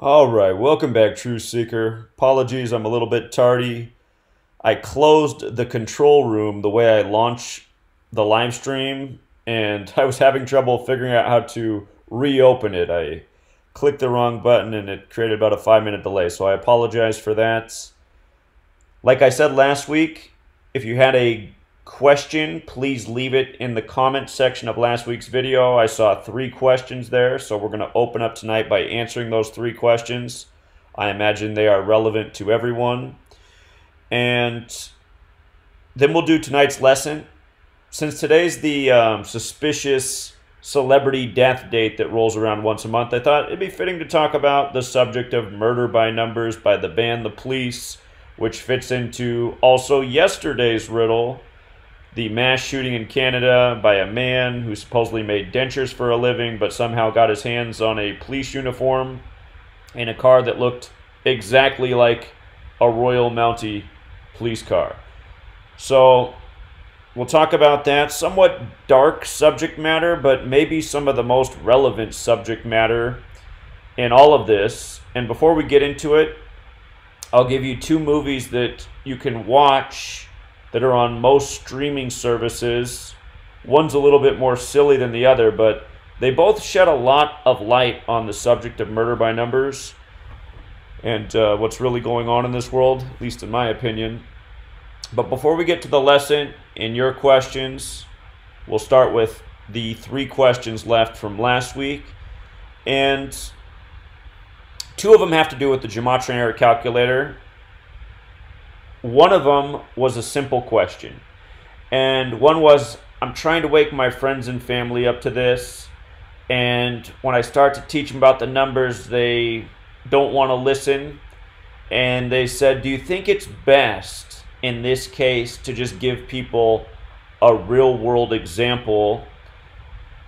Alright, welcome back, Truth Seeker. Apologies, I'm a little bit tardy. I closed the control room the way I launch the live stream, and I was having trouble figuring out how to reopen it. I clicked the wrong button and it created about a 5-minute delay, so I apologize for that. Like I said last week, if you had a question, please leave it in the comment section of last week's video. I saw 3 questions there, so we're going to open up tonight by answering those 3 questions. I imagine they are relevant to everyone. And then we'll do tonight's lesson. Since today's the suspicious celebrity death date that rolls around once a month, I thought it'd be fitting to talk about the subject of murder by numbers by the band The Police, which fits into also yesterday's riddle, the mass shooting in Canada by a man who supposedly made dentures for a living but somehow got his hands on a police uniform in a car that looked exactly like a Royal Mountie police car. So we'll talk about that. Somewhat dark subject matter, but maybe some of the most relevant subject matter in all of this. And before we get into it, I'll give you 2 movies that you can watch that are on most streaming services. One's a little bit more silly than the other, but they both shed a lot of light on the subject of murder by numbers and what's really going on in this world, at least in my opinion. But before we get to the lesson and your questions, we'll start with the 3 questions left from last week. And 2 of them have to do with the Gematria error calculator. One of them was a simple question, and one was, I'm trying to wake my friends and family up to this, and when I start to teach them about the numbers, they don't want to listen, and they said, do you think it's best in this case to just give people a real-world example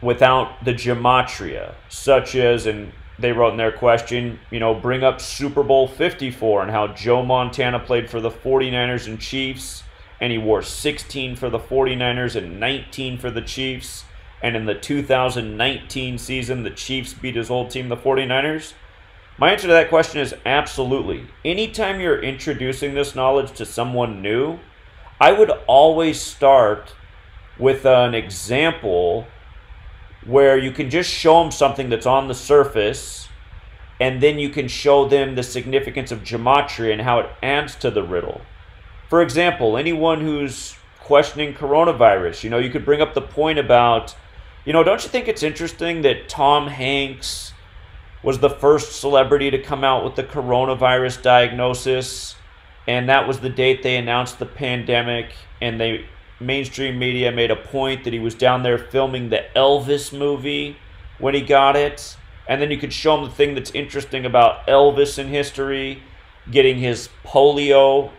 without the Gematria, such as, and they wrote in their question, you know, bring up Super Bowl 54 and how Joe Montana played for the 49ers and Chiefs, and he wore 16 for the 49ers and 19 for the Chiefs, and in the 2019 season, the Chiefs beat his old team, the 49ers? My answer to that question is absolutely. Anytime you're introducing this knowledge to someone new, I would always start with an example where you can just show them something that's on the surface, and then you can show them the significance of Gematria and how it adds to the riddle. For example, anyone who's questioning coronavirus, you know, you could bring up the point about, you know, don't you think it's interesting that Tom Hanks was the first celebrity to come out with the coronavirus diagnosis, and that was the date they announced the pandemic, and mainstream media made a point that he was down there filming the Elvis movie when he got it. And then you could show him the thing that's interesting about Elvis in history, getting his polio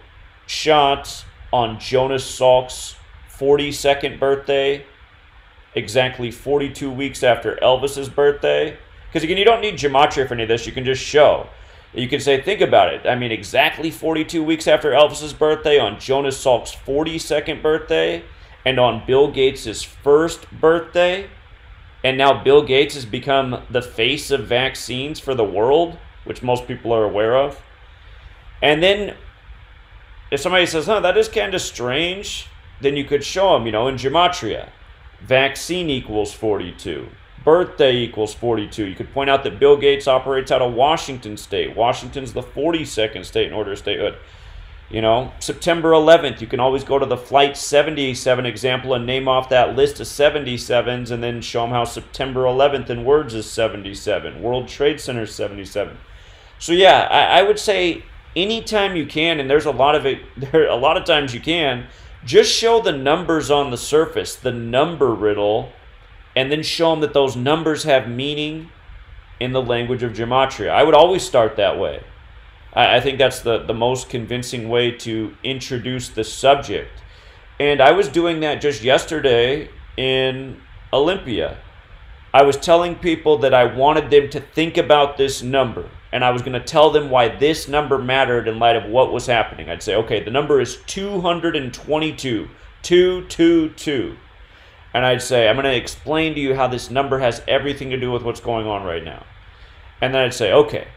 shot on Jonas Salk's 42nd birthday, exactly 42 weeks after Elvis's birthday. Because again, you don't need Gematria for any of this, you can just show. You can say, think about it. I mean, exactly 42 weeks after Elvis's birthday, on Jonas Salk's 42nd birthday, and on Bill Gates' first birthday. And now Bill Gates has become the face of vaccines for the world, which most people are aware of. And then if somebody says, huh, that is kind of strange, then you could show them, you know, in Gematria, vaccine equals 42. Birthday equals 42. You could point out that Bill Gates operates out of Washington State. Washington's the 42nd state in order of statehood. You know, September 11th, you can always go to the Flight 77 example and name off that list of 77s and then show them how September 11th in words is 77. World Trade Center is 77. So yeah, I would say anytime you can, and there's a lot of it, a lot of times you can, just show the numbers on the surface, the number riddle, and then show them that those numbers have meaning in the language of Gematria. I would always start that way. I think that's the most convincing way to introduce the subject. And I was doing that just yesterday in Olympia. I was telling people that I wanted them to think about this number, and I was going to tell them why this number mattered in light of what was happening. I'd say, okay, the number is 222, 222. And I'd say, I'm going to explain to you how this number has everything to do with what's going on right now. And then I'd say, okay,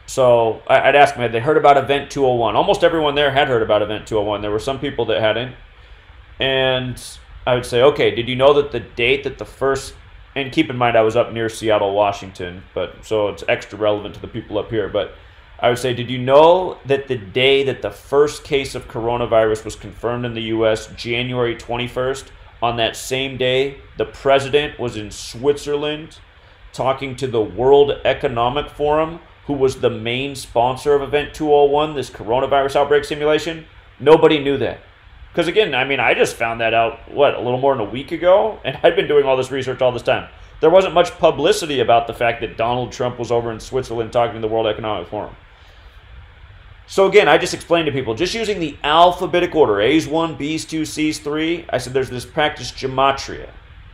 So I'd ask them, had they heard about Event 201? Almost everyone there had heard about Event 201. There were some people that hadn't. And I would say, okay, did you know that the date that the first, and keep in mind I was up near Seattle, Washington, but so it's extra relevant to the people up here, but I would say, did you know that the day that the first case of coronavirus was confirmed in the U.S., January 21st, on that same day, the president was in Switzerland talking to the World Economic Forum, who was the main sponsor of Event 201, this coronavirus outbreak simulation? Nobody knew that. Because again, I mean, I just found that out, a little more than a week ago? And I've been doing all this research all this time. There wasn't much publicity about the fact that Donald Trump was over in Switzerland talking to the World Economic Forum. So again, I just explained to people, just using the alphabetic order, A's 1, B's 2, C's 3, I said there's this practice Gematria.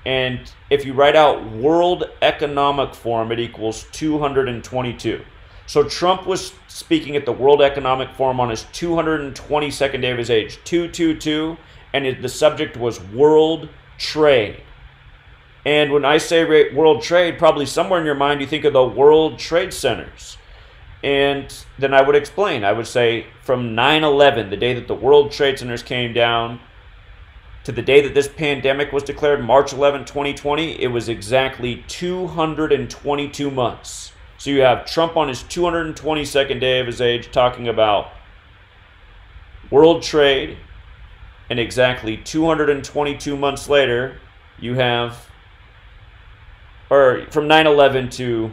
And if you write out World Economic Forum, it equals 222. So Trump was speaking at the World Economic Forum on his 222nd day of his age, 222, and the subject was world trade. And when I say world trade, probably somewhere in your mind you think of the World Trade Centers. And then I would explain. I would say from 9/11, the day that the World Trade Centers came down, to the day that this pandemic was declared, March 11, 2020, it was exactly 222 months. So you have Trump on his 222nd day of his age talking about world trade, and exactly 222 months later, you have, or from 9/11 to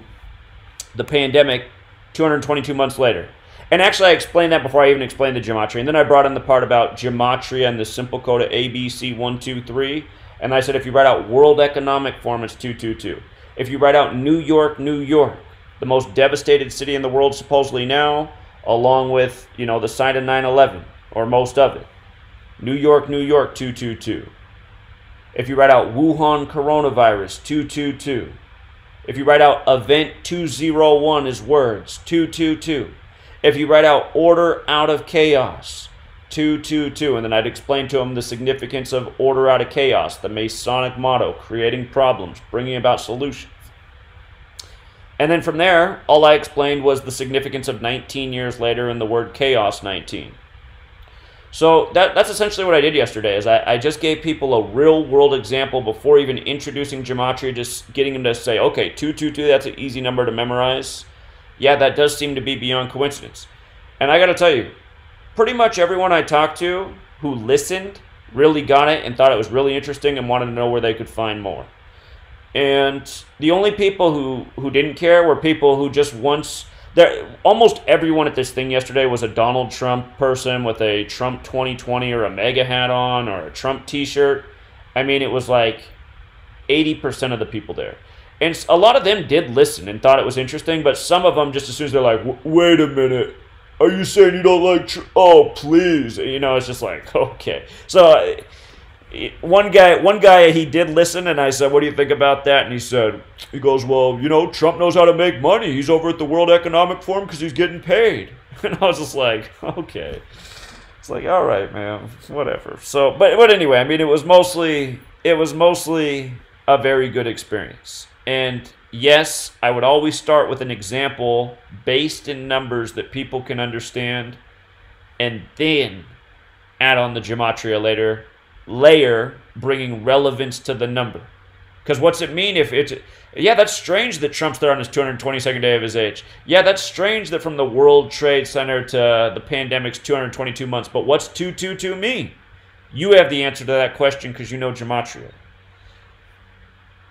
the pandemic, 222 months later. And actually, I explained that before I even explained the Gematria. And then I brought in the part about Gematria and the simple code of ABC123. And I said, if you write out World Economic Forum, it's 222. If you write out New York, New York, the most devastated city in the world supposedly now, along with, you know, the site of 9/11, or most of it. New York, New York, 222. If you write out Wuhan coronavirus, 222. If you write out Event 201 as words, 222. If you write out Order Out of Chaos, 222. And then I'd explain to them the significance of Order Out of Chaos, the Masonic motto, creating problems, bringing about solutions. And then from there, all I explained was the significance of 19 years later and the word chaos 19. So that's essentially what I did yesterday, is I just gave people a real-world example before even introducing Gematria, just getting them to say, okay, 222, that's an easy number to memorize. Yeah, that does seem to be beyond coincidence. And I got to tell you, pretty much everyone I talked to who listened really got it and thought it was really interesting and wanted to know where they could find more. And the only people who didn't care were people who just once... almost everyone at this thing yesterday was a Donald Trump person with a Trump 2020 or a MAGA hat on or a Trump t-shirt. I mean, it was like 80% of the people there. And a lot of them did listen and thought it was interesting, but some of them, just as soon as they're like, wait a minute, are you saying you don't like Trump? Oh, please. You know, it's just like, okay. So one guy, he did listen, and I said, what do you think about that? And he goes, well, you know, Trump knows how to make money. He's over at the World Economic Forum because he's getting paid. And I was just like, okay. It's like, all right, man, whatever. So, but anyway, I mean, it was mostly a very good experience. And yes, I would always start with an example based in numbers that people can understand, and then add on the Gematria layer, bringing relevance to the number. Because what's it mean if it's... Yeah, that's strange that Trump's there on his 222nd day of his age. Yeah, that's strange that from the World Trade Center to the pandemic's 222 months. But what's 222 mean? You have the answer to that question because you know Gematria.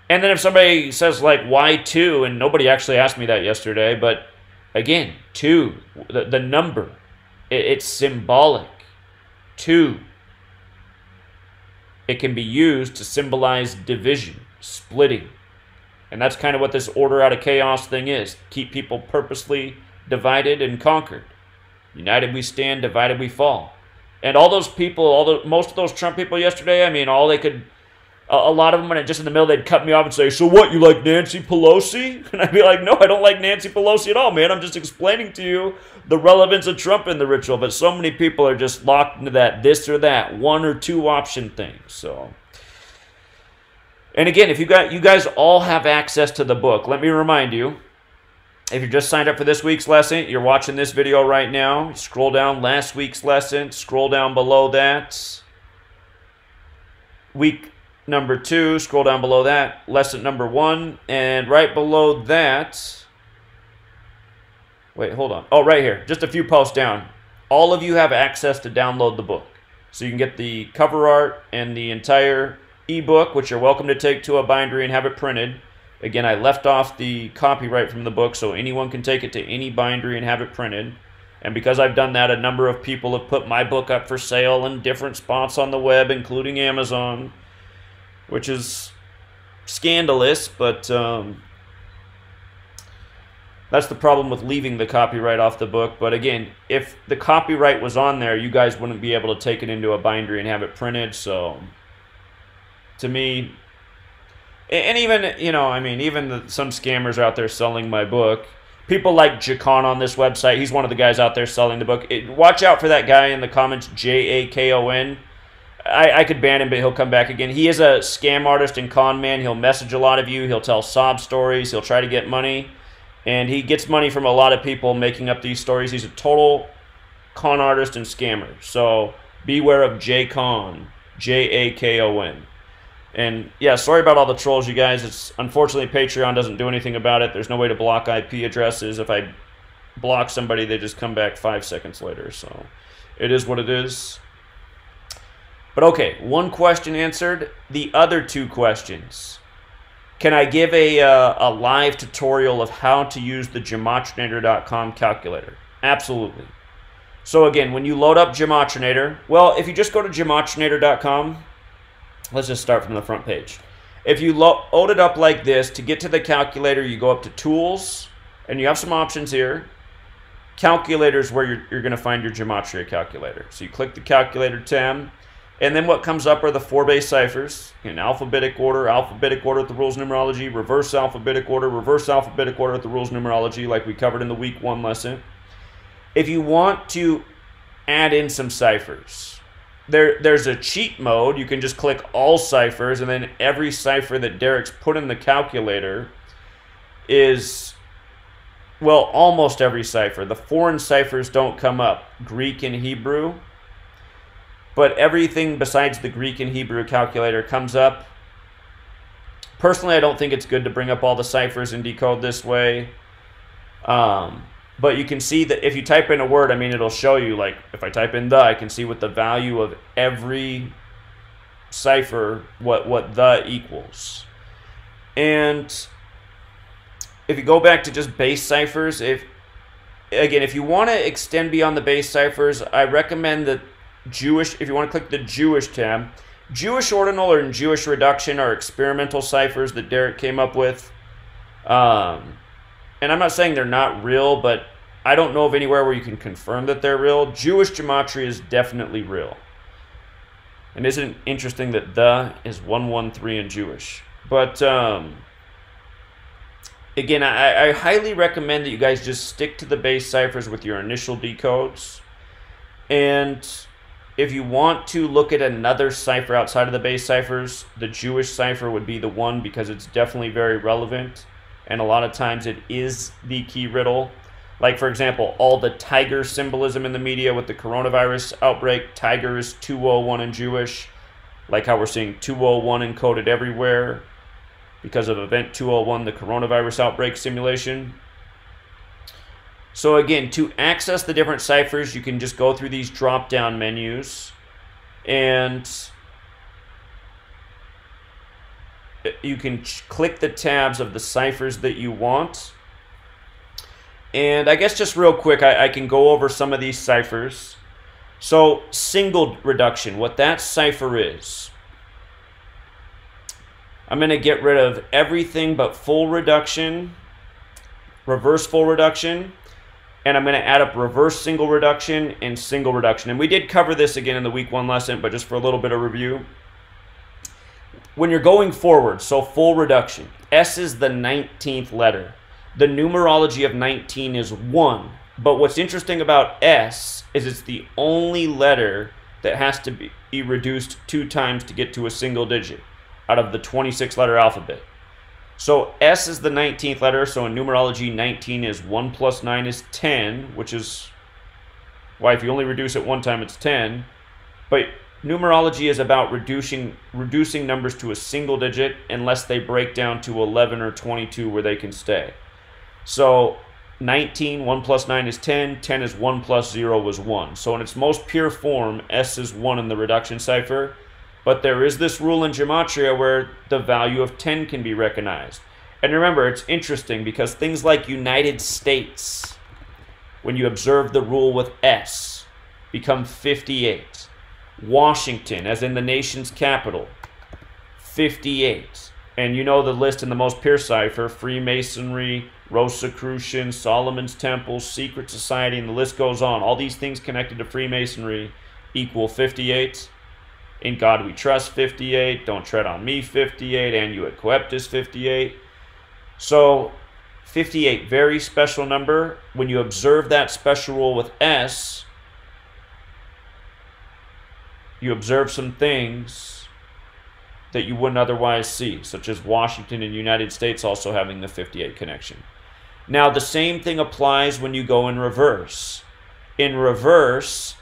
And then if somebody says, like, why 2? And nobody actually asked me that yesterday. But, again, 2, the number, it's symbolic. 2. It can be used to symbolize division, splitting. And that's kind of what this order out of chaos thing is. Keep people purposely divided and conquered. United we stand, divided we fall. And all those people, most of those Trump people yesterday, I mean, a lot of them, when just in the middle, they'd cut me off and say, so what, you like Nancy Pelosi? And I'd be like, no, I don't like Nancy Pelosi at all, man. I'm just explaining to you the relevance of Trump in the ritual. But so many people are just locked into that this or that, 1 or 2 option thing. So, and again, if you guys all have access to the book, let me remind you, If you're just signed up for this week's lesson, you're watching this video right now. Scroll down last week's lesson. Scroll down below that. Week number 2. Scroll down below that. Lesson number 1. And right below that. Wait, hold on. Oh, right here. Just a few posts down. All of you have access to download the book. So you can get the cover art and the entire ebook, which you're welcome to take to a bindery and have it printed. Again, I left off the copyright from the book, so anyone can take it to any bindery and have it printed. And because I've done that, a number of people have put my book up for sale in different spots on the web, including Amazon, which is scandalous, but that's the problem with leaving the copyright off the book. But again, if the copyright was on there, you guys wouldn't be able to take it into a bindery and have it printed. So, to me, and even, you know, I mean, even some scammers are out there selling my book. People like Jakon on this website. He's one of the guys out there selling the book. Watch out for that guy in the comments, Jakon. I could ban him, but he'll come back again. He is a scam artist and con man. He'll message a lot of you. He'll tell sob stories. He'll try to get money. And he gets money from a lot of people making up these stories. He's a total con artist and scammer. So beware of Jakon, Jakon. And yeah, sorry about all the trolls, you guys. It's unfortunately Patreon doesn't do anything about it. There's no way to block IP addresses. If I block somebody, they just come back 5 seconds later. So it is what it is. But okay, one question answered. The other 2 questions. Can I give a live tutorial of how to use the GematriaDatabase.com calculator? Absolutely. So again, when you load up Gematriator, well, if you just go to GematriaDatabase.com, let's just start from the front page. If you load it up like this, to get to the calculator, you go up to Tools, and you have some options here. Calculator is where you're going to find your Gematria calculator. So you click the Calculator tab, and then what comes up are the 4 base ciphers in alphabetic order with the rules numerology, reverse alphabetic order with the rules numerology, like we covered in the week 1 lesson. If you want to add in some ciphers, there's a cheat mode. You can just click all ciphers, and then every cipher that Derek's put in the calculator is, well, almost every cipher. The foreign ciphers don't come up, Greek and Hebrew, but everything besides the Greek and Hebrew calculator comes up. Personally, I don't think it's good to bring up all the ciphers and decode this way. But you can see that if you type in a word, I mean, it'll show you, like, if I type in the, I can see what the value of every cipher, what the equals. And if you go back to just base ciphers, if you want to extend beyond the base ciphers, I recommend that if you want to click the Jewish tab, Jewish ordinal or Jewish reduction are experimental ciphers that Derek came up with. And I'm not saying they're not real, but I don't know of anywhere where you can confirm that they're real. Jewish Gematria is definitely real. And isn't it interesting that the is 113 in Jewish? But again, I highly recommend that you guys just stick to the base ciphers with your initial decodes. And if you want to look at another cipher outside of the base ciphers, the Jewish cipher would be the one, because it's definitely very relevant. And a lot of times it is the key riddle. Like, for example, all the tiger symbolism in the media with the coronavirus outbreak. Tiger is 201 in Jewish. Like how we're seeing 201 encoded everywhere because of Event 201, the coronavirus outbreak simulation. So again, to access the different ciphers, you can just go through these drop-down menus. And you can click the tabs of the ciphers that you want. And I guess just real quick, I can go over some of these ciphers. So single reduction, what that cipher is, I'm going to get rid of everything but full reduction, reverse full reduction, and I'm going to add up reverse single reduction and single reduction. And we did cover this again in the week 1 lesson, but just for a little bit of review. When you're going forward, so full reduction, S is the 19th letter. The numerology of 19 is 1. But what's interesting about S is it's the only letter that has to be reduced 2 times to get to a single digit out of the 26-letter alphabet. So S is the 19th letter. So in numerology, 19 is 1 plus 9 is 10, which is why if you only reduce it one time, it's 10. But numerology is about reducing numbers to a single digit unless they break down to 11 or 22 where they can stay. So 19, 1 plus 9 is 10. 10 is 1 plus 0 was 1. So in its most pure form, S is 1 in the reduction cipher. But there is this rule in Gematria where the value of 10 can be recognized. And remember, it's interesting because things like United States, when you observe the rule with S, become 58. Washington, as in the nation's capital, 58. And you know the list in the most pure cipher: Freemasonry, Rosicrucian, Solomon's Temple, Secret Society, and the list goes on. All these things connected to Freemasonry equal 58. In God we trust, 58. Don't tread on me, 58. Annuit coeptus, 58. So 58, very special number. When you observe that special rule with S, you observe some things that you wouldn't otherwise see, such as Washington and United States also having the 58 connection. Now, the same thing applies when you go in reverse. In reverse,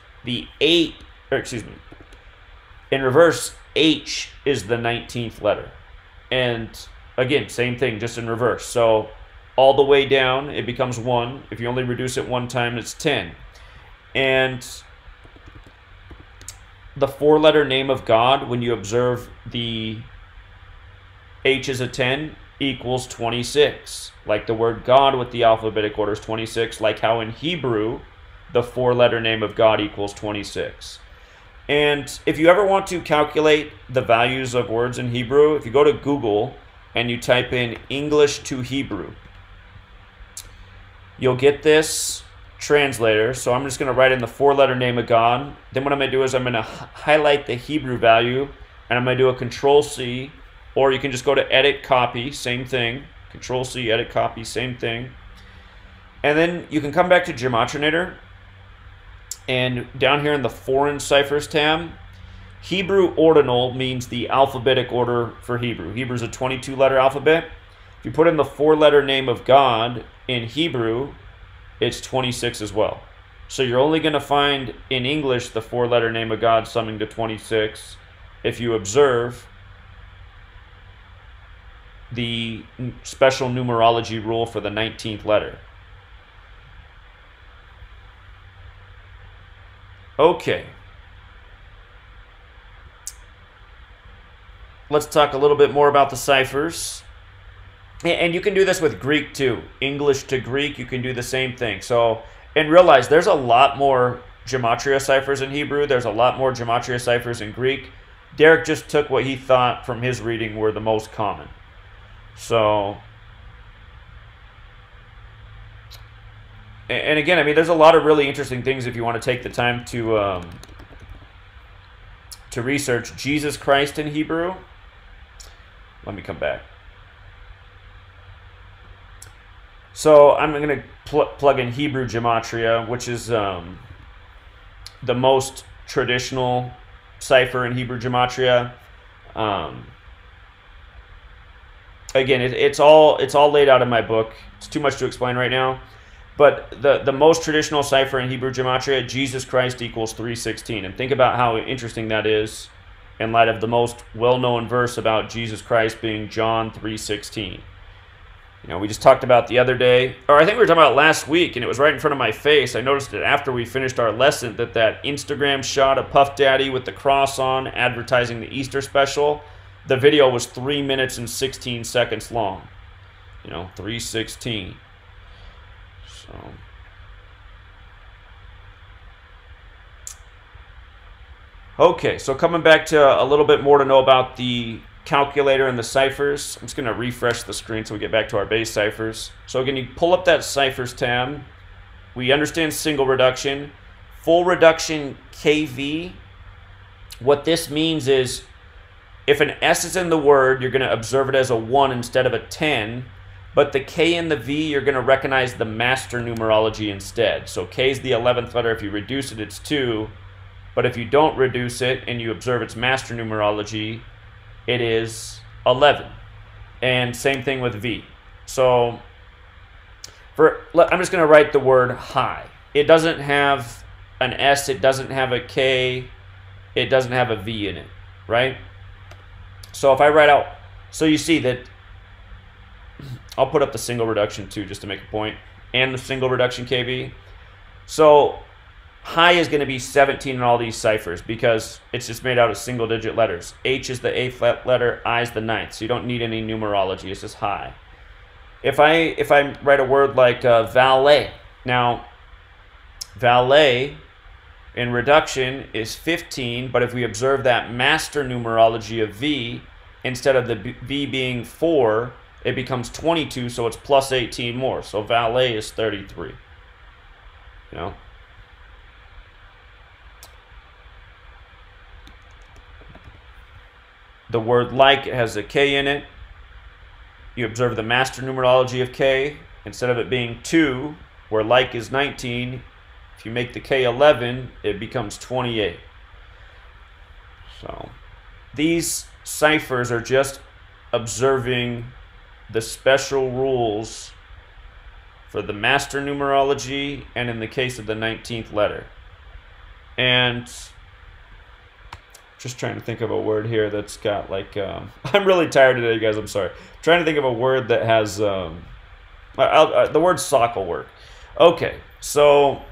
in reverse, H is the 19th letter. And again, same thing, just in reverse. So all the way down, it becomes 1. If you only reduce it one time, it's 10. And the 4-letter name of God, when you observe the H is a 10, equals 26. Like the word God with the alphabetic order is 26. Like how in Hebrew, the 4-letter name of God equals 26. And if you ever want to calculate the values of words in Hebrew, if you go to Google and you type in English to Hebrew, you'll get this translator. So I'm just going to write in the 4-letter name of God. Then what I'm going to do is I'm going to highlight the Hebrew value, and I'm going to do a Control-C, or you can just go to Edit Copy, same thing. Control-C, Edit Copy, same thing. And then you can come back to Gematrinator. And down here in the Foreign Ciphers tab, Hebrew ordinal means the alphabetic order for Hebrew. Hebrew is a 22-letter alphabet. If you put in the 4-letter name of God in Hebrew, it's 26 as well. So you're only going to find in English the 4-letter name of God summing to 26 if you observe the special numerology rule for the 19th letter. Okay. Let's talk a little bit more about the ciphers. And you can do this with Greek too. English to Greek, you can do the same thing. So, and realize there's a lot more Gematria ciphers in Hebrew. There's a lot more Gematria ciphers in Greek. Derek just took what he thought from his reading were the most common. So, and again, I mean, there's a lot of really interesting things if you want to take the time to research Jesus Christ in Hebrew. Let me come back. So I'm going to plug in Hebrew Gematria, which is the most traditional cipher in Hebrew Gematria. Again, it's all laid out in my book. It's too much to explain right now. But the most traditional cipher in Hebrew Gematria, Jesus Christ equals 316. And think about how interesting that is in light of the most well-known verse about Jesus Christ being John 3:16. You know, we just talked about the other day, or I think we were talking about last week, and it was right in front of my face. I noticed it after we finished our lesson that Instagram shot of Puff Daddy with the cross on advertising the Easter special, the video was 3 minutes and 16 seconds long. You know, 3:16. So, okay, so coming back to a little bit more to know about the calculator and the ciphers. I'm just going to refresh the screen so we get back to our base ciphers. So again, you pull up that ciphers tab. We understand single reduction. Full reduction KV. What this means is if an S is in the word, you're going to observe it as a 1 instead of a 10. But the K and the V, you're going to recognize the master numerology instead. So K is the 11th letter. If you reduce it, it's 2. But if you don't reduce it and you observe its master numerology, it is 11. And same thing with V. So I'm just going to write the word high. It doesn't have an S, it doesn't have a K, it doesn't have a V in it, right? So if I write out, so you see that, I'll put up the single reduction too, just to make a point, and the single reduction KV. So high is going to be 17 in all these ciphers because it's just made out of single digit letters. H is the 8th letter, I is the 9th, so you don't need any numerology, it's just high. If I write a word like valet, now valet in reduction is 15, but if we observe that master numerology of V, instead of the V being 4, it becomes 22, so it's plus 18 more. So valet is 33. You know? The word like has a K in it. You observe the master numerology of K. Instead of it being 2, where like is 19, if you make the K 11, it becomes 28. So these ciphers are just observing the special rules for the master numerology and in the case of the 19th letter. And just trying to think of a word here that's got like, I'm really tired today, you guys, I'm sorry. I'm trying to think of a word that has, the word sock will work. Okay, so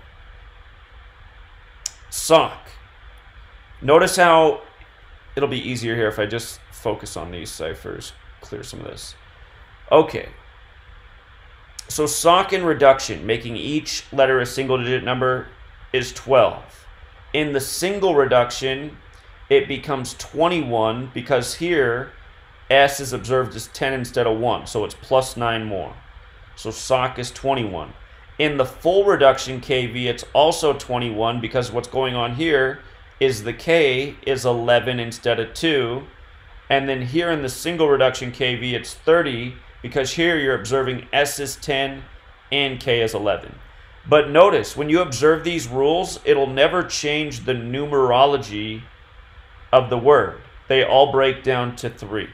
sock. Notice how it'll be easier here if I just focus on these ciphers, clear some of this. Okay, so sock in reduction, making each letter a single digit number, is 12. In the single reduction, it becomes 21 because here S is observed as 10 instead of 1, so it's plus 9 more. So sock is 21. In the full reduction KV, it's also 21 because what's going on here is the K is 11 instead of 2. And then here in the single reduction KV, it's 30 because here you're observing S is 10 and K is 11. But notice, when you observe these rules, it'll never change the numerology of the word. They all break down to 3.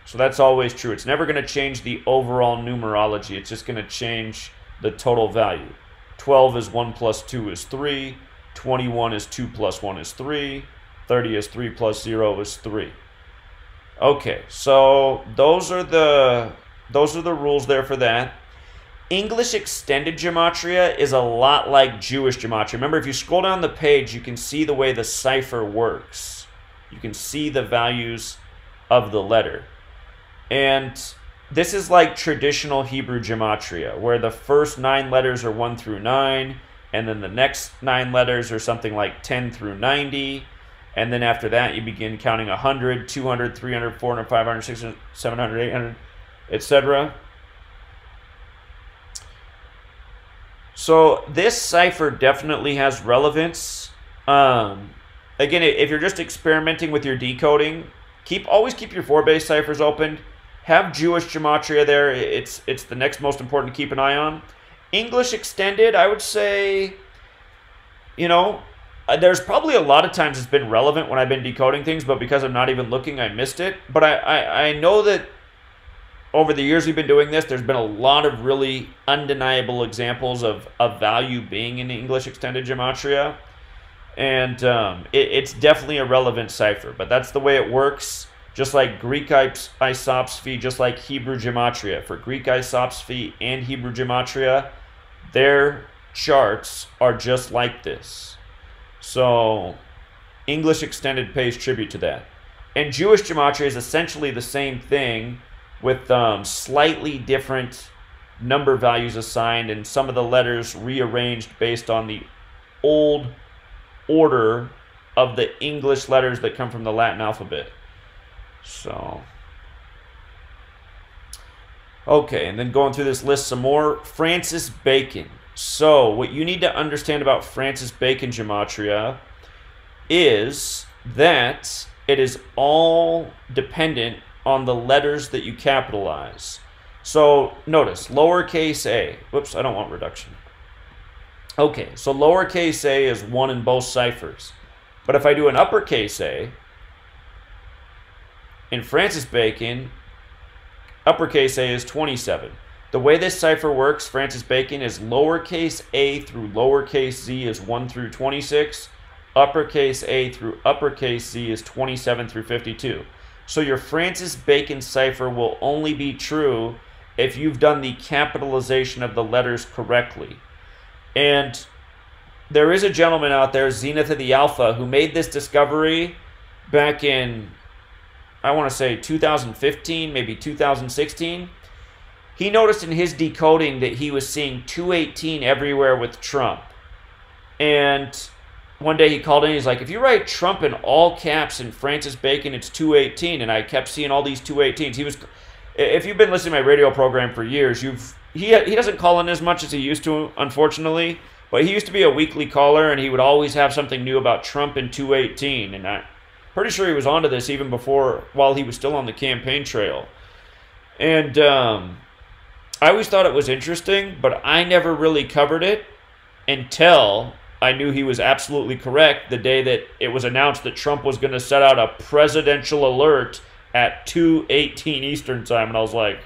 So that's always true. It's never going to change the overall numerology. It's just going to change the total value. 12 is 1 plus 2 is 3. 21 is 2 plus 1 is 3. 30 is 3 plus 0 is 3. Okay, so those are the rules there for that. English extended gematria is a lot like Jewish gematria. Remember, if you scroll down the page, you can see the way the cipher works. You can see the values of the letter. And this is like traditional Hebrew gematria, where the first 9 letters are 1 through 9, and then the next 9 letters are something like 10 through 90. And then after that, you begin counting 100, 200, 300, 400, 500, 600, 700, 800, etc. So this cipher definitely has relevance. Again, if you're just experimenting with your decoding, always keep your 4-base ciphers open. Have Jewish gematria there. It's the next most important to keep an eye on. English extended, I would say, you know, there's probably a lot of times it's been relevant when I've been decoding things, but because I'm not even looking, I missed it. But I know that over the years we've been doing this, there's been a lot of really undeniable examples of value being in English extended gematria. And it's definitely a relevant cipher, but that's the way it works. Just like Greek isopsephy, just like Hebrew gematria. For Greek isopsephy and Hebrew gematria, their charts are just like this. So English extended pays tribute to that. And Jewish gematria is essentially the same thing with slightly different number values assigned and some of the letters rearranged based on the old order of the English letters that come from the Latin alphabet. So, okay, and then going through this list some more. Francis Bacon. So, what you need to understand about Francis Bacon gematria is that it is all dependent on the letters that you capitalize. So, notice, lowercase a. Whoops, I don't want reduction. Okay, so lowercase a is 1 in both ciphers. But if I do an uppercase a, in Francis Bacon, uppercase A is 27. The way this cipher works, Francis Bacon, is lowercase a through lowercase z is 1 through 26. Uppercase A through uppercase z is 27 through 52. So your Francis Bacon cipher will only be true if you've done the capitalization of the letters correctly. And there is a gentleman out there, Zenith of the Alpha, who made this discovery back in, I want to say 2015, maybe 2016. He noticed in his decoding that he was seeing 218 everywhere with Trump. And one day he called in, he's like, if you write Trump in all caps in Francis Bacon, it's 218. And I kept seeing all these 218s. He was, if you've been listening to my radio program for years, he doesn't call in as much as he used to, unfortunately. But he used to be a weekly caller, and he would always have something new about Trump in 218. And I'm pretty sure he was onto this even before, while he was still on the campaign trail. And I always thought it was interesting, but I never really covered it until I knew he was absolutely correct the day that it was announced that Trump was going to set out a presidential alert at 2:18 Eastern time. And I was like,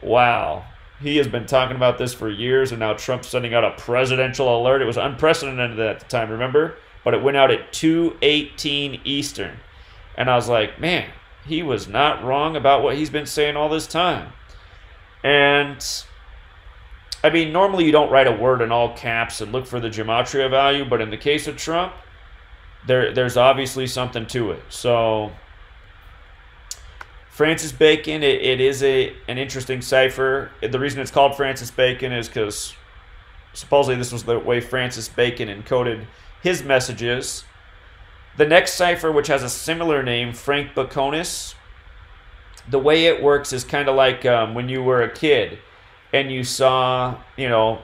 wow. He has been talking about this for years, and now Trump's sending out a presidential alert. It was unprecedented at the time, remember? But it went out at 2:18 Eastern. And I was like, man, he was not wrong about what he's been saying all this time. And, I mean, normally you don't write a word in all caps and look for the Gematria value, but in the case of Trump, there's obviously something to it. So, Francis Bacon, it is an interesting cipher. The reason it's called Francis Bacon is because supposedly this was the way Francis Bacon encoded his messages. The next cipher, which has a similar name, Frank Baconis, the way it works is kind of like when you were a kid and you saw, you know,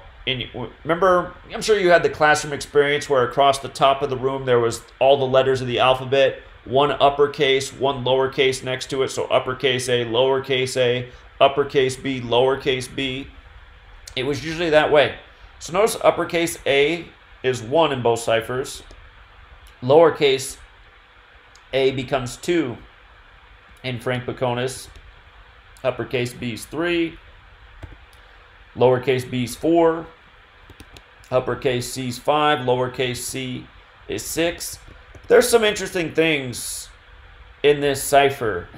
remember, I'm sure you had the classroom experience where across the top of the room there was all the letters of the alphabet, one uppercase, one lowercase next to it. So uppercase A, uppercase B, lowercase b. It was usually that way. So notice uppercase A is 1 in both ciphers. Lowercase a becomes 2 in Frank Baconis. Uppercase B is 3. Lowercase b is 4. Uppercase C is 5. Lowercase c is 6. There's some interesting things in this cipher.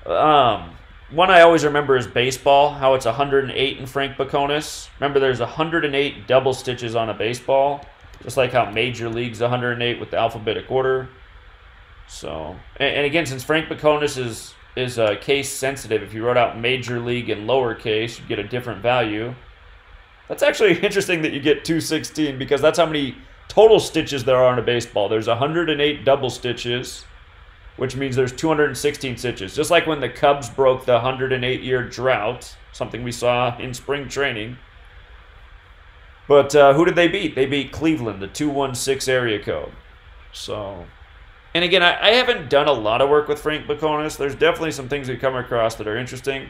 One I always remember is baseball, how it's 108 in Frank Baconis. Remember, there's 108 double stitches on a baseball, just like how Major League's 108 with the alphabetic order. So, and again, since Frank Baconis is case sensitive, if you wrote out Major League in lowercase, you'd get a different value. That's actually interesting that you get 216 because that's how many total stitches there are in a baseball. There's 108 double stitches, which means there's 216 stitches. Just like when the Cubs broke the 108-year drought, something we saw in spring training. But who did they beat? They beat Cleveland, the 216 area code. So, and again, I haven't done a lot of work with Frank Baconis. There's definitely some things we come across that are interesting.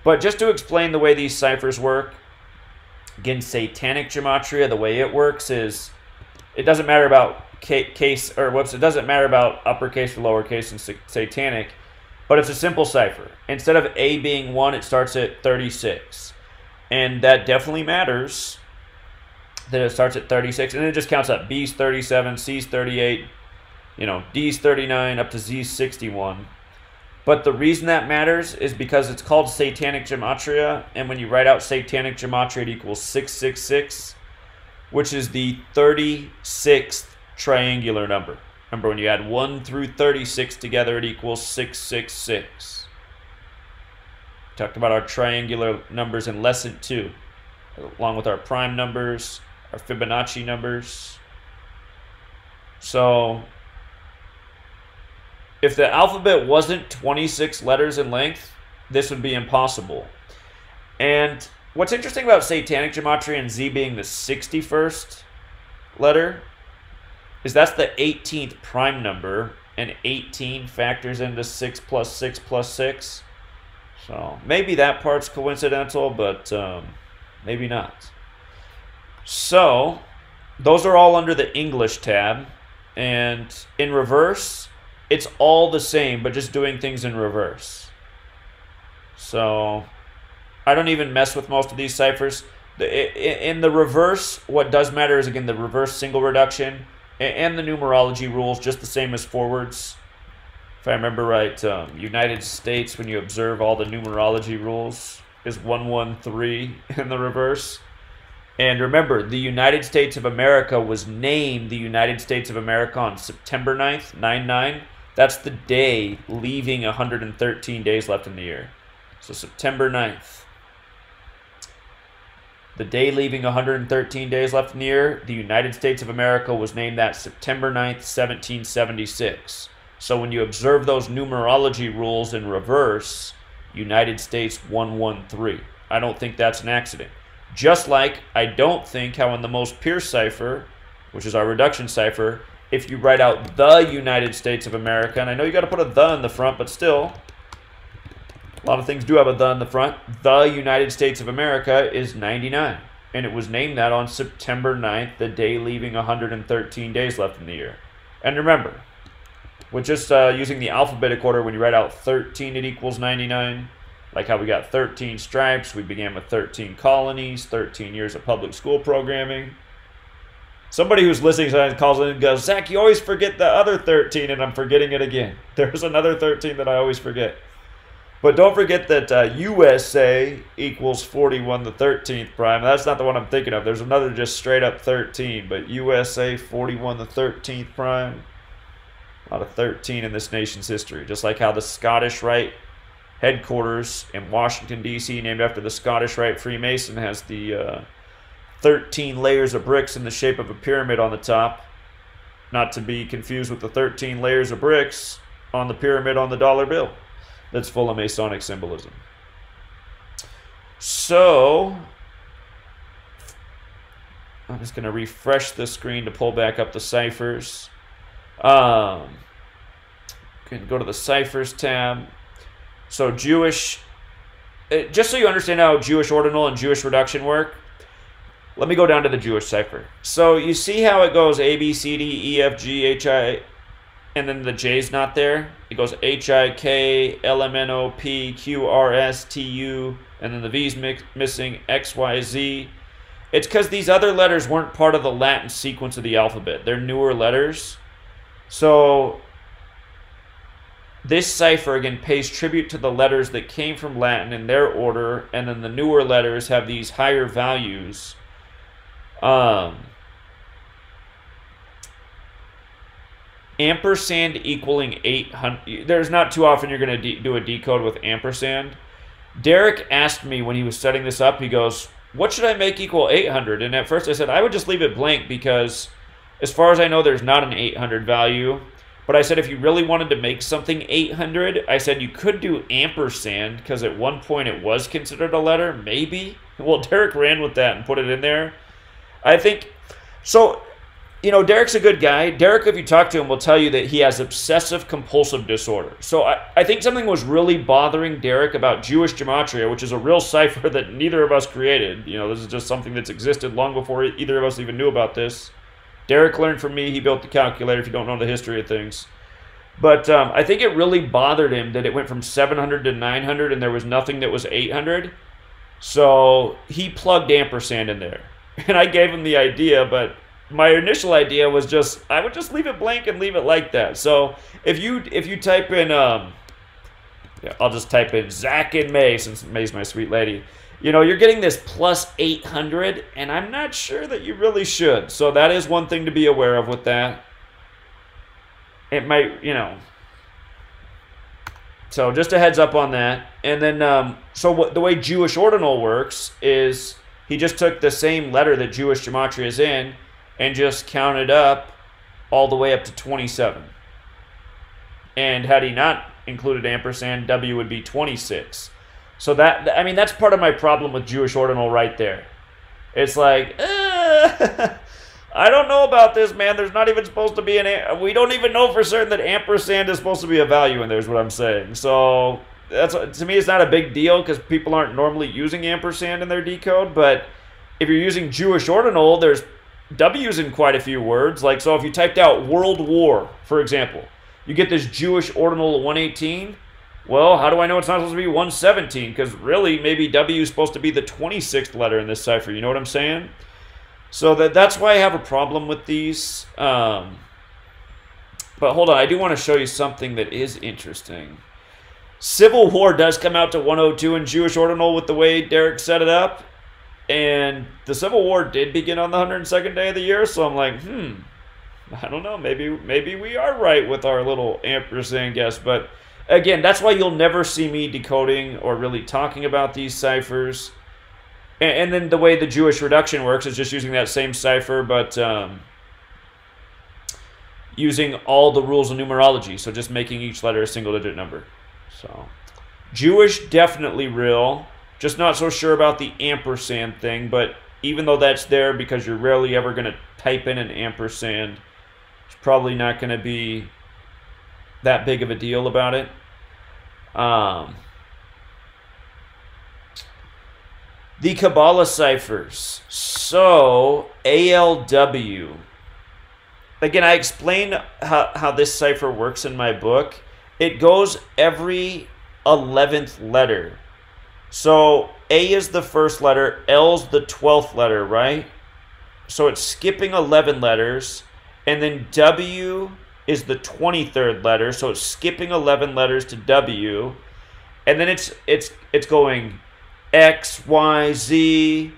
But just to explain the way these ciphers work, again, Satanic Gematria, the way it works is it doesn't matter about it doesn't matter about uppercase or lowercase and Satanic, but it's a simple cipher. Instead of A being 1, it starts at 36. And that definitely matters that it starts at 36, and it just counts up. B's 37, C's 38, you know, D's 39, up to Z's 61. But the reason that matters is because it's called Satanic Gematria, and when you write out Satanic Gematria, it equals 666, which is the 36th triangular number. Remember, when you add 1 through 36 together, it equals 666. Talked about our triangular numbers in lesson 2, along with our prime numbers, our Fibonacci numbers. So, if the alphabet wasn't 26 letters in length, this would be impossible. And what's interesting about Satanic Gematria and Z being the 61st letter is that's the 18th prime number, and 18 factors into 6 plus 6 plus 6. So maybe that part's coincidental, but maybe not. So those are all under the English tab, and in reverse, it's all the same, but just doing things in reverse. So I don't even mess with most of these ciphers. In the reverse, what does matter is, again, the reverse single reduction and the numerology rules, just the same as forwards. If I remember right, United States, when you observe all the numerology rules, is 113 in the reverse. And remember, the United States of America was named the United States of America on September 9th, 9/9. That's the day leaving 113 days left in the year. So September 9th. The day leaving 113 days left in the year, the United States of America was named that September 9th, 1776. So when you observe those numerology rules in reverse, United States 113. I don't think that's an accident. Just like I don't think how in the most pure cipher, which is our reduction cipher, if you write out the United States of America, and I know you got to put a the in the front, but still, a lot of things do have a the in the front. The United States of America is 99. And it was named that on September 9th, the day leaving 113 days left in the year. And remember, with just using the alphabetic order, when you write out 13, it equals 99. Like how we got 13 stripes, we began with 13 colonies, 13 years of public school programming. Somebody who's listening sometimes calls in and goes, Zach, you always forget the other 13, and I'm forgetting it again. There's another 13 that I always forget. But don't forget that USA equals 41 the 13th prime. That's not the one I'm thinking of. There's another just straight up 13, but USA 41 the 13th prime. A lot of 13 in this nation's history. Just like how the Scottish Rite headquarters in Washington, D.C., named after the Scottish Rite Freemason, has the 13 layers of bricks in the shape of a pyramid on the top. Not to be confused with the 13 layers of bricks on the pyramid on the dollar bill. That's full of Masonic symbolism. So, I'm just going to refresh the screen to pull back up the ciphers. Can go to the ciphers tab. So Jewish, just so you understand how Jewish ordinal and Jewish reduction work, let me go down to the Jewish cipher. So you see how it goes A, B, C, D, E, F, G, H, I, and then the J's not there? It goes H, I, K, L, M, N, O, P, Q, R, S, T, U, and then the V's missing, X, Y, Z. It's because these other letters weren't part of the Latin sequence of the alphabet. They're newer letters. So this cipher, again, pays tribute to the letters that came from Latin in their order, and then the newer letters have these higher values. Ampersand equaling 800. There's not too often you're going to do a decode with ampersand. Derek asked me when he was setting this up, he goes, what should I make equal 800? And at first I said, I would just leave it blank because as far as I know, there's not an 800 value. But I said if you really wanted to make something 800, I said you could do ampersand because at one point it was considered a letter, maybe. Well, Derek ran with that and put it in there. I think, so, you know, Derek's a good guy. Derek, if you talk to him, will tell you that he has obsessive-compulsive disorder. So I think something was really bothering Derek about Jewish Gematria, which is a real cipher that neither of us created. You know, this is just something that's existed long before either of us even knew about this. Derek learned from me. He built the calculator, if you don't know the history of things. But I think it really bothered him that it went from 700 to 900 and there was nothing that was 800. So he plugged ampersand in there. And I gave him the idea, but my initial idea was just, I would just leave it blank and leave it like that. So if you type in, yeah, I'll just type in Zach and May, since May's my sweet lady. You know, you're getting this plus 800, and I'm not sure that you really should. So that is one thing to be aware of with that. It might, you know. So just a heads up on that. And then, so the way Jewish ordinal works is he just took the same letter that Jewish Gematria is in and just counted up all the way up to 27. And had he not included ampersand, W would be 26. So that, I mean, that's part of my problem with Jewish ordinal right there. It's like, I don't know about this, man. There's not even supposed to be we don't even know for certain that ampersand is supposed to be a value in there, is what I'm saying. So that's, to me, it's not a big deal because people aren't normally using ampersand in their decode. But if you're using Jewish ordinal, there's W's in quite a few words. Like, so if you typed out World War, for example, you get this Jewish ordinal 118. Well, how do I know it's not supposed to be 117? Because really, maybe W is supposed to be the 26th letter in this cipher. You know what I'm saying? So that's why I have a problem with these. But hold on, I do want to show you something that is interesting. Civil War does come out to 102 in Jewish ordinal with the way Derek set it up. And the Civil War did begin on the 102nd day of the year, so I'm like, I don't know, maybe we are right with our little ampersand guess. But again, that's why you'll never see me decoding or really talking about these ciphers. And then the way the Jewish reduction works is just using that same cipher, but using all the rules of numerology. So just making each letter a single-digit number. So Jewish, definitely real. Just not so sure about the ampersand thing, but even though that's there because you're rarely ever going to type in an ampersand, it's probably not going to be that big of a deal about it. The Kabbalah Ciphers. So, ALW. Again, I explain how this cipher works in my book. It goes every 11th letter. So A is the first letter, L's the 12th letter, right? So it's skipping 11 letters, and then W is the 23rd letter, so it's skipping 11 letters to W, and then it's going X, Y, Z,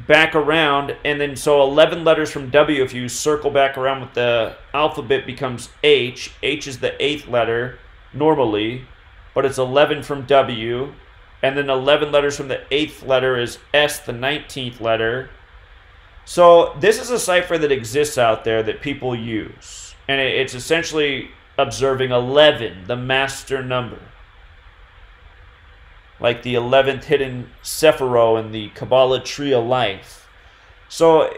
back around, and then so 11 letters from W, if you circle back around with the alphabet, becomes H. H is the 8th letter normally, but it's 11 from W. And then 11 letters from the 8th letter is S, the 19th letter. So this is a cipher that exists out there that people use. And it's essentially observing 11, the master number. Like the 11th hidden Sephiro in the Kabbalah Tree of Life. So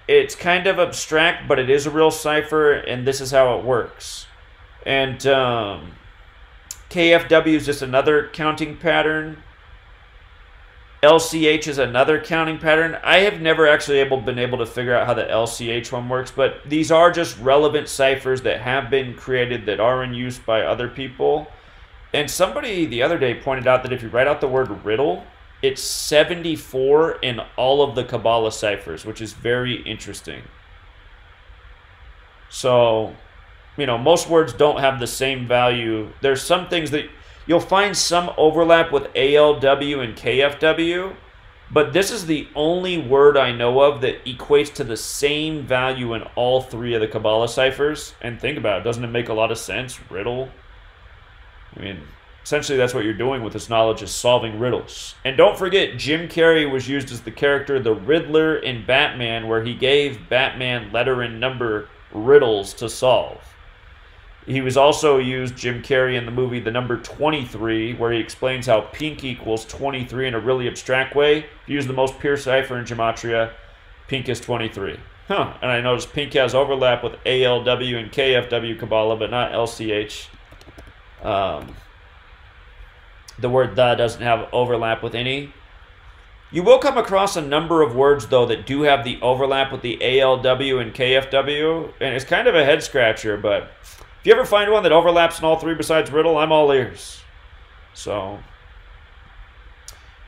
it's kind of abstract, but it is a real cipher, and this is how it works. And KFW is just another counting pattern. LCH is another counting pattern. I have never actually been able to figure out how the LCH one works, but these are just relevant ciphers that have been created that are in use by other people. And somebody the other day pointed out that if you write out the word riddle, it's 74 in all of the Kabbalah ciphers, which is very interesting. So, you know, most words don't have the same value. There's some things that you'll find some overlap with ALW and KFW, but this is the only word I know of that equates to the same value in all three of the Kabbalah ciphers. And think about it, doesn't it make a lot of sense? Riddle. I mean, essentially that's what you're doing with this knowledge, is solving riddles. And don't forget, Jim Carrey was used as the character the Riddler in Batman, where he gave Batman letter and number riddles to solve. He was also used, Jim Carrey, in the movie The Number 23, where he explains how pink equals 23 in a really abstract way. If you use the most pure cipher in Gematria, pink is 23. And I noticed pink has overlap with ALW and KFW Kabbalah, but not LCH. The word the doesn't have overlap with any. You will come across a number of words, though, that do have the overlap with the ALW and KFW, and it's kind of a head-scratcher, but if you ever find one that overlaps in all three besides riddle, I'm all ears. So,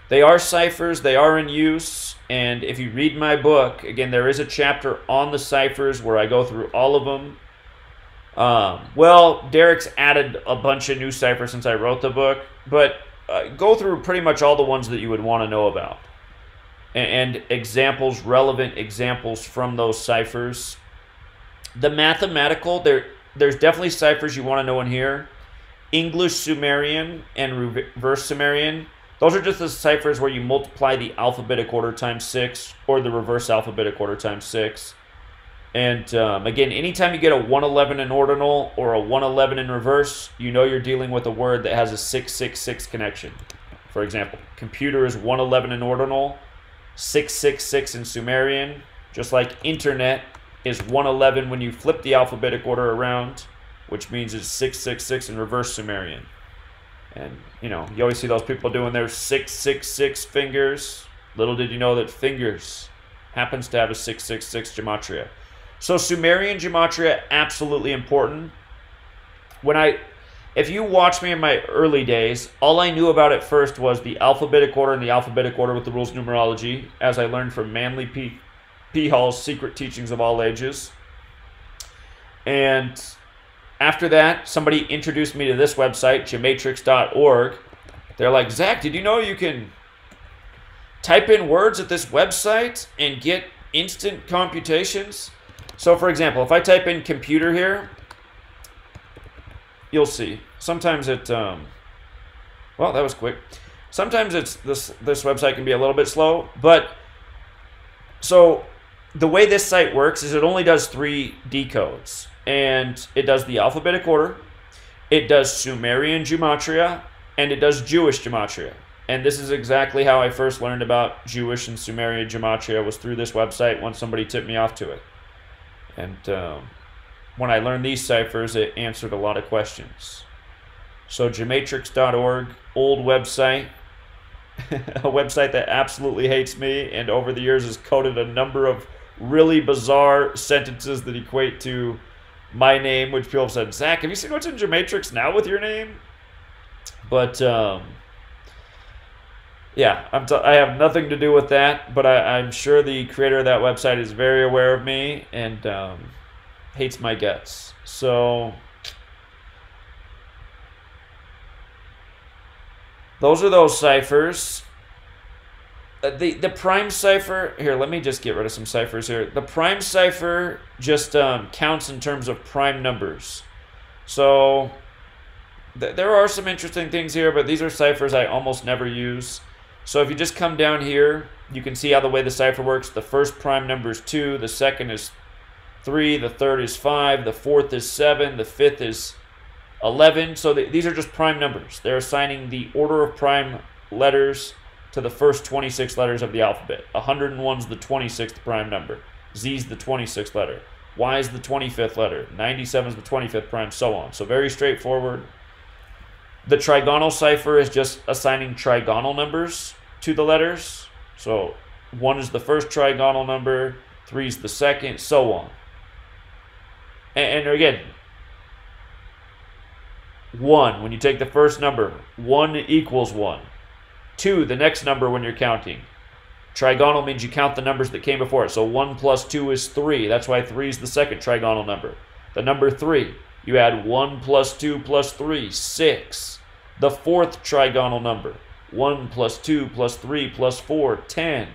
they are ciphers, they are in use, and if you read my book, again, there is a chapter on the ciphers where I go through all of them. Well, Derek's added a bunch of new ciphers since I wrote the book, but go through pretty much all the ones that you would want to know about. And examples, relevant examples from those ciphers. The mathematical, there's definitely ciphers you want to know in here. English Sumerian and reverse Sumerian. Those are just the ciphers where you multiply the alphabetic order times 6 or the reverse alphabetic order times 6. And again, anytime you get a 111 in ordinal or a 111 in reverse, you know you're dealing with a word that has a 666 connection. For example, computer is 111 in ordinal, 666 in Sumerian, just like internet is 111 when you flip the alphabetic order around, which means it's 666 in reverse Sumerian. And, you know, you always see those people doing their 666 fingers. Little did you know that fingers happens to have a 666 gematria. So Sumerian gematria, absolutely important. if you watch me in my early days, all I knew about at first was the alphabetic order and the alphabetic order with the rules of numerology, as I learned from Manly P. Hall's Secret Teachings of All Ages. And after that, somebody introduced me to this website, gematrix.org. They're like, Zach, did you know you can type in words at this website and get instant computations? So, for example, if I type in computer here, you'll see. Sometimes it, well, that was quick. Sometimes it's this website can be a little bit slow, but so the way this site works is it only does 3 decodes, and it does the alphabetic order, it does Sumerian Gematria, and it does Jewish Gematria. And this is exactly how I first learned about Jewish and Sumerian Gematria, was through this website when somebody tipped me off to it. And when I learned these ciphers, it answered a lot of questions. So gematrix.org, old website, a website that absolutely hates me, and over the years has coded a number of really bizarre sentences that equate to my name, which people have said, Zach, have you seen what's in Gematrix now with your name? But, yeah, I have nothing to do with that, but I'm sure the creator of that website is very aware of me and hates my guts. So those are those ciphers. The prime cipher, here, let me just get rid of some ciphers here. The prime cipher just counts in terms of prime numbers. So there are some interesting things here, but these are ciphers I almost never use. So if you just come down here, you can see how the way the cipher works. The first prime number is 2, the second is 3, the third is 5, the fourth is 7, the fifth is 11. So these are just prime numbers. They're assigning the order of prime letters to the first 26 letters of the alphabet. 101 is the 26th prime number. Z is the 26th letter. Y is the 25th letter. 97 is the 25th prime, so on. So very straightforward. The Trigonal Cipher is just assigning trigonal numbers to the letters. So 1 is the first trigonal number, 3 is the second, so on. And again, 1, when you take the first number, 1 equals 1. 2, the next number when you're counting. Trigonal means you count the numbers that came before it. So 1 plus 2 is 3. That's why 3 is the second trigonal number. The number 3, you add 1 plus 2 plus 3, 6. The fourth trigonal number, 1 plus 2 plus 3 plus 4, 10.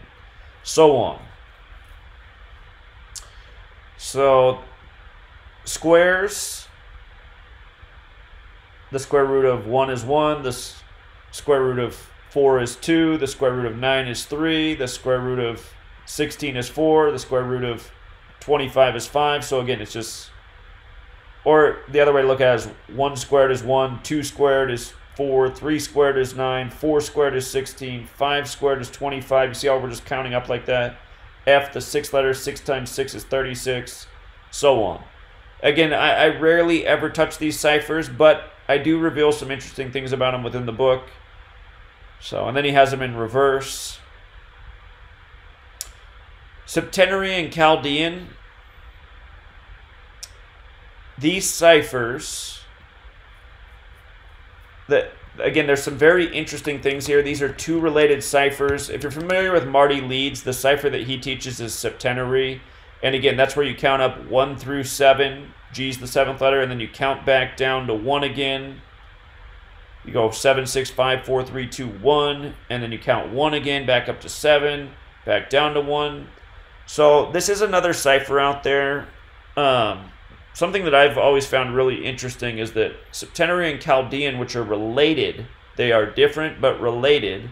So on. So squares, the square root of 1 is 1, the square root of 4 is 2, the square root of 9 is 3, the square root of 16 is 4, the square root of 25 is 5. So again, it's just, or the other way to look at it is 1 squared is 1, 2 squared is 4, 3 squared is 9, 4 squared is 16, 5 squared is 25. You see how we're just counting up like that? F, the 6th letter, 6 times 6 is 36, so on. Again, I rarely ever touch these ciphers, but I do reveal some interesting things about them within the book. So, and then he has them in reverse. Septenary and Chaldean. These ciphers, again, there's some very interesting things here. These are 2 related ciphers. If you're familiar with Marty Leeds, the cipher that he teaches is septenary. And again, that's where you count up 1 through 7. G is the 7th letter, and then you count back down to 1 again. You go 7, 6, 5, 4, 3, 2, 1. And then you count 1 again, back up to 7, back down to 1. So this is another cipher out there. Something that I've always found really interesting is that Septenary and Chaldean, which are related, they are different but related.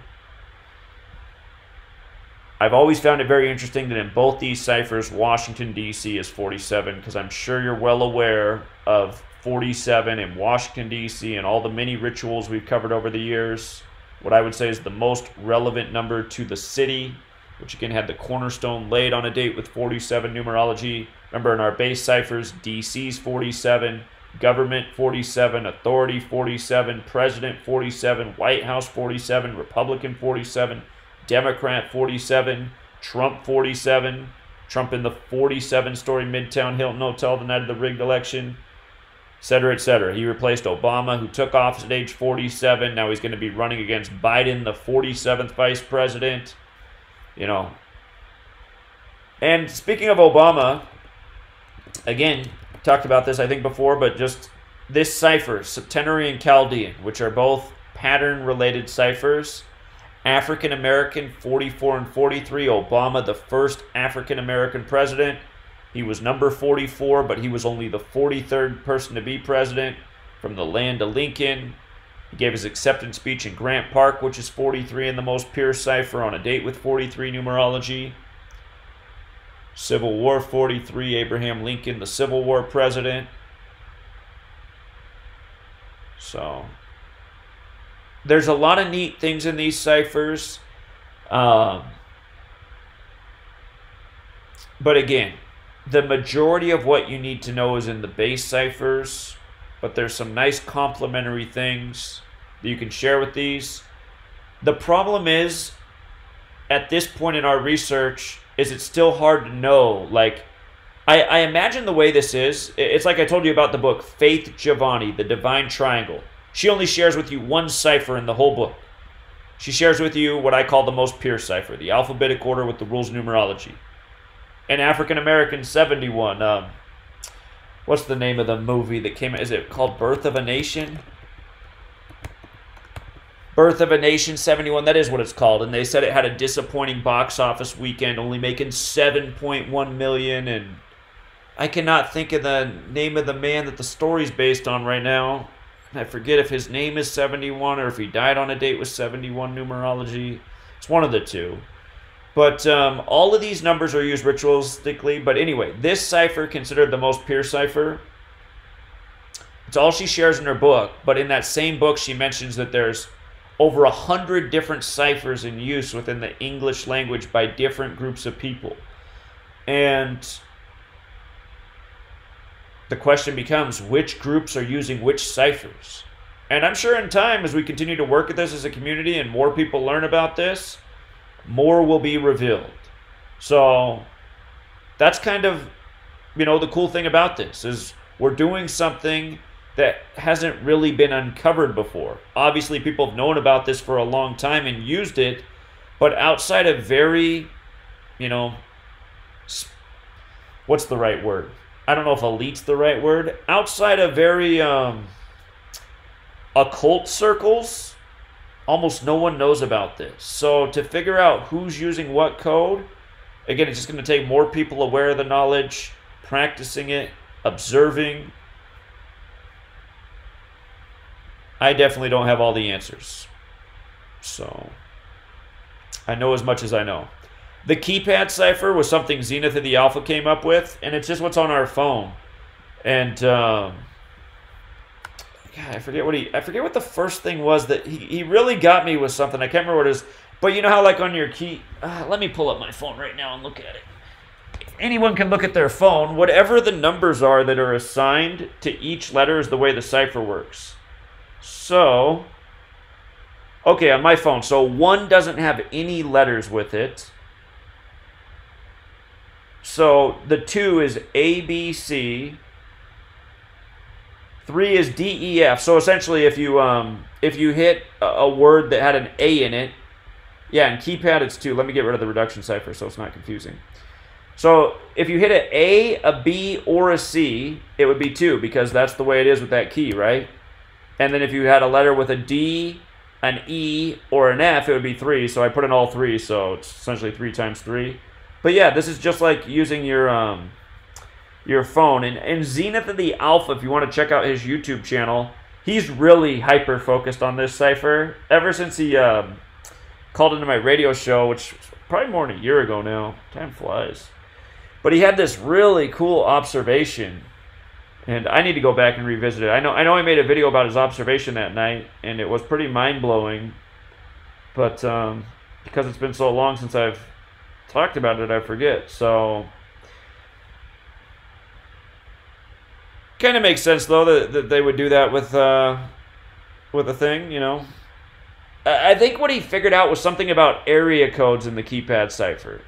I've always found it very interesting that in both these ciphers, Washington, D.C. is 47, because I'm sure you're well aware of 47 in Washington, D.C. and all the many rituals we've covered over the years. What I would say is the most relevant number to the city, which again had the cornerstone laid on a date with 47 numerology. Remember, in our base ciphers, DC's 47, government 47, authority 47, president 47, White House 47, Republican 47, Democrat 47, Trump 47, Trump in the 47-story Midtown Hilton Hotel the night of the rigged election. etc., etc. He replaced Obama, who took office at age 47. Now he's going to be running against Biden, the 47th vice president. You know. And speaking of Obama, again, talked about this, I think, before, but just this cipher, Septenary and Chaldean, which are both pattern-related ciphers. African-American, 44 and 43. Obama, the first African-American president. He was number 44, but he was only the 43rd person to be president. From the land of Lincoln. He gave his acceptance speech in Grant Park, which is 43 in the most pure cipher, on a date with 43 numerology. Civil War 43, Abraham Lincoln, the Civil War president. So, there's a lot of neat things in these ciphers. But again, the majority of what you need to know is in the base ciphers. But there's some nice complementary things that you can share with these. The problem is, at this point in our research, is it's still hard to know. Like, I imagine the way this is, it's like I told you about the book, Faith Giovanni, The Divine Triangle. She only shares with you one cipher in the whole book. She shares with you what I call the most pure cipher, the alphabetic order with the rules of numerology. And African American 71, what's the name of the movie that came out? Is it called Birth of a Nation? Birth of a Nation 71, that is what it's called. And they said it had a disappointing box office weekend, only making $7.1 million. And I cannot think of the name of the man that the story's based on right now. I forget if his name is 71 or if he died on a date with 71 numerology. It's one of the two. But all of these numbers are used ritualistically. But anyway, this cipher, considered the most pure cipher, it's all she shares in her book. But in that same book, she mentions that there's over 100 different ciphers in use within the English language by different groups of people. And the question becomes, which groups are using which ciphers? And I'm sure in time, as we continue to work at this as a community and more people learn about this, more will be revealed. So that's kind of, you know, the cool thing about this is we're doing something that hasn't really been uncovered before. Obviously, people have known about this for a long time and used it, but outside of very, you know, what's the right word? I don't know if elite's the right word. Outside of very occult circles, almost no one knows about this. So to figure out who's using what code, again, it's just going to take more people aware of the knowledge, practicing it, observing. I definitely don't have all the answers. So I know as much as I know. The Keypad Cipher was something Zenith of the Alpha came up with, and it's just what's on our phone. And God, I forget what the first thing was that he really got me with something. I can't remember what it is. But you know how like on your key, let me pull up my phone right now and look at it. Anyone can look at their phone. Whatever the numbers are that are assigned to each letter is the way the cipher works. So, okay, on my phone. So 1 doesn't have any letters with it. So the 2 is A, B, C. 3 is D, E, F. So essentially, if you hit a word that had an A in it, yeah, in Keypad it's 2. Let me get rid of the reduction cipher so it's not confusing. So if you hit an A, a B, or a C, it would be 2 because that's the way it is with that key, right? And then if you had a letter with a D, an E, or an F, it would be 3. So I put in all 3, so it's essentially 3 times 3. But yeah, this is just like using your phone. And Zenith of the Alpha, if you want to check out his YouTube channel, he's really hyper-focused on this cipher. Ever since he called into my radio show, which was probably more than a year ago now. Time flies. But he had this really cool observation. And I need to go back and revisit it. I know I made a video about his observation that night, and it was pretty mind-blowing. But because it's been so long since I've talked about it, I forget. So kind of makes sense, though, that they would do that with a thing, you know. I think what he figured out was something about area codes in the Keypad Cipher.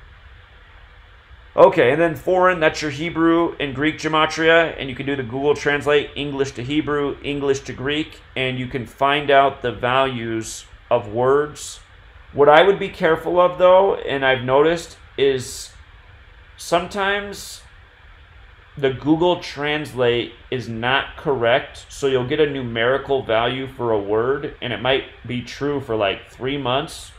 Okay, and then foreign, that's your Hebrew and Greek gematria, and you can do the Google Translate English to Hebrew, English to Greek, and you can find out the values of words. What I would be careful of, though, and I've noticed, is sometimes the Google Translate is not correct, so you'll get a numerical value for a word, and it might be true for like 3 months,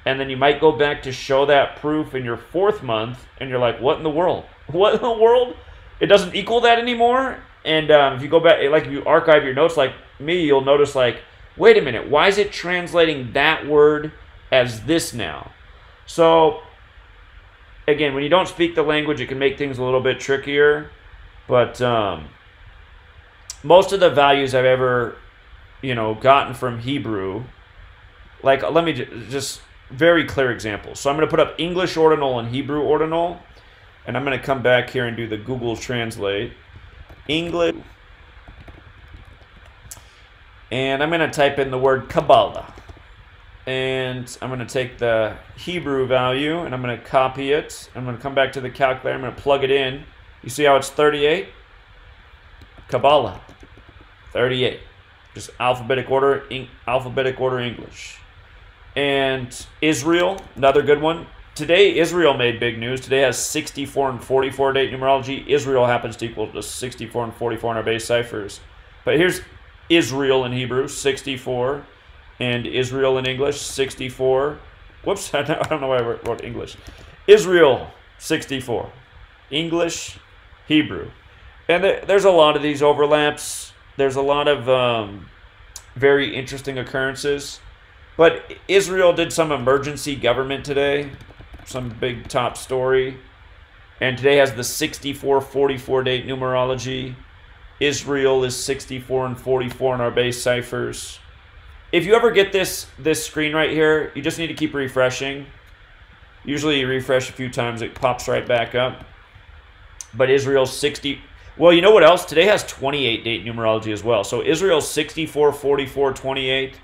and then you might go back to show that proof in your 4th month, and you're like, what in the world? What in the world? It doesn't equal that anymore? And if you go back, like if you archive your notes like me, you'll notice like, wait a minute, why is it translating that word as this now? So, again, when you don't speak the language, it can make things a little bit trickier. But most of the values I've ever, gotten from Hebrew, like, let me just very clear examples. So I'm going to put up English ordinal and Hebrew ordinal, and I'm going to come back here and do the Google Translate. English, and I'm going to type in the word Kabbalah. And I'm going to take the Hebrew value, and I'm going to copy it. I'm going to come back to the calculator. I'm going to plug it in. You see how it's 38? Kabbalah, 38. Just alphabetic order English. And Israel, another good one. Today, Israel made big news. Today has 64 and 44 date numerology. Israel happens to equal to 64 and 44 in our base ciphers. But here's Israel in Hebrew, 64. And Israel in English, 64. Whoops, I don't know why I wrote English. Israel, 64. English, Hebrew. And there's a lot of these overlaps. There's a lot of very interesting occurrences. But Israel did some emergency government today. Some big top story. And today has the 64-44 date numerology. Israel is 64 and 44 in our base ciphers. If you ever get this screen right here, you just need to keep refreshing. Usually you refresh a few times, it pops right back up. But Israel's 60... Well, you know what else? Today has 28 date numerology as well. So Israel's 64, 44, 28.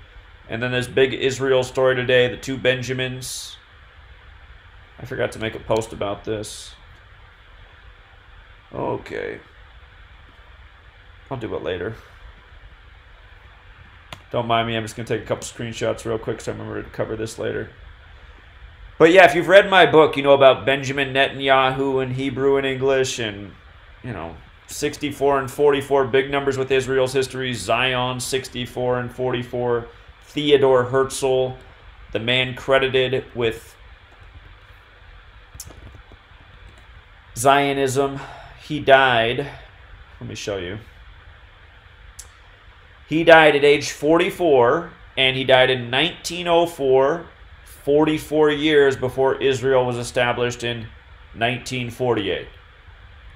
And then this big Israel story today, the 2 Benjamins. I forgot to make a post about this. Okay. I'll do it later. Don't mind me, I'm just going to take a couple screenshots real quick so I remember to cover this later. But yeah, if you've read my book, you know about Benjamin Netanyahu in Hebrew and English, and, 64 and 44, big numbers with Israel's history. Zion, 64 and 44. Theodor Herzl, the man credited with Zionism. He died. Let me show you. He died at age 44, and he died in 1904, 44 years before Israel was established in 1948.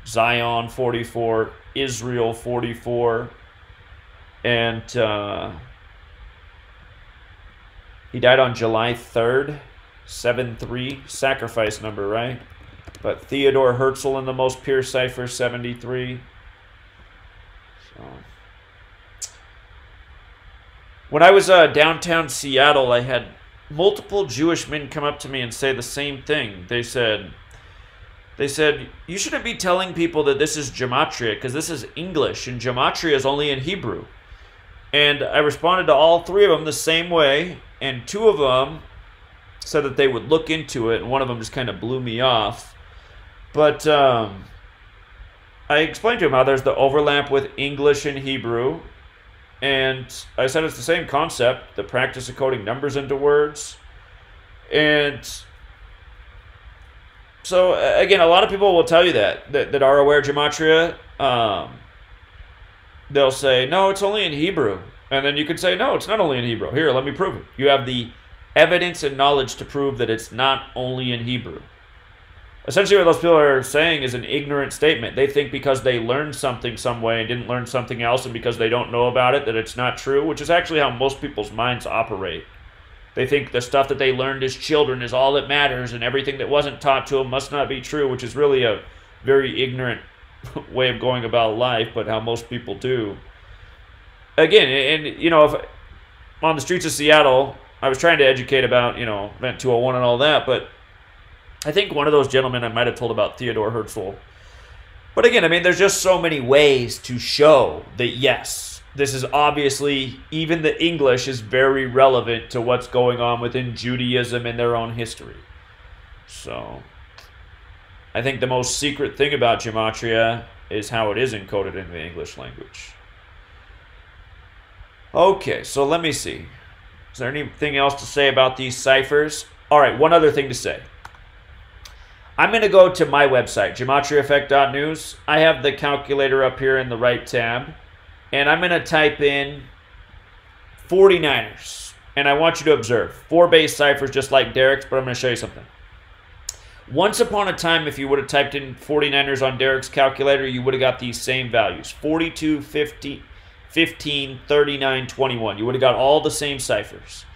Zion, 44, Israel, 44, and he died on July 3rd, 7-3, sacrifice number, right? But Theodor Herzl in the most pure cipher, 73. So... When I was downtown Seattle, I had multiple Jewish men come up to me and say the same thing. They said, you shouldn't be telling people that this is Gematria because this is English and Gematria is only in Hebrew. And I responded to all 3 of them the same way, and 2 of them said that they would look into it, and one of them just kind of blew me off. But I explained to him how there's the overlap with English and Hebrew. And I said it's the same concept, the practice of coding numbers into words. And so, again, a lot of people will tell you that are aware of Gematria. They'll say, no, it's only in Hebrew. And then you can say, no, it's not only in Hebrew. Here, let me prove it. You have the evidence and knowledge to prove that it's not only in Hebrew. Essentially what those people are saying is an ignorant statement. They think because they learned something some way and didn't learn something else, and because they don't know about it, that it's not true, which is actually how most people's minds operate. They think the stuff that they learned as children is all that matters, and everything that wasn't taught to them must not be true, which is really a very ignorant way of going about life, but how most people do. Again, and if on the streets of Seattle, I was trying to educate about, Event 201 and all that, but I think one of those gentlemen I might have told about Theodor Herzl. But again, I mean, there's just so many ways to show that, yes, this is obviously, even the English is very relevant to what's going on within Judaism and their own history. So, I think the most secret thing about Gematria is how it is encoded in the English language. Okay, so let me see. Is there anything else to say about these ciphers? All right, one other thing to say. I'm going to go to my website, GematriaEffectNews. I have the calculator up here in the right tab. And I'm going to type in 49ers. And I want you to observe. 4 base ciphers just like Derek's, but I'm going to show you something. Once upon a time, if you would have typed in 49ers on Derek's calculator, you would have got these same values. 42, 50, 15, 39, 21. You would have got all the same ciphers.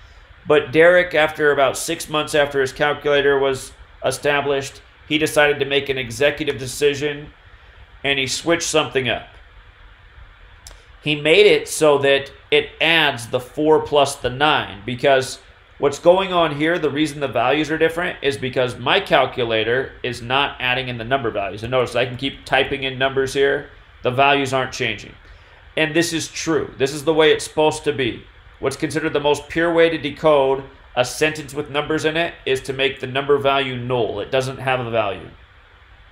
But Derek, after about 6 months after his calculator was established, he decided to make an executive decision, and he switched something up. He made it so that it adds the 4 plus the 9, because what's going on here, the reason the values are different is because my calculator is not adding in the number values. And notice I can keep typing in numbers here. The values aren't changing. And this is true. This is the way it's supposed to be. What's considered the most pure way to decode a sentence with numbers in it is to make the number value null. It doesn't have a value.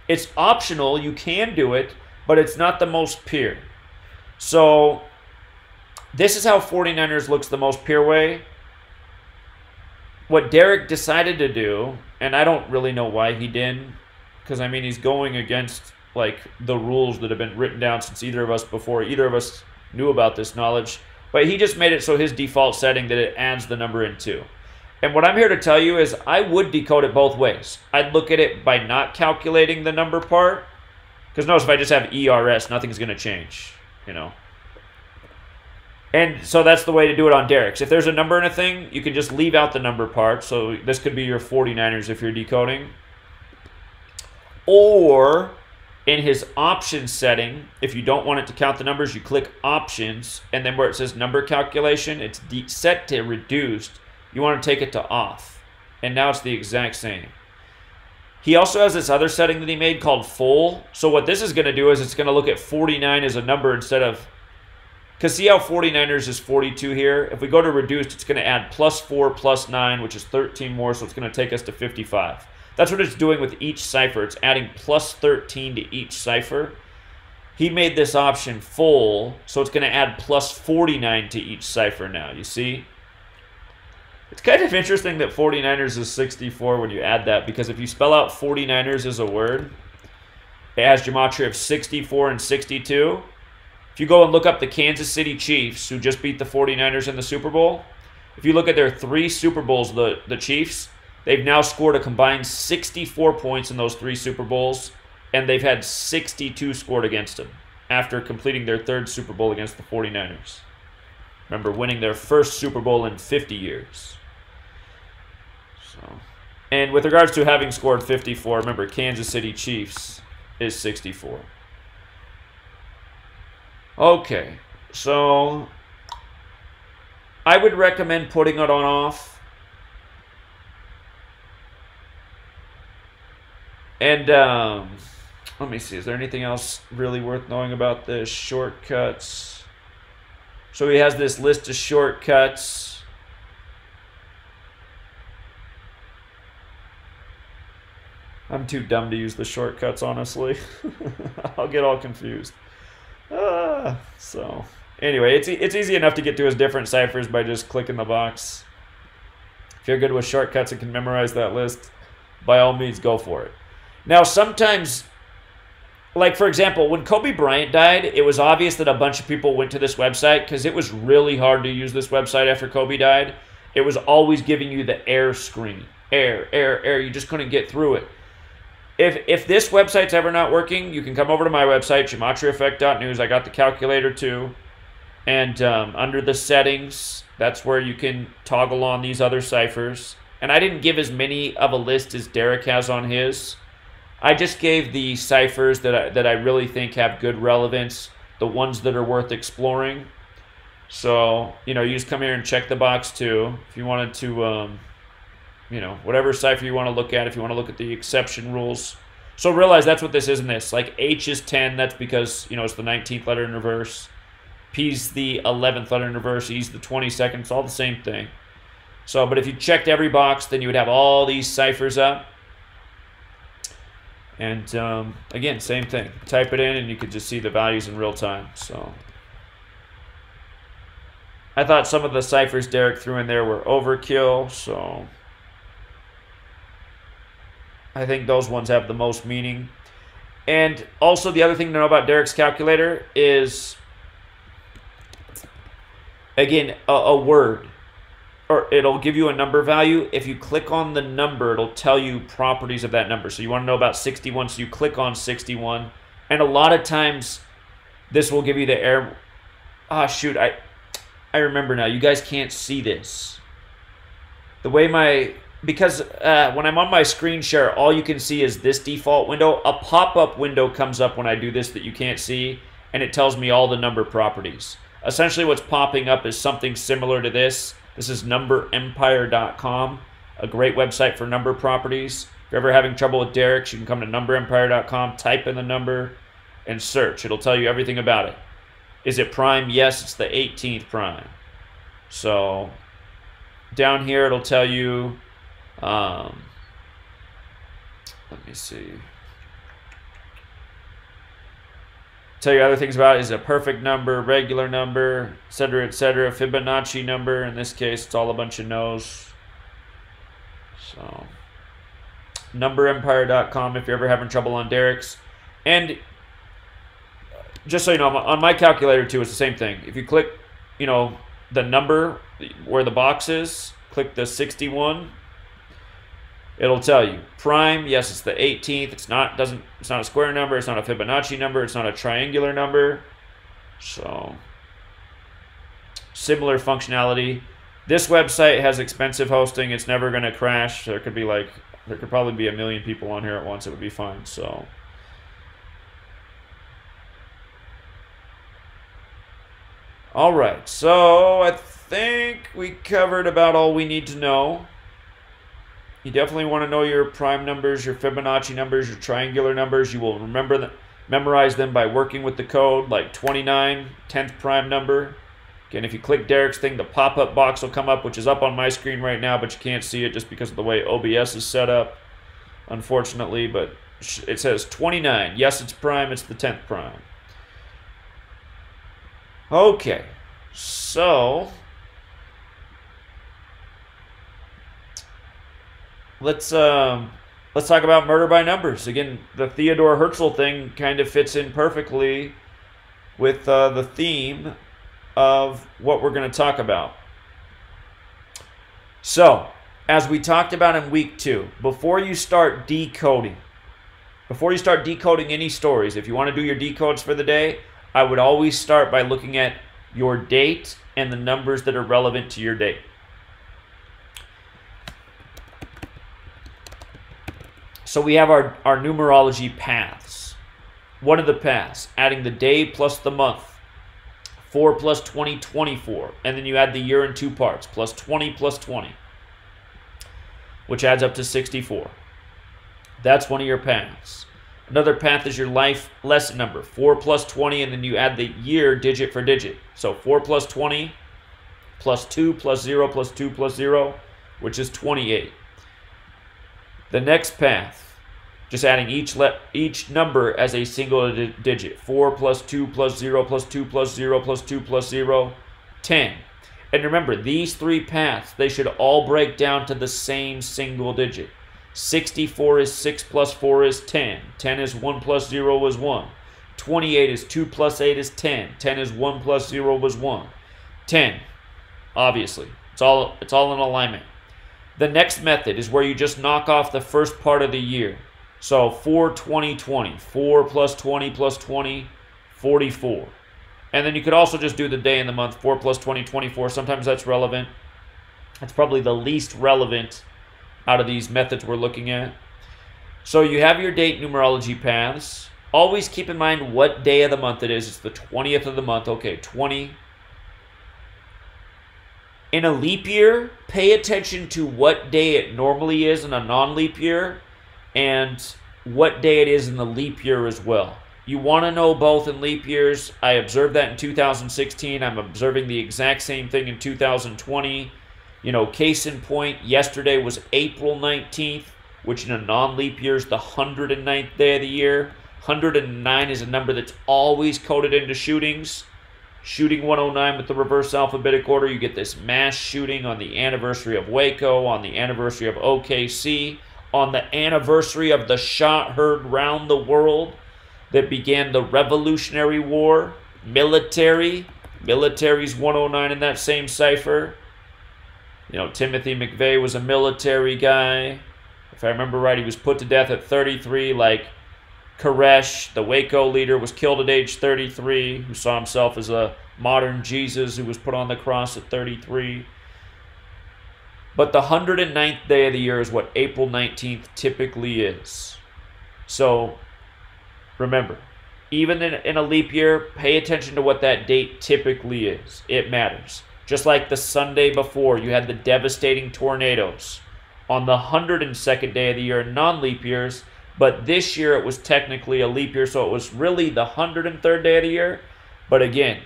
It's optional. You can do it, but it's not the most pure. So this is how 49ers looks the most pure way. What Derek decided to do, and I don't really know why he didn't, because I mean he's going against like the rules that have been written down since either of us knew about this knowledge, but he just made it so his default setting that it adds the number in 2. And what I'm here to tell you is I would decode it both ways. I'd look at it by not calculating the number part, because notice if I just have ERS, nothing's going to change, you know. And so that's the way to do it on Derek's. If there's a number in a thing, you can just leave out the number part. So this could be your 49ers if you're decoding. Or in his options setting, if you don't want it to count the numbers, you click options, and then where it says number calculation, it's set to reduced. You want to take it to off. And now it's the exact same. He also has this other setting that he made called full. So what this is going to do is it's going to look at 49 as a number instead of... Because see how 49ers is 42 here? If we go to reduced, it's going to add +4 + 9, which is 13 more, so it's going to take us to 55. That's what it's doing with each cipher. It's adding +13 to each cipher. He made this option full, so it's going to add +49 to each cipher now, you see? It's kind of interesting that 49ers is 64 when you add that, because if you spell out 49ers as a word, it has gematria of 64 and 62. If you go and look up the Kansas City Chiefs, who just beat the 49ers in the Super Bowl, if you look at their 3 Super Bowls, the Chiefs, they've now scored a combined 64 points in those 3 Super Bowls, and they've had 62 scored against them after completing their 3rd Super Bowl against the 49ers. Remember, winning their 1st Super Bowl in 50 years. And with regards to having scored 54, remember, Kansas City Chiefs is 64. Okay, so I would recommend putting it on off. And let me see, is there anything else really worth knowing about this? Shortcuts. So he has this list of shortcuts. I'm too dumb to use the shortcuts, honestly. I'll get all confused. So, anyway, it's easy enough to get to his different ciphers by just clicking the box. If you're good with shortcuts and can memorize that list, by all means, go for it. Now, sometimes, like, for example, when Kobe Bryant died, it was obvious that a bunch of people went to this website because it was really hard to use this website after Kobe died. It was always giving you the error screen. Error. You just couldn't get through it. If this website's ever not working, you can come over to my website, GematriaEffectNews. I got the calculator too. And under the settings, that's where you can toggle on these other ciphers. And I didn't give as many of a list as Derek has on his. I just gave the ciphers that I really think have good relevance, the ones that are worth exploring. So, you know, you just come here and check the box too. If you wanted to, you know, whatever cipher you want to look at, if you want to look at the exception rules. So realize that's what this is in this. Like H is 10, that's because, you know, it's the 19th letter in reverse. P's the 11th letter in reverse, E's the 22nd, it's all the same thing. So, but if you checked every box, then you would have all these ciphers up. And again, same thing. Type it in and you could just see the values in real time. So I thought some of the ciphers Derek threw in there were overkill, so I think those ones have the most meaning. And also the other thing to know about Derek's calculator is, again, a word. Or it'll give you a number value. If you click on the number, it'll tell you properties of that number. So you want to know about 61, so you click on 61. And a lot of times, this will give you the error. Ah, shoot, I remember now. You guys can't see this. The way because when I'm on my screen share, all you can see is this default window. A pop-up window comes up when I do this that you can't see, and it tells me all the number properties. Essentially, what's popping up is something similar to this. This is numberempire.com, a great website for number properties. If you're ever having trouble with Derek's, you can come to numberempire.com, type in the number, and search. It'll tell you everything about it. Is it prime? Yes, it's the 18th prime. So down here, it'll tell you, let me see. Tell you other things about it. Is a perfect number, regular number, etc., etc. Fibonacci number. In this case, it's all a bunch of no's. So, numberempire.com if you're ever having trouble on Derek's. And just so you know, on my calculator too, it's the same thing. If you click, you know, the number where the box is, click the 61. It'll tell you prime. Yes, it's the 18th. It's not a square number. It's not a Fibonacci number. It's not a triangular number. So similar functionality. This website has expensive hosting. It's never going to crash. There could probably be 1 million people on here at once. It would be fine. So all right. So I think we covered about all we need to know. You definitely want to know your prime numbers, your Fibonacci numbers, your triangular numbers. You will memorize them by working with the code, like 29, 10th prime number. Again, if you click Derek's thing, the pop-up box will come up, which is up on my screen right now, but you can't see it just because of the way OBS is set up, unfortunately. But it says 29. Yes, it's prime. It's the 10th prime. Okay, so let's talk about murder by numbers. Again, the Theodor Herzl thing kind of fits in perfectly with the theme of what we're going to talk about. So, as we talked about in week 2, before you start decoding any stories, if you want to do your decodes for the day, I would always start by looking at your date and the numbers that are relevant to your date. So we have our numerology paths. What are the paths? Adding the day plus the month. 4 plus 20, 24. And then you add the year in 2 parts. Plus 20 plus 20. Which adds up to 64. That's one of your paths. Another path is your life lesson number. 4 plus 20, and then you add the year digit for digit. So 4 plus 20 plus 2 plus 0 plus 2 plus 0, which is 28. The next path, just adding each number as a single digit. 4 plus 2 plus 0 plus 2 plus 0 plus 2 plus 0, 10. And remember, these 3 paths, they should all break down to the same single digit. 64 is 6 plus 4 is 10. 10 is 1 plus 0 is 1. 28 is 2 plus 8 is 10. 10 is 1 plus 0 was 1. 10, obviously. It's all in alignment. The next method is where you just knock off the first part of the year. So 4, 20, 20. 4 plus 20 plus 20, 44. And then you could also just do the day and the month. 4 plus 20, 24. Sometimes that's relevant. That's probably the least relevant out of these methods we're looking at. So you have your date numerology paths. Always keep in mind what day of the month it is. It's the 20th of the month. Okay, 20. In a leap year, pay attention to what day it normally is in a non-leap year and what day it is in the leap year as well. You want to know both in leap years. I observed that in 2016. I'm observing the exact same thing in 2020. You know, case in point, yesterday was April 19th, which in a non-leap year is the 109th day of the year. 109 is a number that's always coded into shootings. Shooting 109 with the reverse alphabetic order, you get this mass shooting on the anniversary of Waco, on the anniversary of OKC, on the anniversary of the shot heard round the world that began the Revolutionary War. Military's 109 in that same cipher. You know, Timothy McVeigh was a military guy. If I remember right, he was put to death at 33, like Koresh, the Waco leader, was killed at age 33, who saw himself as a modern Jesus who was put on the cross at 33. But the 109th day of the year is what April 19th typically is. So remember, even in a leap year, pay attention to what that date typically is. It matters. Just like the Sunday before, you had the devastating tornadoes on the 102nd day of the year in non-leap years. But this year it was technically a leap year, so it was really the 103rd day of the year. But again,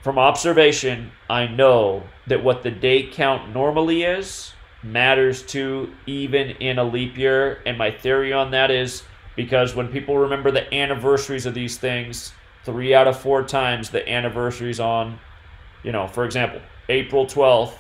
from observation, I know that what the day count normally is matters too, even in a leap year. And my theory on that is because when people remember the anniversaries of these things, 3 out of 4 times the anniversaries on, you know, for example, April 12th,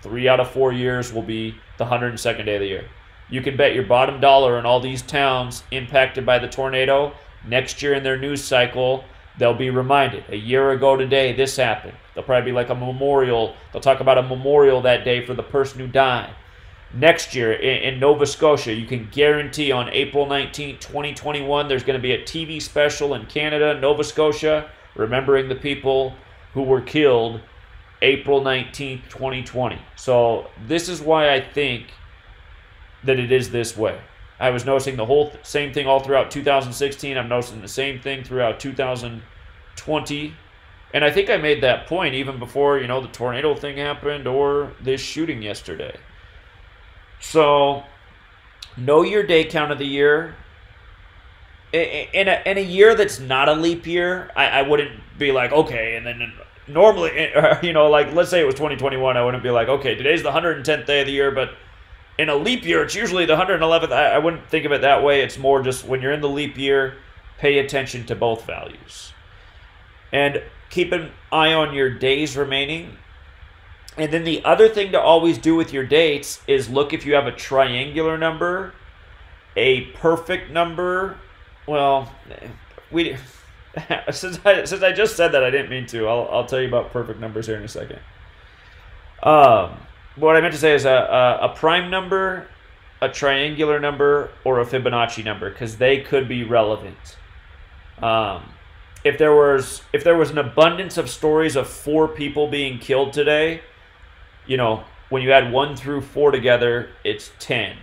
3 out of 4 years will be the 102nd day of the year. You can bet your bottom dollar in all these towns impacted by the tornado, next year in their news cycle, they'll be reminded, a year ago today, this happened. There'll probably be like a memorial. They'll talk about a memorial that day for the person who died. Next year in Nova Scotia, you can guarantee on April 19, 2021, there's going to be a TV special in Canada, Nova Scotia, remembering the people who were killed April 19, 2020. So this is why I think that it is this way. I was noticing the whole same thing all throughout 2016. I'm noticing the same thing throughout 2020. And I think I made that point even before, you know, the tornado thing happened or this shooting yesterday. So know your day count of the year. In a year that's not a leap year, I wouldn't be like, okay, and then normally, you know, like let's say it was 2021, I wouldn't be like, okay, today's the 110th day of the year, but in a leap year, it's usually the 111th. I wouldn't think of it that way. It's more just when you're in the leap year, pay attention to both values. And keep an eye on your days remaining. And then the other thing to always do with your dates is look if you have a triangular number, a perfect number. Well, since I just said that, I didn't mean to. I'll tell you about perfect numbers here in a second. What I meant to say is a prime number, a triangular number, or a Fibonacci number, because they could be relevant. If there was an abundance of stories of 4 people being killed today, you know, when you add 1 through 4 together, it's 10.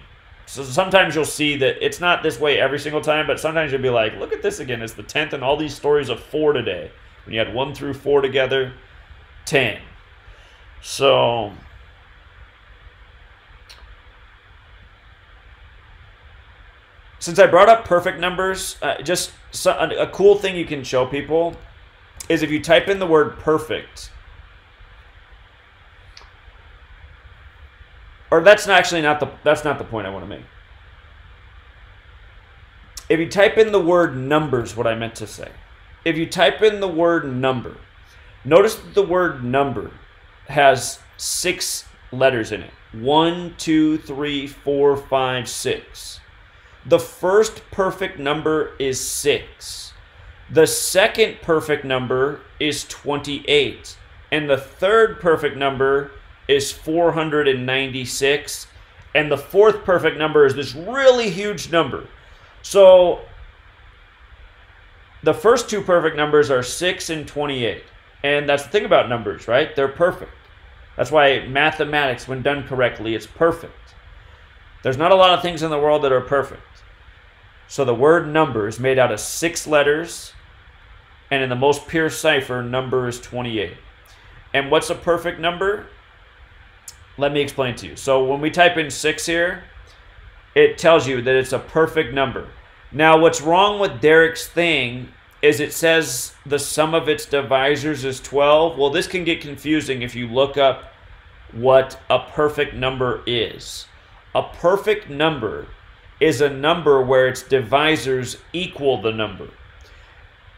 So sometimes you'll see that it's not this way every single time, but sometimes you'll be like, look at this again. It's the 10th and all these stories of 4 today. When you add 1 through 4 together, 10. So since I brought up perfect numbers, just a cool thing you can show people is if you type in the word perfect, or that's not the point I want to make. If you type in the word numbers, what I meant to say. If you type in the word number, notice that the word number has 6 letters in it. 1, 2, 3, 4, 5, 6. The first perfect number is 6. The second perfect number is 28. And the third perfect number is 496. And the fourth perfect number is this really huge number. So the first 2 perfect numbers are 6 and 28. And that's the thing about numbers, right? They're perfect. That's why mathematics, when done correctly, it's perfect. There's not a lot of things in the world that are perfect. So the word number is made out of 6 letters, and in the most pure cipher, number is 28. And what's a perfect number? Let me explain to you. So when we type in 6 here, it tells you that it's a perfect number. Now, what's wrong with Derek's thing is it says the sum of its divisors is 12. Well, this can get confusing if you look up what a perfect number is. A perfect number is a number where its divisors equal the number.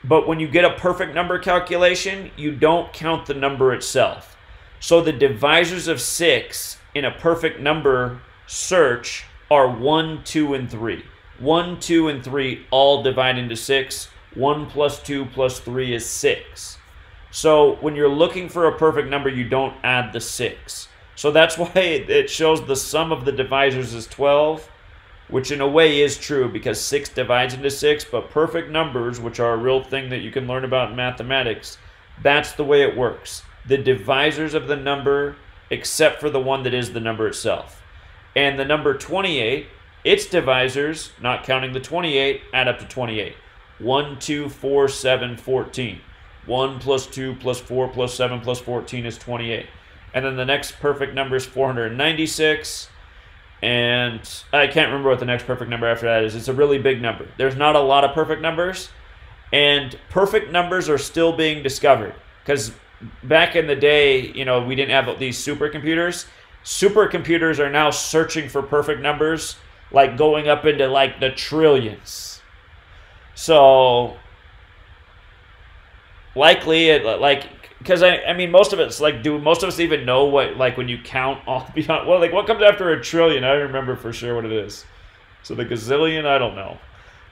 But when you get a perfect number calculation, you don't count the number itself. So the divisors of 6 in a perfect number search are 1, 2, and 3. 1, 2, and 3 all divide into 6. 1 plus 2 plus 3 is 6. So when you're looking for a perfect number, you don't add the 6. So that's why it shows the sum of the divisors is 12, which in a way is true because 6 divides into 6, but perfect numbers, which are a real thing that you can learn about in mathematics, that's the way it works. The divisors of the number, except for the one that is the number itself. And the number 28, its divisors, not counting the 28, add up to 28. 1, 2, 4, 7, 14. 1 plus 2 plus 4 plus 7 plus 14 is 28. And then the next perfect number is 496. And I can't remember what the next perfect number after that is. It's a really big number. There's not a lot of perfect numbers. And perfect numbers are still being discovered. Because back in the day, you know, we didn't have these supercomputers. Supercomputers are now searching for perfect numbers, like going up into like the trillions. So likely, because I mean, most of it's like, do most of us even know what, like, when you count all beyond, well, like, what comes after a trillion? I don't remember for sure what it is. So the gazillion, I don't know.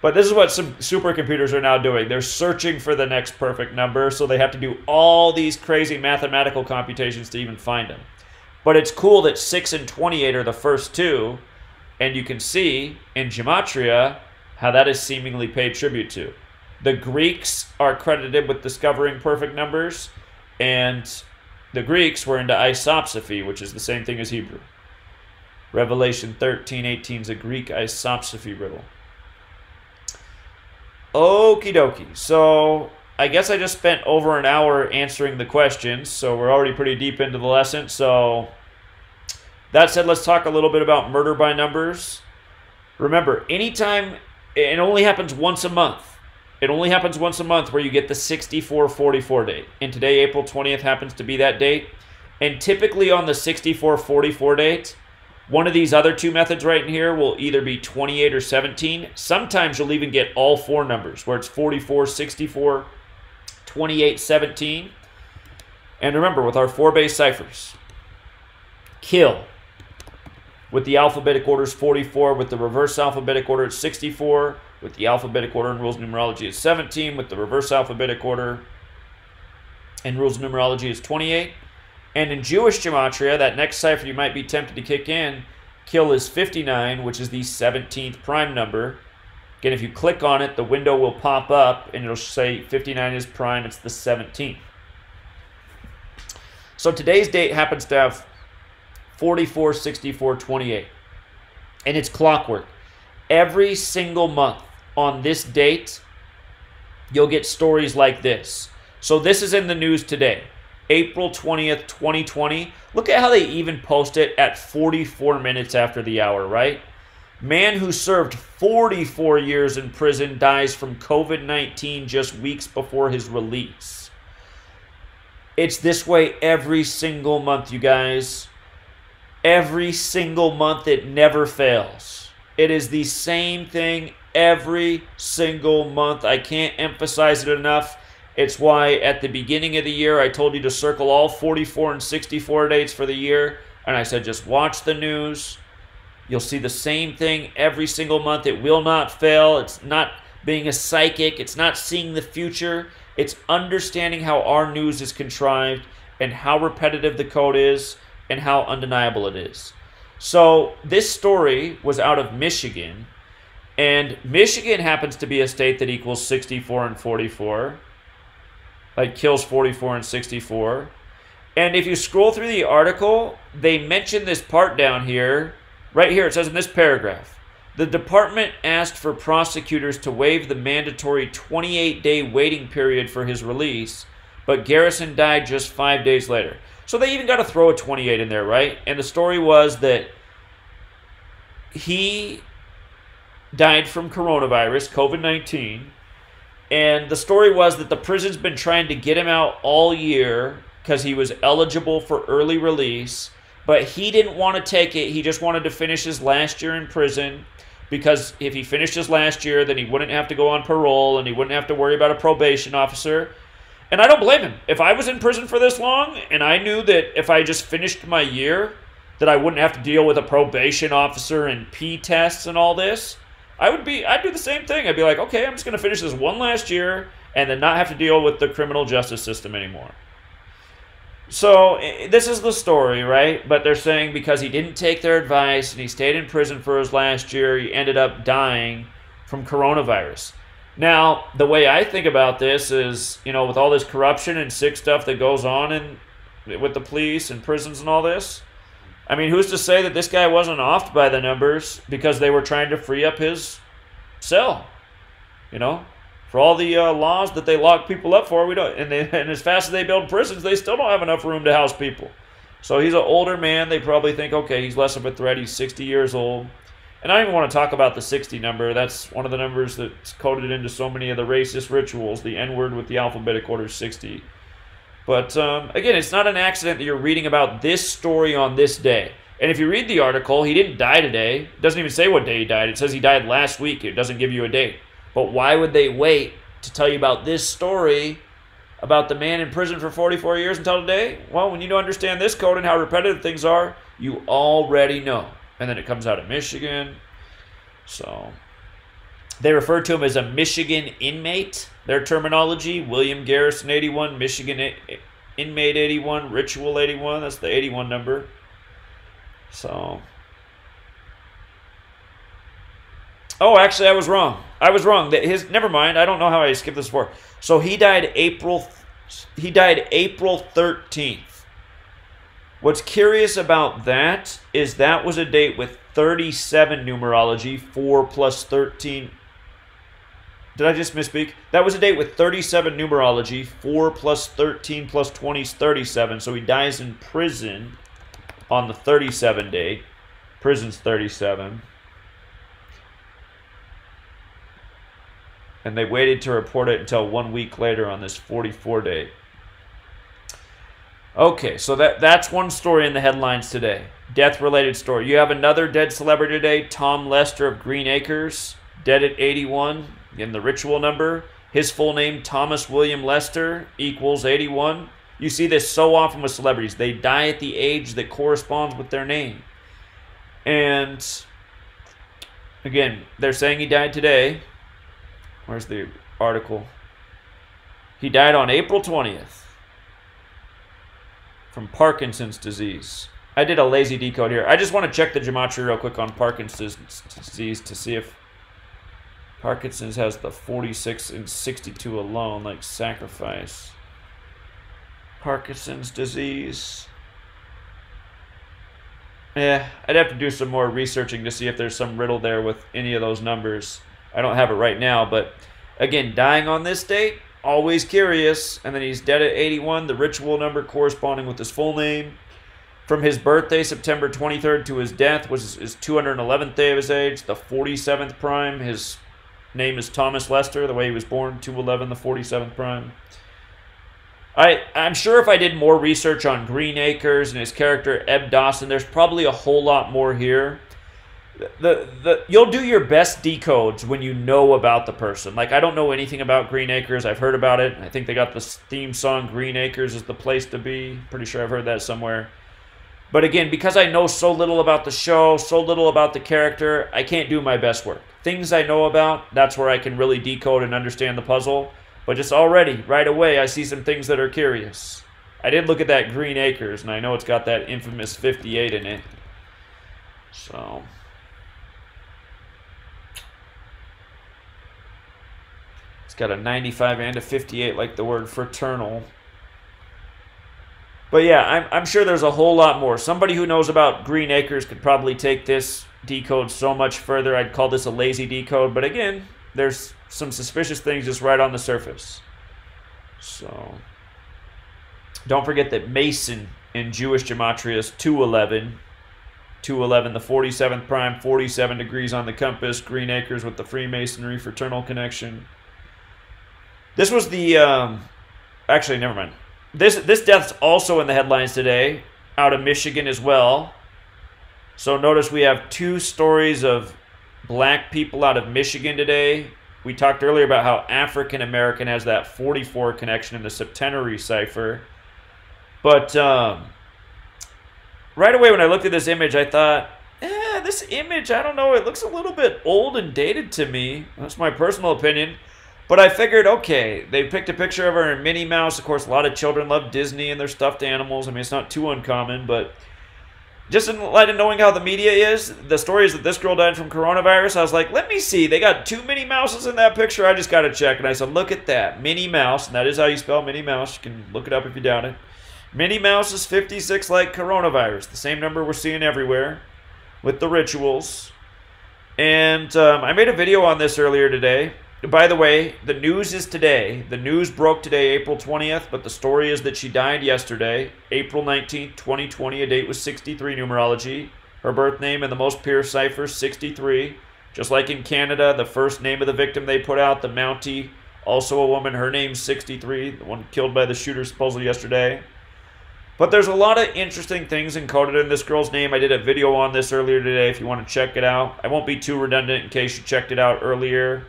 But this is what some supercomputers are now doing. They're searching for the next perfect number, so they have to do all these crazy mathematical computations to even find them. But it's cool that 6 and 28 are the first two, and you can see in Gematria how that is seemingly paid tribute to. The Greeks are credited with discovering perfect numbers, and the Greeks were into isopsophy, which is the same thing as Hebrew. Revelation 13:18 is a Greek isopsophy riddle. Okie dokie. So I guess I just spent over an hour answering the questions, so we're already pretty deep into the lesson. So that said, let's talk a little bit about murder by numbers. Remember, anytime, it only happens once a month. It only happens once a month where you get the 6444 date. And today, April 20th, happens to be that date. And typically on the 6444 date, one of these other two methods right in here will either be 28 or 17. Sometimes you'll even get all four numbers, where it's 44, 64, 28, 17. And remember, with our 4-base ciphers, kill. With the alphabetic order is 44. With the reverse alphabetic order, it's 64. With the alphabetic order and rules of numerology is 17. With the reverse alphabetic order and rules of numerology is 28. And in Jewish Gematria, that next cipher you might be tempted to kick in, kill is 59, which is the 17th prime number. Again, if you click on it, the window will pop up and it'll say 59 is prime. It's the 17th. So today's date happens to have 44, 64, 28. And it's clockwork. Every single month on this date, you'll get stories like this. So this is in the news today. April 20th, 2020. Look at how they even post it at 44 minutes after the hour, right? Man who served 44 years in prison dies from COVID-19 just weeks before his release. It's this way every single month, you guys. Every single month, it never fails. It is the same thing every single month. I can't emphasize it enough. It's why at the beginning of the year, I told you to circle all 44 and 64 dates for the year. And I said, just watch the news. You'll see the same thing every single month. It will not fail. It's not being a psychic. It's not seeing the future. It's understanding how our news is contrived and how repetitive the code is and how undeniable it is. So this story was out of Michigan. And Michigan happens to be a state that equals 64 and 44. Like kills 44 and 64. And if you scroll through the article, they mention this part down here. Right here, it says in this paragraph, the department asked for prosecutors to waive the mandatory 28-day waiting period for his release but Garrison died just 5 days later. So they even got to throw a 28 in there, right? And the story was that he died from coronavirus, COVID-19, and the story was that the prison's been trying to get him out all year because he was eligible for early release, but he didn't want to take it. He just wanted to finish his last year in prison, because if he finished his last year, then he wouldn't have to go on parole and he wouldn't have to worry about a probation officer. And I don't blame him. If I was in prison for this long and I knew that if I just finished my year that I wouldn't have to deal with a probation officer and P tests and all this, I'd do the same thing. I'd be like, okay, I'm just going to finish this one last year and then not have to deal with the criminal justice system anymore. So this is the story, right? But they're saying because he didn't take their advice and he stayed in prison for his last year, he ended up dying from coronavirus. Now, the way I think about this is, you know, with all this corruption and sick stuff that goes on with the police and prisons and all this, I mean, who's to say that this guy wasn't offed by the numbers because they were trying to free up his cell, you know? For all the laws that they lock people up for, and as fast as they build prisons, they still don't have enough room to house people. So he's an older man. They probably think, okay, he's less of a threat. He's 60 years old. And I don't even want to talk about the 60 number. That's one of the numbers that's coded into so many of the racist rituals. The N-word with the alphabetic order 60. But again, it's not an accident that you're reading about this story on this day. And if you read the article, he didn't die today. It doesn't even say what day he died. It says he died last week. It doesn't give you a date. But why would they wait to tell you about this story about the man in prison for 44 years until today? Well, when you don't understand this code and how repetitive things are, you already know. And then it comes out of Michigan. So they refer to him as a Michigan inmate, their terminology. William Garrison 81, Michigan inmate 81, ritual 81. That's the 81 number. So, oh, actually, I was wrong. Never mind. I don't know how I skipped this before. So he died April 13th. What's curious about that is that was a date with 37 numerology, 4 plus 13. Did I just misspeak? That was a date with 37 numerology, 4 plus 13 plus 20 is 37. So he dies in prison on the 37 date. Prison's 37. And they waited to report it until 1 week later on this 44 date. Okay, so that's one story in the headlines today. Death-related story. You have another dead celebrity today, Tom Lester of Green Acres, dead at 81. Again, the ritual number. His full name, Thomas William Lester, equals 81. You see this so often with celebrities. They die at the age that corresponds with their name. And, again, they're saying he died today. Where's the article? He died on April 20th. From Parkinson's disease. I did a lazy decode here. I just want to check the gematria real quick on Parkinson's disease to see if Parkinson's has the 46 and 62 alone, like sacrifice. Parkinson's disease. Yeah, I'd have to do some more researching to see if there's some riddle there with any of those numbers. I don't have it right now, but again, dying on this date, always curious. And then he's dead at 81, the ritual number corresponding with his full name. From his birthday, September 23rd, to his death was his 211th day of his age, the 47th prime. His name is Thomas Lester, the way he was born, 211, the 47th prime. I'm sure if I did more research on Green Acres and his character, Eb Dawson, there's probably a whole lot more here. You'll do your best decodes when you know about the person. Like, I don't know anything about Green Acres. I've heard about it. I think they got this theme song, Green Acres is the place to be. Pretty sure I've heard that somewhere. But again, because I know so little about the show, so little about the character, I can't do my best work. Things I know about, that's where I can really decode and understand the puzzle. But just already, right away, I see some things that are curious. I did look at that Green Acres, and I know it's got that infamous 58 in it. So it's got a 95 and a 58, like the word fraternal. But yeah, I'm sure there's a whole lot more. Somebody who knows about Green Acres could probably take this decode so much further. I'd call this a lazy decode. But again, there's some suspicious things just right on the surface. So Don't forget that Mason in Jewish Gematria is 211. 211, the 47th prime, 47 degrees on the compass, Green Acres with the Freemasonry fraternal connection. This was the, actually, never mind. This death's also in the headlines today, out of Michigan as well. So notice we have 2 stories of black people out of Michigan today. We talked earlier about how African American has that 44 connection in the septenary cipher. But right away when I looked at this image, I thought, this image, I don't know, it looks a little bit old and dated to me. That's my personal opinion. But I figured, okay, they picked a picture of her in Minnie Mouse. Of course, a lot of children love Disney and their stuffed animals. I mean, it's not too uncommon, but just in light of knowing how the media is, the story is that this girl died from coronavirus. I was like, let me see. They got 2 Minnie Mouses in that picture. I just got to check. And I said, look at that. Minnie Mouse, and that is how you spell Minnie Mouse. You can look it up if you doubt it. Minnie Mouse is 56 like coronavirus, the same number we're seeing everywhere with the rituals. And I made a video on this earlier today. By the way, the news is today. The news broke today, April 20th, but the story is that she died yesterday, April 19th, 2020. A date was 63 numerology. Her birth name in the most pure cipher, 63. Just like in Canada, the first name of the victim they put out, the Mountie, also a woman, her name's 63, the one killed by the shooter supposedly yesterday. But there's a lot of interesting things encoded in this girl's name. I did a video on this earlier today if you want to check it out. I won't be too redundant in case you checked it out earlier.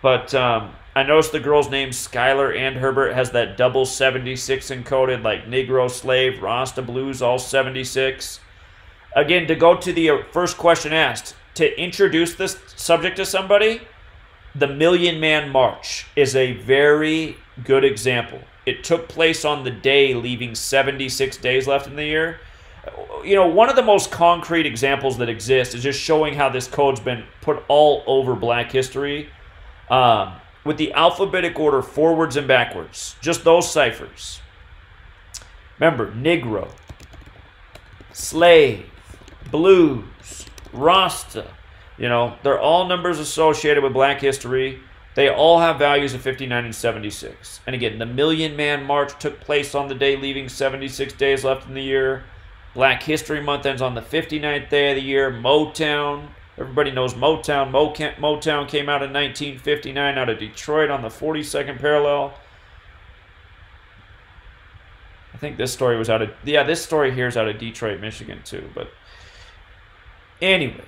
But I noticed the girl's name, Skylar and Herbert, has that double 76 encoded, like Negro, Slave, Rasta, Blues, all 76. Again, to go to the first question asked, to introduce this subject to somebody, the Million Man March is a very good example. It took place on the day leaving 76 days left in the year. You know, one of the most concrete examples that exists is just showing how this code's been put all over black history. With the alphabetic order forwards and backwards. Just those ciphers. Remember, Negro, Slave, Blues, Rasta. You know, they're all numbers associated with black history. They all have values of 59 and 76. And again, the Million Man March took place on the day leaving 76 days left in the year. Black History Month ends on the 59th day of the year. Motown. Everybody knows Motown. Motown came out in 1959 out of Detroit on the 42nd parallel. I think this story was out of... Yeah, this story here is out of Detroit, Michigan, too. But anyway,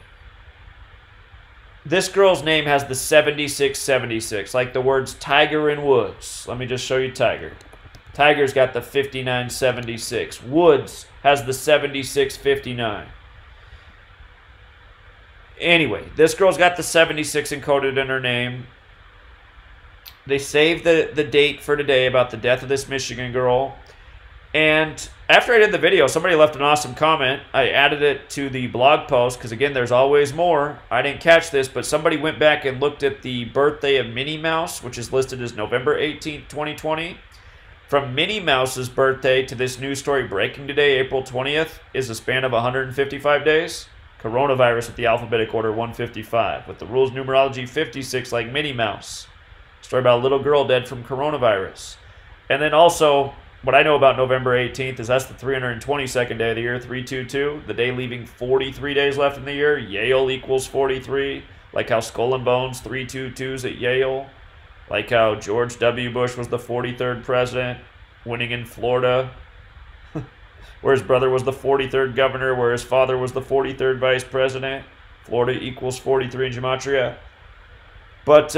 this girl's name has the 7676, like the words Tiger and Woods. Let me just show you Tiger. Tiger's got the 5976. Woods has the 7659. Anyway, this girl's got the 76 encoded in her name. They saved the date for today about the death of this Michigan girl. And after I did the video, somebody left an awesome comment. I added it to the blog post because, again, there's always more. I didn't catch this, but somebody went back and looked at the birthday of Minnie Mouse, which is listed as November 18th, 2020. From Minnie Mouse's birthday to this news story breaking today, April 20th, is a span of 155 days. Coronavirus with the alphabetic order 155. With the rules numerology 56 like Minnie Mouse. Story about a little girl dead from coronavirus. And then also, what I know about November 18th is that's the 322nd day of the year, 322. The day leaving 43 days left in the year. Yale equals 43. Like how Skull and Bones, 322s at Yale. Like how George W. Bush was the 43rd president, winning in Florida. Where his brother was the 43rd governor, where his father was the 43rd vice president. Florida equals 43 in Gematria. But,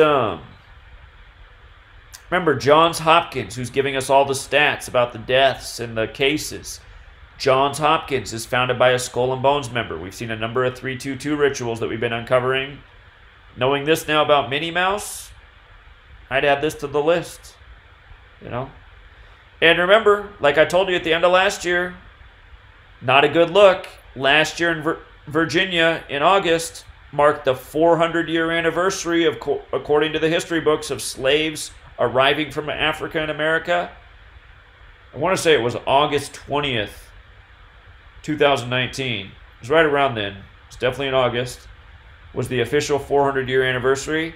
remember, Johns Hopkins, who's giving us all the stats about the deaths and the cases. Johns Hopkins is founded by a Skull and Bones member. We've seen a number of 322 rituals that we've been uncovering. Knowing this now about Minnie Mouse, I'd add this to the list. You know? And remember, like I told you at the end of last year, not a good look. Last year in Virginia, in August, marked the 400-year anniversary, of according to the history books, of slaves arriving from Africa and America. I want to say it was August 20th, 2019. It was right around then. It's definitely in August. Was the official 400-year anniversary.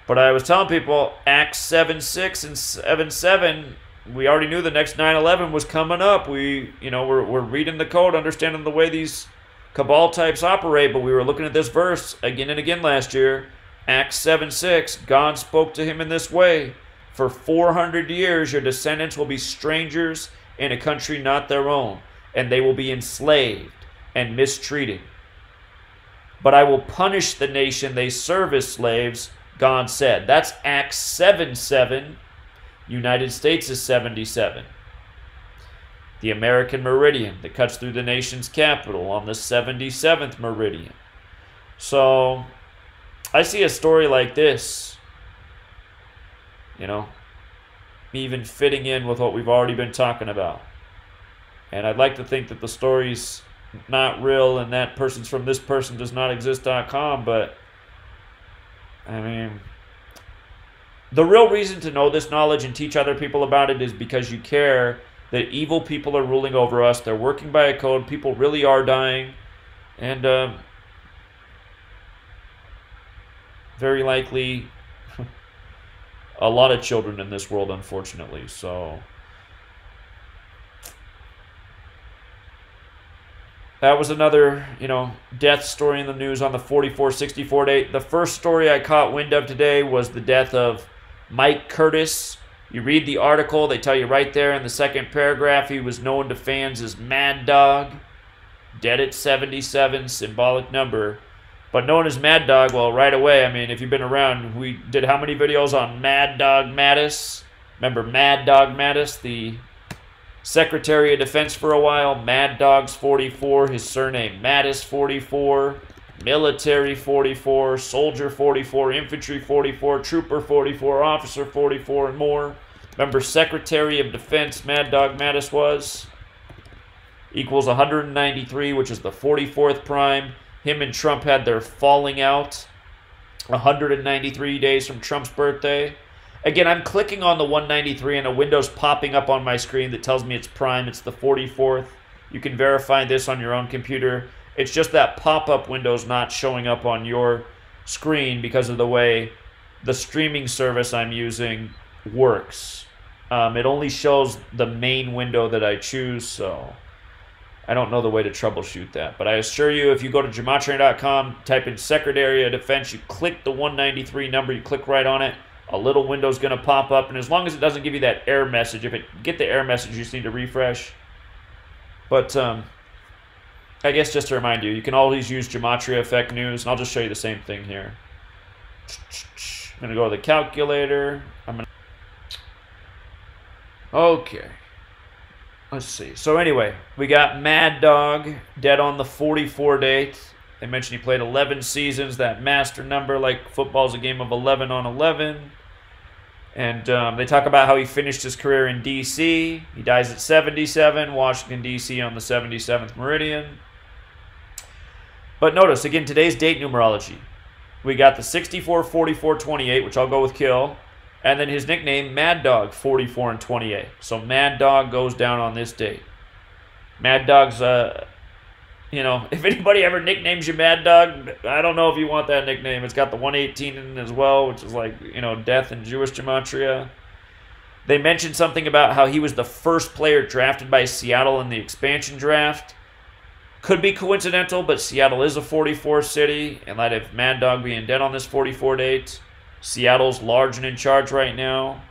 But I was telling people, Acts 7:6 and 7:7 we already knew the next 9/11 was coming up. We're reading the code, understanding the way these Cabal types operate, but we were looking at this verse again and again last year. Acts 7:6, God spoke to him in this way. For 400 years your descendants will be strangers in a country not their own, and they will be enslaved and mistreated. But I will punish the nation they serve as slaves, God said. That's Acts 7:7. United States is 77. The American meridian that cuts through the nation's capital on the 77th meridian. So I see a story like this, even fitting in with what we've already been talking about. And I'd like to think that the story's not real and that person's from this person does not exist.com, but I mean, the real reason to know this knowledge and teach other people about it is because you care that evil people are ruling over us. They're working by a code. People really are dying. And very likely a lot of children in this world, unfortunately. So that was another, death story in the news on the 4464 date. The first story I caught wind of today was the death of Mike Curtis. You read the article, they tell you right there in the second paragraph, he was known to fans as Mad Dog. Dead at 77, symbolic number. But known as Mad Dog, well, right away, I mean, if you've been around, we did how many videos on Mad Dog Mattis? Remember Mad Dog Mattis, the Secretary of Defense for a while? Mad Dog's 44, his surname Mattis 44, Military 44, Soldier 44, Infantry 44, Trooper 44, Officer 44, and more. Remember Secretary of Defense Mad Dog Mattis was? Equals 193, which is the 44th prime. Him and Trump had their falling out 193 days from Trump's birthday. Again, I'm clicking on the 193 and a window's popping up on my screen that tells me it's prime. It's the 44th. You can verify this on your own computer. It's just that pop-up window's not showing up on your screen because of the way the streaming service I'm using works. It only shows the main window that I choose, so I don't know the way to troubleshoot that. But I assure you, if you go to Gematria.com, type in Secretary of Defense, you click the 193 number, you click right on it, a little window's going to pop up, and as long as it doesn't give you that error message, if it get the error message, you just need to refresh. But I guess just to remind you, you can always use GematriaEffectNews, and I'll just show you the same thing here. I'm going to go to the calculator. Okay. Let's see. So anyway, we got Mad Dog dead on the 44 date. They mentioned he played 11 seasons, that master number, like football's a game of 11 on 11. And they talk about how he finished his career in D.C. He dies at 77, Washington, D.C. on the 77th meridian. But notice, again, today's date numerology. We got the 64, 44, 28, which I'll go with kill. And then his nickname, Mad Dog, 44 and 28. So Mad Dog goes down on this date. Mad Dog's, if anybody ever nicknames you Mad Dog, I don't know if you want that nickname. It's got the 118 in it as well, which is like, death in Jewish Gematria. They mentioned something about how he was the first player drafted by Seattle in the expansion draft. Could be coincidental, but Seattle is a 44 city, in light of Mad Dog being dead on this 44 date. Seattle's large and in charge right now.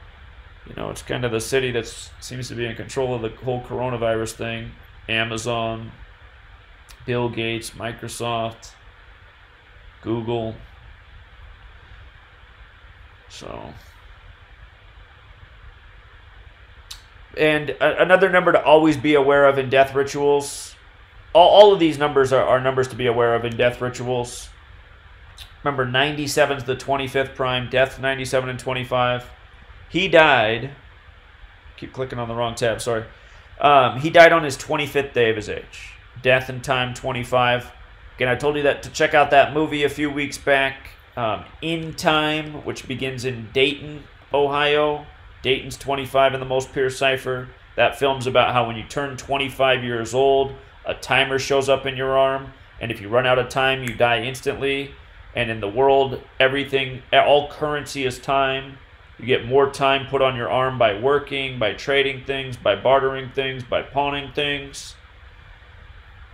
It's kind of the city that seems to be in control of the whole coronavirus thing. Amazon, Bill Gates, Microsoft, Google. So, and another number to always be aware of in death rituals. All of these numbers are numbers to be aware of in death rituals. Remember, 97 is the 25th prime. Death 97 and 25. He died. Keep clicking on the wrong tab. Sorry. He died on his 25th day of his age. Death and time 25. Again, I told you that to check out that movie a few weeks back. In Time, which begins in Dayton, Ohio. Dayton's 25 in the Most Pure Cipher. That film's about how when you turn 25 years old, a timer shows up in your arm, and if you run out of time, you die instantly. And in the world, all currency is time. You get more time put on your arm by working, by trading things, by bartering things, by pawning things.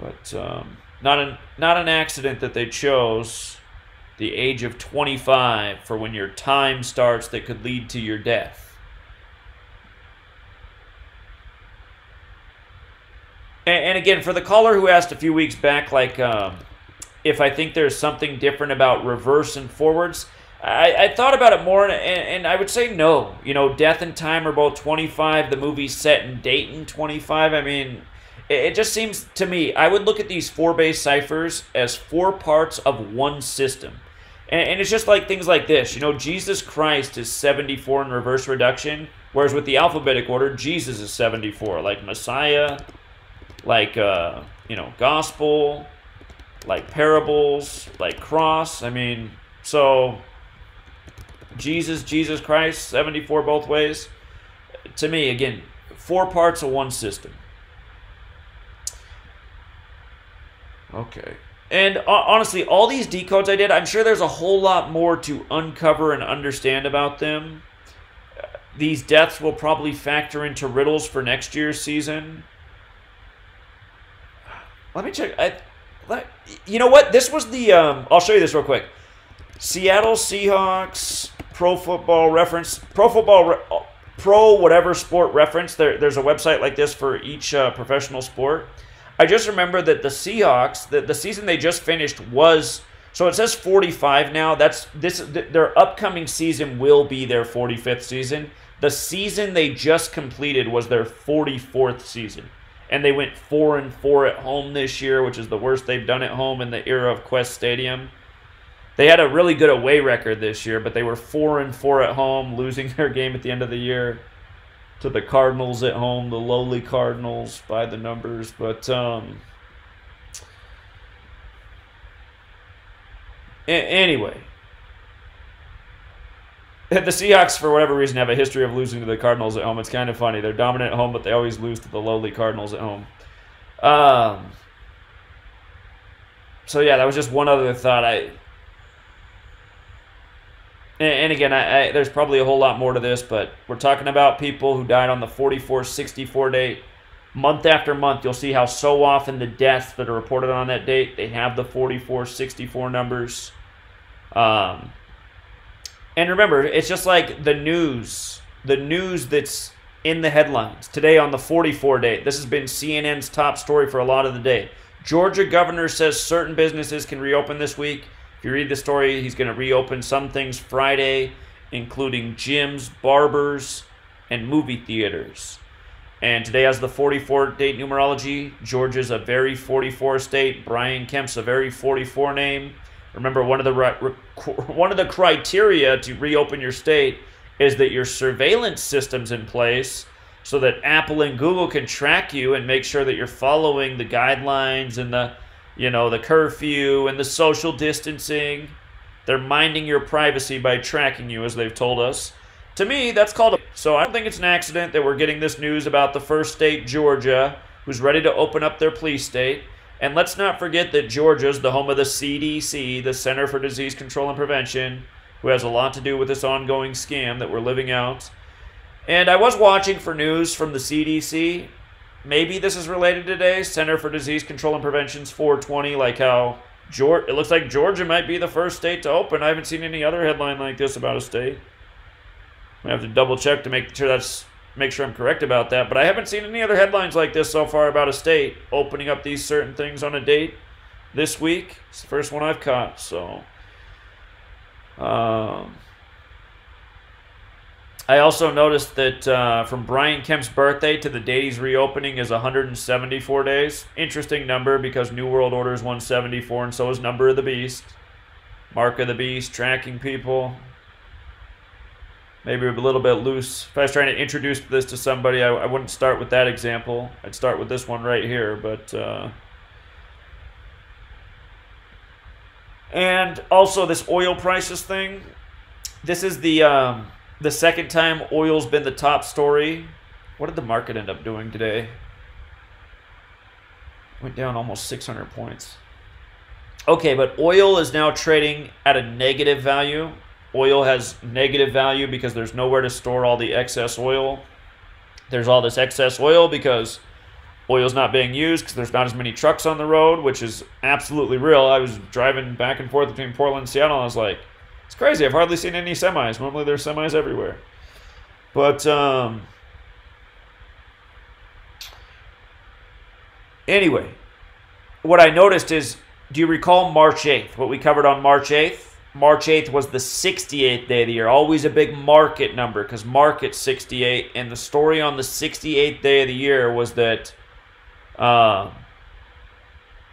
But not an accident that they chose the age of 25 for when your time starts that could lead to your death. And again, for the caller who asked a few weeks back, like, if I think there's something different about reverse and forwards, I thought about it more, and I would say no. You know, Death and Time are both 25. The movie's set in Dayton, 25. I mean, it just seems to me, I would look at these 4-base ciphers as 4 parts of one system. And it's just like things like this. You know, Jesus Christ is 74 in reverse reduction, whereas with the alphabetic order, Jesus is 74. Like Messiah, like, you know, gospel, like parables, like cross. I mean, so Jesus Christ, 74 both ways. To me, again, 4 parts of one system. Okay. And honestly, all these decodes I did, I'm sure there's a whole lot more to uncover and understand about them. These deaths will probably factor into riddles for next year's season. Let me check. You know what? This was the... I'll show you this real quick. Seattle Seahawks... Pro Football Reference, Pro whatever sport reference. There's a website like this for each professional sport. I just remember that the Seahawks, the season they just finished was, so it says 45 now. Their upcoming season will be their 45th season. The season they just completed was their 44th season, and they went 4-4 at home this year, which is the worst they've done at home in the era of Quest Stadium. They had a really good away record this year, but they were 4-4 at home, losing their game at the end of the year to the Cardinals at home, the lowly Cardinals by the numbers. But anyway, the Seahawks, for whatever reason, have a history of losing to the Cardinals at home. It's kind of funny. They're dominant at home, but they always lose to the lowly Cardinals at home. So yeah, that was just one other thought. And again, there's probably a whole lot more to this, but we're talking about people who died on the 44-64 date. Month after month, you'll see how so often the deaths that are reported on that date, they have the 44-64 numbers. And remember, it's just like the news that's in the headlines. Today on the 44 date, this has been CNN's top story for a lot of the day. Georgia governor says certain businesses can reopen this week. If you read the story, he's going to reopen some things Friday, including gyms, barbers, and movie theaters. And today has the 44 date numerology. Georgia's a very 44 state. Brian Kemp's a very 44 name. Remember, one of the criteria to reopen your state is that your surveillance system's in place so that Apple and Google can track you and make sure that you're following the guidelines and the curfew and the social distancing. They're minding your privacy by tracking you, as they've told us. To me, that's called so I don't think it's an accident that we're getting this news about the first state, Georgia, who's ready to open up their police state. And let's not forget that Georgia's the home of the CDC, the Center for Disease Control and Prevention, who has a lot to do with this ongoing scam that we're living out. And I was watching for news from the CDC. Maybe this is related today. Center for Disease Control and Prevention's 420, like how it looks like Georgia might be the first state to open. I haven't seen any other headline like this about a state. I have to double check to make sure I'm correct about that. But I haven't seen any other headlines like this so far about a state opening up these certain things on a date this week. It's the first one I've caught. So, I also noticed that from Brian Kemp's birthday to the date he's reopening is 174 days. Interesting number because New World Order is 174 and so is Number of the Beast. Mark of the Beast, tracking people. Maybe a little bit loose. If I was trying to introduce this to somebody, I wouldn't start with that example. I'd start with this one right here. But and also this oil prices thing. This is the second time oil's been the top story. What did the market end up doing today? Went down almost 600 points. Okay, but oil is now trading at a negative value. oil has negative value because there's nowhere to store all the excess oil. There's all this excess oil because oil's not being used because there's not as many trucks on the road, which is absolutely real. I was driving back and forth between Portland and Seattle, and I was like, it's crazy. I've hardly seen any semis. Normally there's semis everywhere. But anyway, what I noticed is, do you recall March 8th? What we covered on March 8th? March 8th was the 68th day of the year. Always a big market number because market's 68. And the story on the 68th day of the year was that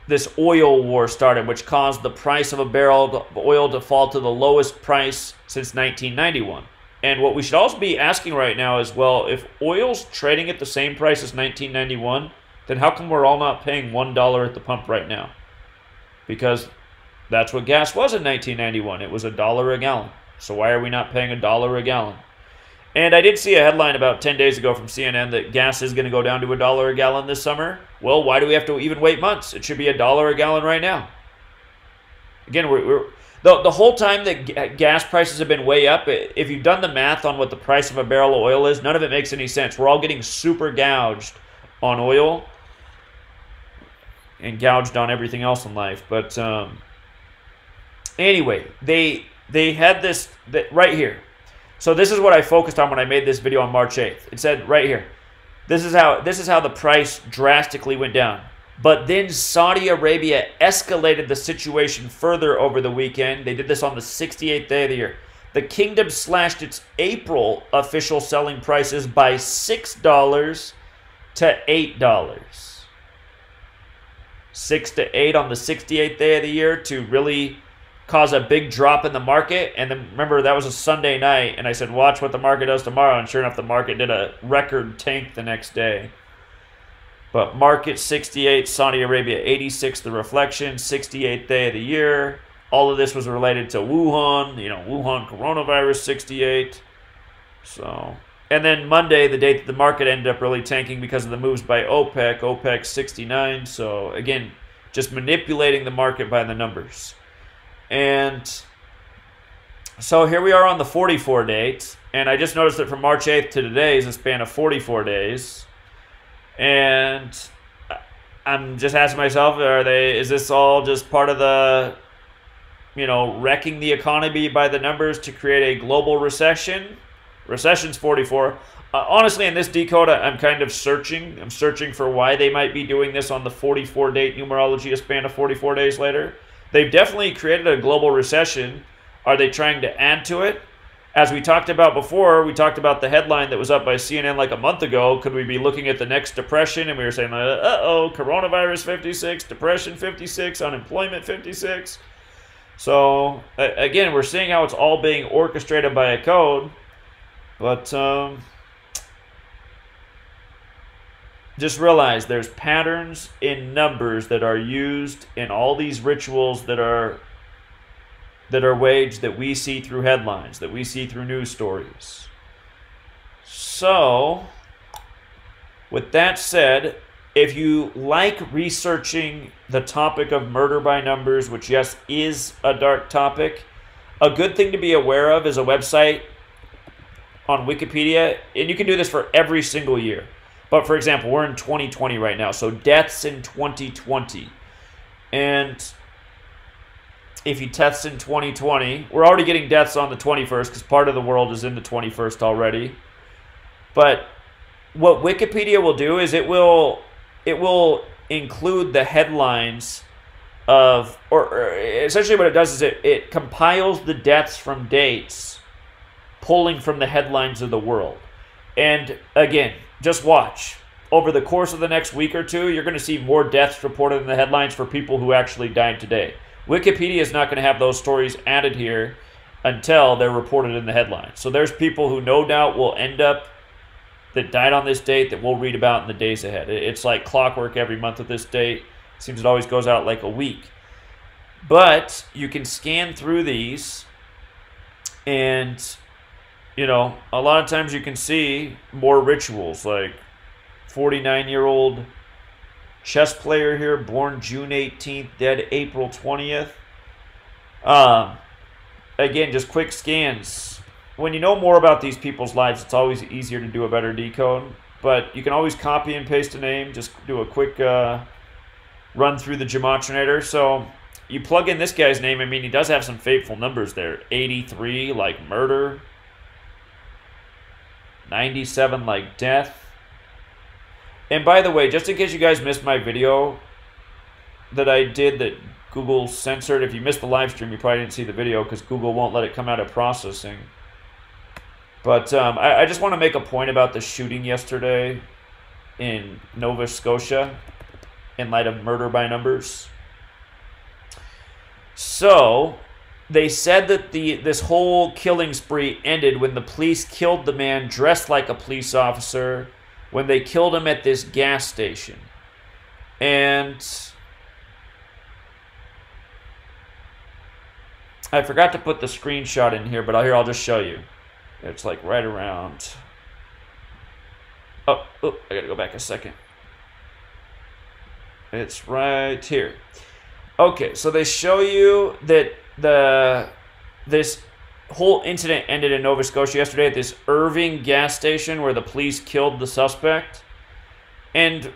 this oil war started, which caused the price of a barrel of oil to fall to the lowest price since 1991. And what we should also be asking right now is, well, if oil's trading at the same price as 1991, then how come we're all not paying $1 at the pump right now? Because that's what gas was in 1991. It was $1 a gallon. So why are we not paying $1 a gallon? And I did see a headline about 10 days ago from CNN that gas is going to go down to $1 a gallon this summer. Well, why do we have to even wait months? It should be $1 a gallon right now. Again, the whole time that gas prices have been way up, if you've done the math on what the price of a barrel of oil is, none of it makes any sense. We're all getting super gouged on oil and gouged on everything else in life. But anyway, they had this right here. So this is what I focused on when I made this video on March 8th. It said right here, this is how the price drastically went down. But then Saudi Arabia escalated the situation further over the weekend. They did this on the 68th day of the year. The kingdom slashed its April official selling prices by $6 to $8. 6 to 8 on the 68th day of the year to really cause a big drop in the market. And then remember, that was a Sunday night, and I said, watch what the market does tomorrow. And sure enough, the market did a record tank the next day. But market 68, Saudi Arabia 86, the reflection, 68th day of the year. All of this was related to Wuhan, Wuhan coronavirus 68. So, and then Monday, the date that the market ended up really tanking because of the moves by OPEC 69. So again, just manipulating the market by the numbers. And so here we are on the 44 date, and I just noticed that from March 8th to today is a span of 44 days. And I'm just asking myself, is this all just part of the, wrecking the economy by the numbers to create a global recession? Recession's 44. Honestly, in this decode, I'm kind of searching. I'm searching for why they might be doing this on the 44 date numerology, a span of 44 days later. They've definitely created a global recession. Are they trying to add to it? As we talked about before, we talked about the headline that was up by CNN like a month ago. Could we be looking at the next depression? And we were saying, uh-oh, coronavirus 56, depression 56, unemployment 56. So, again, we're seeing how it's all being orchestrated by a code. But just realize there's patterns in numbers that are used in all these rituals that are waged, that we see through headlines, that we see through news stories. So, with that said, if you like researching the topic of murder by numbers, which yes, is a dark topic, a good thing to be aware of is a website on Wikipedia, and you can do this for every single year. But for example, we're in 2020 right now, so deaths in 2020. And if you test in 2020, we're already getting deaths on the 21st because part of the world is in the 21st already. But what Wikipedia will do is it will include the headlines of, or essentially what it does is it compiles the deaths from dates, pulling from the headlines of the world. And again, just watch. Over the course of the next week or two, you're going to see more deaths reported in the headlines for people who actually died today. Wikipedia is not going to have those stories added here until they're reported in the headlines. So there's people who no doubt will end up that died on this date that we'll read about in the days ahead. It's like clockwork every month at this date. It seems it always goes out like a week. But you can scan through these and, a lot of times you can see more rituals, like 49-year-old chess player here, born June 18th, dead April 20th. again, just quick scans. When you know more about these people's lives, it's always easier to do a better decode. But you can always copy and paste a name. Just do a quick run through the Gematrinator. So you plug in this guy's name. I mean, he does have some fateful numbers there. 83, like murder. 97, like death. And by the way, just in case you guys missed my video that I did that Google censored, if you missed the live stream, you probably didn't see the video because Google won't let it come out of processing. But I just want to make a point about the shooting yesterday in Nova Scotia in light of murder by numbers. So they said that this whole killing spree ended when the police killed the man dressed like a police officer when they killed him at this gas station. And I forgot to put the screenshot in here, but I'll just show you. It's like right around. Oh, I gotta go back a second. It's right here. Okay, so they show you that this whole incident ended in Nova Scotia yesterday at this Irving gas station where the police killed the suspect. And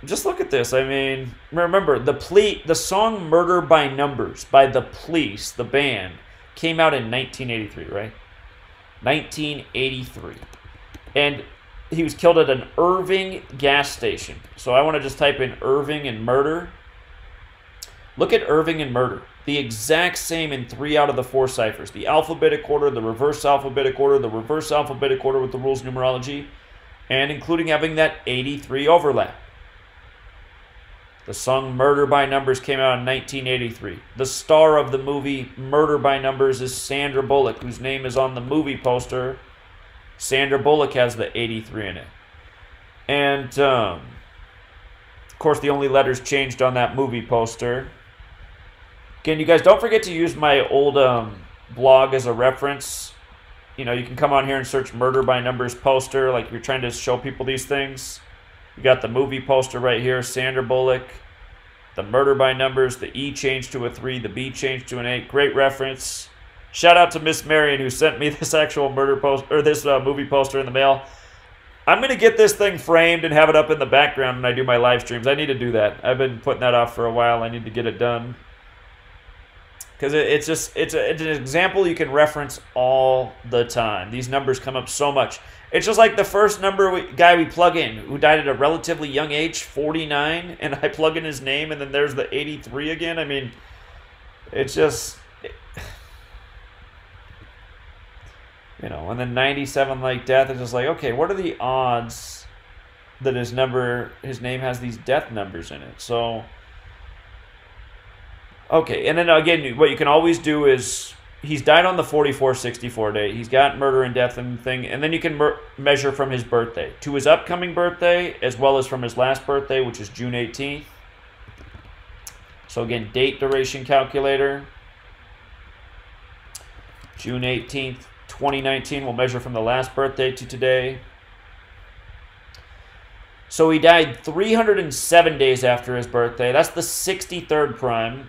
just look at this. I mean, remember, the song Murder by Numbers by The Police, the band, came out in 1983, right? 1983. And he was killed at an Irving gas station. So I want to just type in Irving and murder. Look at Irving and murder. The exact same in 3 out of the 4 ciphers. The alphabetic order, the reverse alphabetic order, the reverse alphabetic order with the rules numerology, and including having that 83 overlap. The song Murder by Numbers came out in 1983. The star of the movie Murder by Numbers is Sandra Bullock, whose name is on the movie poster. Sandra Bullock has the 83 in it. And, of course, the only letters changed on that movie poster. Again, you guys, don't forget to use my old blog as a reference. You know, you can come on here and search Murder by Numbers poster, like you're trying to show people these things. You got the movie poster right here, Sandra Bullock. The Murder by Numbers, the E changed to a 3, the B changed to an 8. Great reference. Shout out to Miss Marion who sent me this actual murder post or this movie poster in the mail. I'm going to get this thing framed and have it up in the background when I do my live streams. I need to do that. I've been putting that off for a while. I need to get it done. Because it's an example you can reference all the time. These numbers come up so much. It's just like the first guy we plug in who died at a relatively young age, 49, and I plug in his name and then there's the 83 again. I mean, it's just, you know, and then 97 like death is just like, okay, what are the odds that his name has these death numbers in it? So, okay, and then again, what you can always do is, he's died on the 4464 day. He's got murder and death and thing, and then you can measure from his birthday to his upcoming birthday, as well as from his last birthday, which is June 18th. So again, date duration calculator. June 18th, 2019, we'll measure from the last birthday to today. So he died 307 days after his birthday. That's the 63rd prime.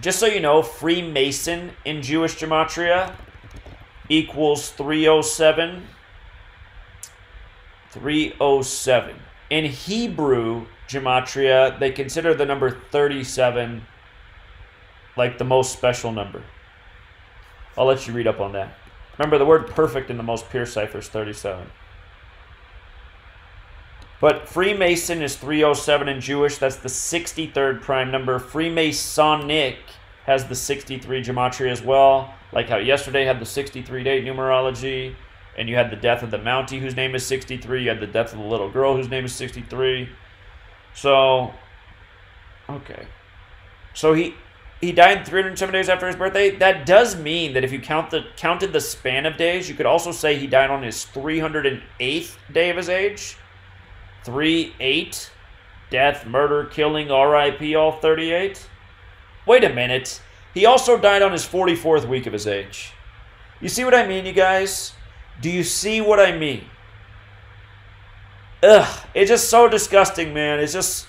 Just so you know, Freemason in Jewish Gematria equals 307. 307. In Hebrew Gematria, they consider the number 37 like the most special number. I'll let you read up on that. Remember, the word perfect in the most pure cipher is 37. But Freemason is 307 in Jewish. That's the 63rd prime number. Freemasonic has the 63 Gematria as well. Like how yesterday had the 63 date numerology. And you had the death of the Mountie, whose name is 63. You had the death of the little girl, whose name is 63. So, okay. So he died 307 days after his birthday. That does mean that if you counted the span of days, you could also say he died on his 308th day of his age. 3-8, death, murder, killing, RIP, all 38. Wait a minute. He also died on his 44th week of his age. You see what I mean, you guys? Do you see what I mean? Ugh, it's just so disgusting, man. It's just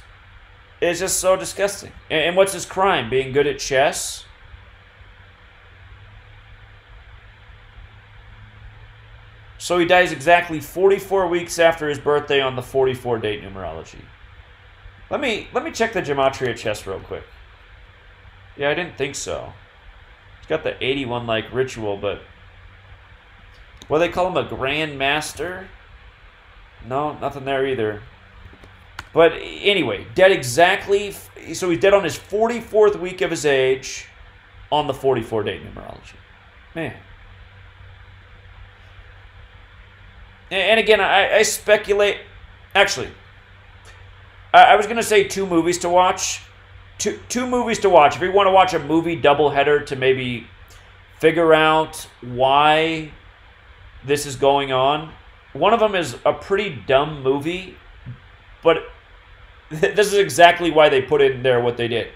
so disgusting. And what's his crime? Being good at chess? So he dies exactly 44 weeks after his birthday on the 44 date numerology. Let me check the Gematria chest real quick. Yeah, I didn't think so. He's got the 81 like ritual, but what do they call him, a Grand Master? No, nothing there either. But anyway, dead exactly. So he's dead on his 44th week of his age on the 44 date numerology. Man. And again, I speculate. Actually, I was going to say 2 movies to watch. Two movies to watch. If you want to watch a movie doubleheader to maybe figure out why this is going on, one of them is a pretty dumb movie, but this is exactly why they put in there what they did.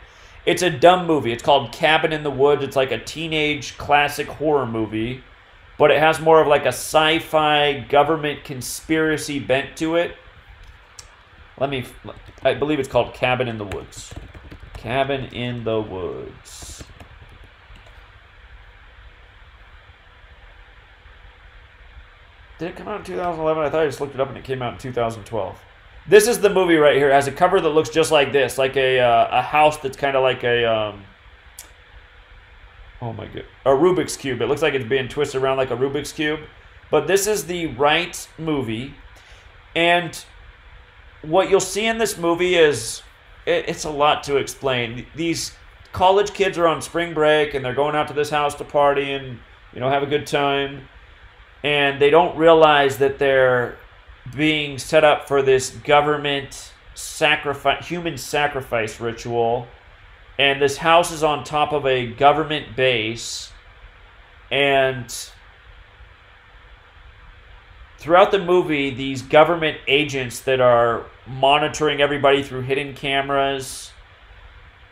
It's a dumb movie. It's called Cabin in the Woods. It's like a teenage classic horror movie, but it has more of like a sci-fi government conspiracy bent to it. I believe it's called Cabin in the Woods. Cabin in the Woods. Did it come out in 2011? I thought I just looked it up and it came out in 2012. This is the movie right here. It has a cover that looks just like this, like a house that's kind of like a oh my god, a Rubik's Cube. It looks like it's being twisted around like a Rubik's Cube. But this is the right movie. And what you'll see in this movie is, it's a lot to explain. These college kids are on spring break and they're going out to this house to party and, you know, have a good time. And they don't realize that they're being set up for this government sacrifice, human sacrifice ritual. And this house is on top of a government base. And throughout the movie, these government agents that are monitoring everybody through hidden cameras,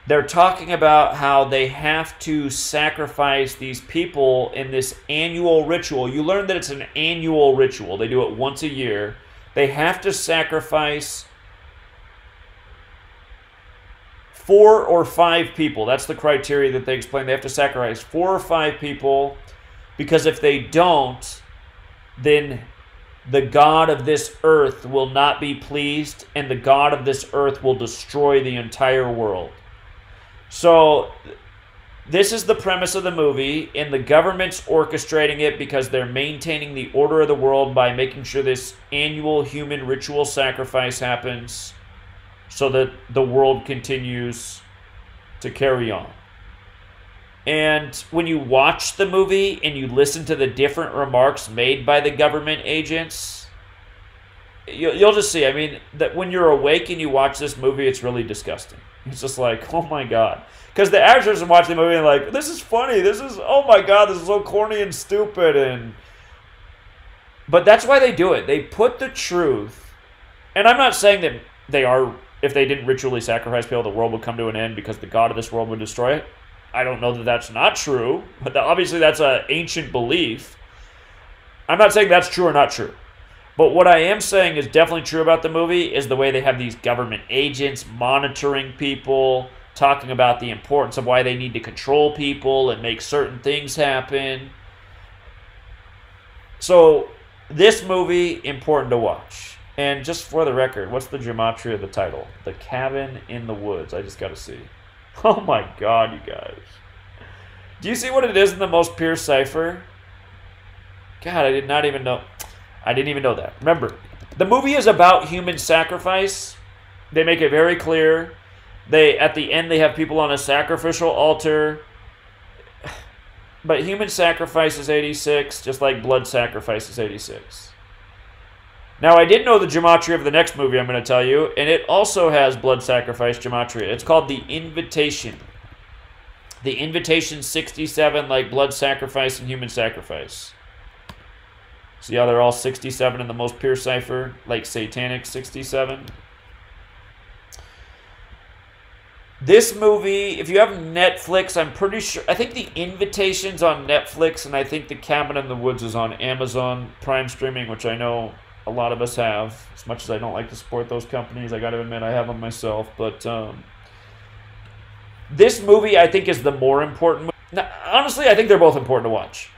they're talking about how they have to sacrifice these people in this annual ritual. You learn that it's an annual ritual. They do it once a year. They have to sacrifice 4 or 5 people. That's the criteria that they explain. They have to sacrifice 4 or 5 people, because if they don't, then the God of this earth will not be pleased, and the God of this earth will destroy the entire world. So this is the premise of the movie, and the government's orchestrating it because they're maintaining the order of the world by making sure this annual human ritual sacrifice happens so that the world continues to carry on. And when you watch the movie and you listen to the different remarks made by the government agents, you'll just see, I mean, that when you're awake and you watch this movie, it's really disgusting. It's just like, oh my God. Because the average person watching the movie and like, this is funny, this is, oh my God, this is so corny and stupid. But that's why they do it. They put the truth, and I'm not saying that they are, if they didn't ritually sacrifice people, the world would come to an end because the God of this world would destroy it. I don't know that that's not true, but obviously that's an ancient belief. I'm not saying that's true or not true. But what I am saying is definitely true about the movie is the way they have these government agents monitoring people, talking about the importance of why they need to control people and make certain things happen. So this movie, important to watch. And just for the record, what's the gematria of the title? The Cabin in the Woods. I just got to see. Oh my God, you guys. Do you see what it is in the most pure cipher? God, I did not even know. I didn't even know that. Remember, the movie is about human sacrifice. They make it very clear. At the end, they have people on a sacrificial altar. But human sacrifice is 86, just like blood sacrifice is 86. Now, I did know the gematria of the next movie I'm going to tell you, and it also has blood sacrifice gematria. It's called The Invitation. The Invitation 67, like blood sacrifice and human sacrifice. See how they're all 67 in the most pure cipher, like Satanic 67? This movie, if you have Netflix, I'm pretty sure, I think The Invitation's on Netflix, and I think The Cabin in the Woods is on Amazon Prime Streaming, which I know a lot of us have. As much as I don't like to support those companies, I got to admit I have them myself. But this movie, I think, is the more important movie. Now, honestly, I think they're both important to watch.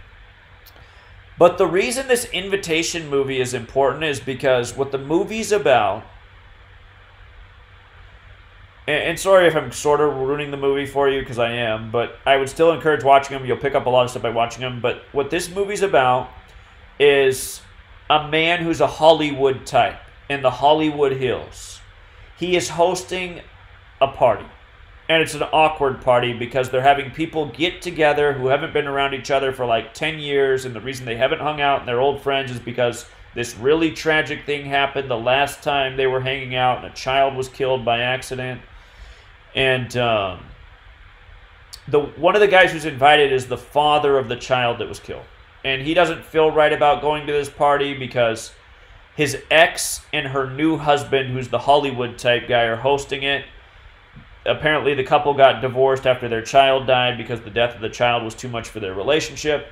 But the reason this invitation movie is important is because what the movie's about, and sorry if I'm sort of ruining the movie for you, because I am, but I would still encourage watching them. You'll pick up a lot of stuff by watching them. But what this movie's about is a man who's a Hollywood type in the Hollywood Hills. He is hosting a party. And it's an awkward party because they're having people get together who haven't been around each other for like 10 years. And the reason they haven't hung out and they're old friends is because this really tragic thing happened the last time they were hanging out and a child was killed by accident. And one of the guys who's invited is the father of the child that was killed. And he doesn't feel right about going to this party because his ex and her new husband, who's the Hollywood type guy, are hosting it. Apparently the couple got divorced after their child died because the death of the child was too much for their relationship.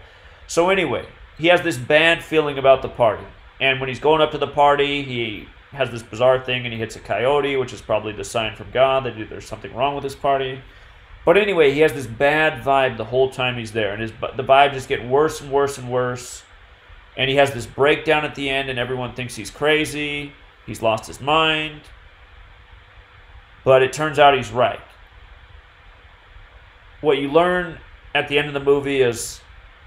So anyway, he has this bad feeling about the party. And when he's going up to the party, he has this bizarre thing and he hits a coyote, which is probably the sign from God that there's something wrong with this party. But anyway, he has this bad vibe the whole time he's there. And the vibe just getting worse and worse and worse. And he has this breakdown at the end and everyone thinks he's crazy. He's lost his mind. But it turns out he's right. What you learn at the end of the movie is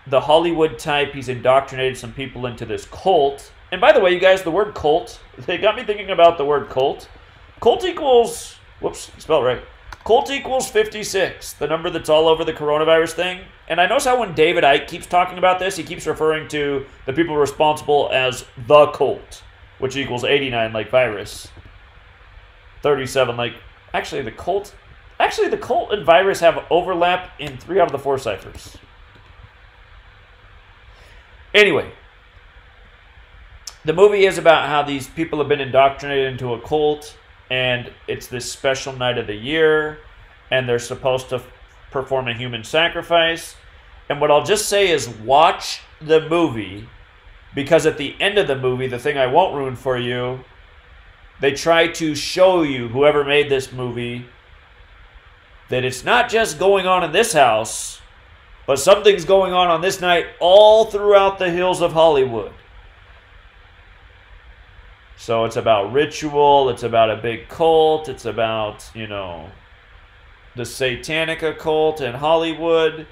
the Hollywood type, he's indoctrinated some people into this cult. And by the way, you guys, the word cult, they got me thinking about the word cult. Cult equals, whoops, spelled right. Cult equals 56, the number that's all over the coronavirus thing. And I notice how when David Icke keeps talking about this, he keeps referring to the people responsible as the cult, which equals 89 like virus. 37 like... Actually, the cult and virus have overlap in 3 out of the 4 ciphers. Anyway, the movie is about how these people have been indoctrinated into a cult, and it's this special night of the year, and they're supposed to perform a human sacrifice. And what I'll just say is watch the movie, because at the end of the movie, the thing I won't ruin for you, they try to show you, whoever made this movie, that it's not just going on in this house, but something's going on this night all throughout the hills of Hollywood. So it's about ritual, it's about a big cult, it's about, you know, the satanic occult in Hollywood.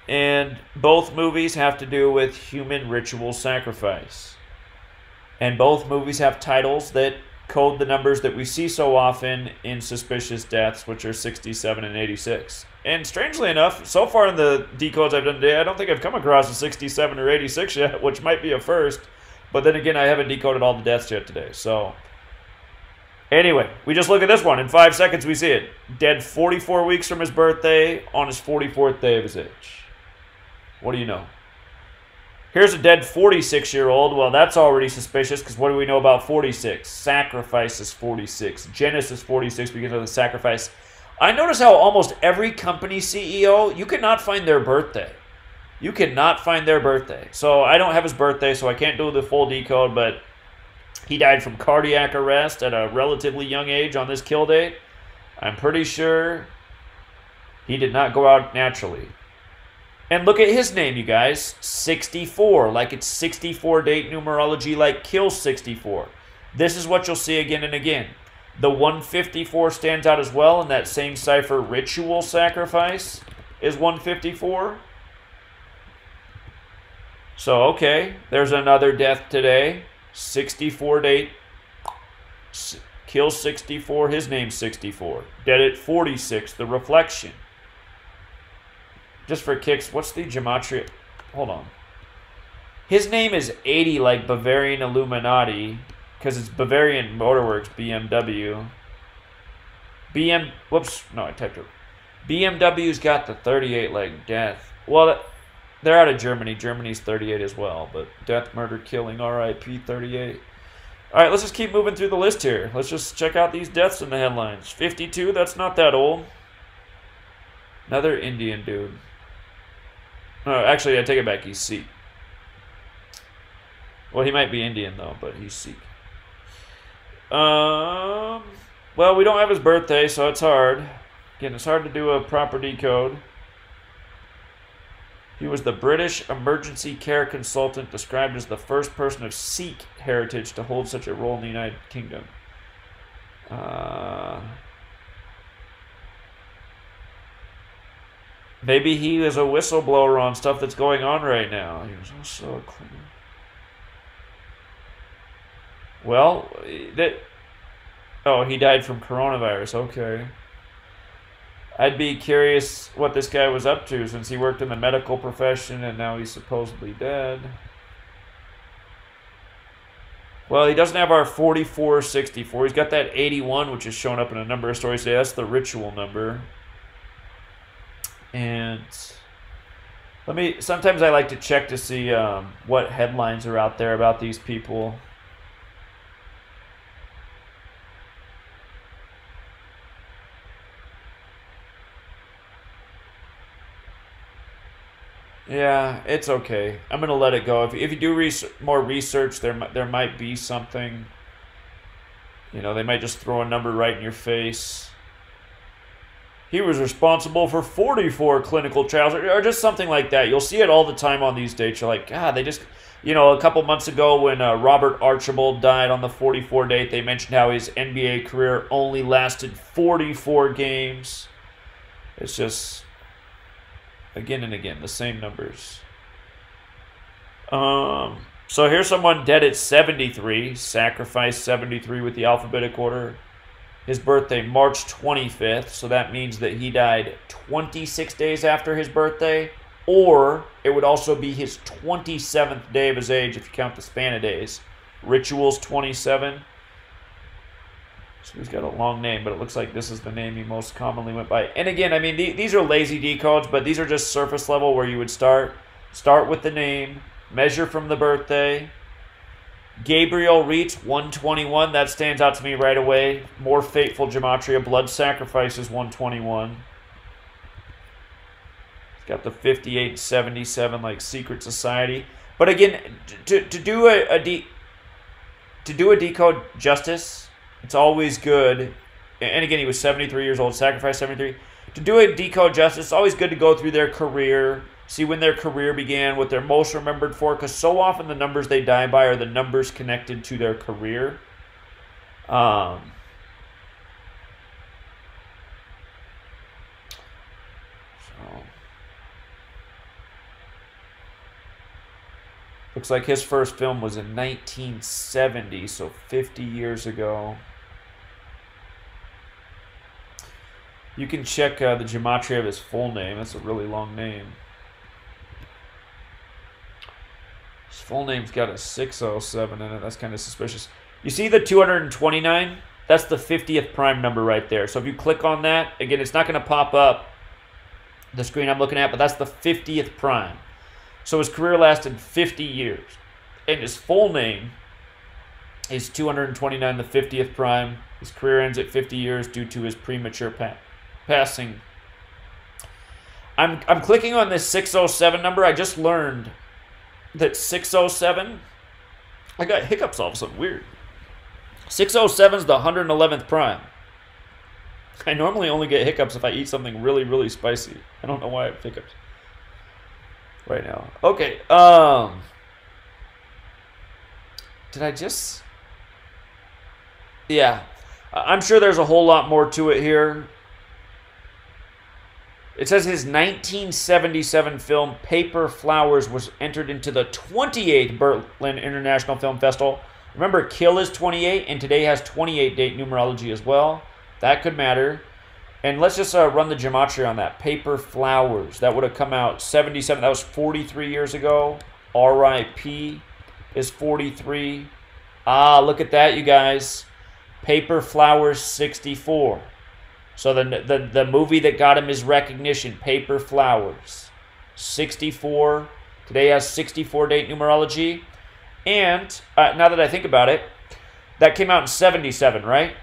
And both movies have to do with human ritual sacrifice. And both movies have titles that code the numbers that we see so often in suspicious deaths, which are 67 and 86. And strangely enough, so far in the decodes I've done today, I don't think I've come across a 67 or 86 yet, which might be a first. But then again, I haven't decoded all the deaths yet today. So anyway, we just look at this one. In 5 seconds, we see it. Dead 44 weeks from his birthday on his 44th day of his age. What do you know? Here's a dead 46-year-old. Well, that's already suspicious because what do we know about 46? Sacrifice is 46. Genesis 46 because of the sacrifice. I notice how almost every company CEO, you cannot find their birthday. You cannot find their birthday. So I don't have his birthday, so I can't do the full decode, but he died from cardiac arrest at a relatively young age on this kill date. I'm pretty sure he did not go out naturally. And look at his name, you guys. 64. Like it's 64 date numerology, like kill 64. This is what you'll see again and again. The 154 stands out as well, and that same cipher, ritual sacrifice, is 154. So, okay, there's another death today. 64 date. Kill 64. His name's 64. Dead at 46. The reflection. Just for kicks, what's the Gematria? Hold on. His name is 80, like Bavarian Illuminati, because it's Bavarian Motorworks, BMW. Whoops, no, I typed it. BMW's got the 38, like death. Well, they're out of Germany. Germany's 38 as well, but death, murder, killing, RIP 38. All right, let's just keep moving through the list here. Let's just check out these deaths in the headlines. 52, that's not that old. Another Indian dude. No, actually, I take it back. He's Sikh. Well, he might be Indian, though, but he's Sikh. Well, we don't have his birthday, so it's hard. Again, it's hard to do a proper decode. He was the British emergency care consultant, described as the first person of Sikh heritage to hold such a role in the United Kingdom. Maybe he is a whistleblower on stuff that's going on right now. He was also a criminal. Well, oh, he died from coronavirus. Okay. I'd be curious what this guy was up to since he worked in the medical profession and now he's supposedly dead. Well, he doesn't have our 4464. He's got that 81, which is shown up in a number of stories today. That's the ritual number. And sometimes I like to check to see what headlines are out there about these people. Yeah, it's okay. I'm gonna let it go. If you do more research, there might be something. You know, they might just throw a number right in your face. He was responsible for 44 clinical trials, or just something like that. You'll see it all the time on these dates. You're like, God, they just, you know, a couple months ago when Robert Archibald died on the 44 date, they mentioned how his NBA career only lasted 44 games. It's just, again and again, the same numbers. So here's someone dead at 73, sacrificed 73 with the alphabetic order. His birthday, March 25th, so that means that he died 26 days after his birthday, or it would also be his 27th day of his age if you count the span of days. Rituals 27. So he's got a long name, but it looks like this is the name he most commonly went by. And again, I mean, these are lazy decodes, but these are just surface level where you would start with the name, measure from the birthday. Gabriel Reitz, 121. That stands out to me right away. More fateful gematria. Blood sacrifices, 121. He's got the 5877, like secret society. But again, to do a decode justice, it's always good. And again, he was 73 years old, sacrificed 73. To do a decode justice, it's always good to go through their career, see when their career began, what they're most remembered for, because so often the numbers they die by are the numbers connected to their career. So, looks like his first film was in 1970, so 50 years ago. You can check the gematria of his full name. That's a really long name. His full name's got a 607 in it. That's kind of suspicious. You see the 229? That's the 50th prime number right there. So if you click on that, again, it's not going to pop up the screen I'm looking at, but that's the 50th prime. So his career lasted 50 years. And his full name is 229, the 50th prime. His career ends at 50 years due to his premature passing. I'm clicking on this 607 number. I just learned that 607, I got hiccups all of a sudden, weird. 607 is the 111th prime. I normally only get hiccups if I eat something really, really spicy. I don't know why I have hiccups right now. Okay, did I just... Yeah, I'm sure there's a whole lot more to it here. It says his 1977 film Paper Flowers was entered into the 28th Berlin International Film Festival. Remember, Kill is 28, and today has 28 date numerology as well. That could matter. And let's just run the gematria on that. Paper Flowers. That would have come out 77. That was 43 years ago. R.I.P. is 43. Ah, look at that, you guys. Paper Flowers 64. So the movie that got him his recognition, Paper Flowers, 64. Today has 64 date numerology. And now that I think about it, that came out in 77, right?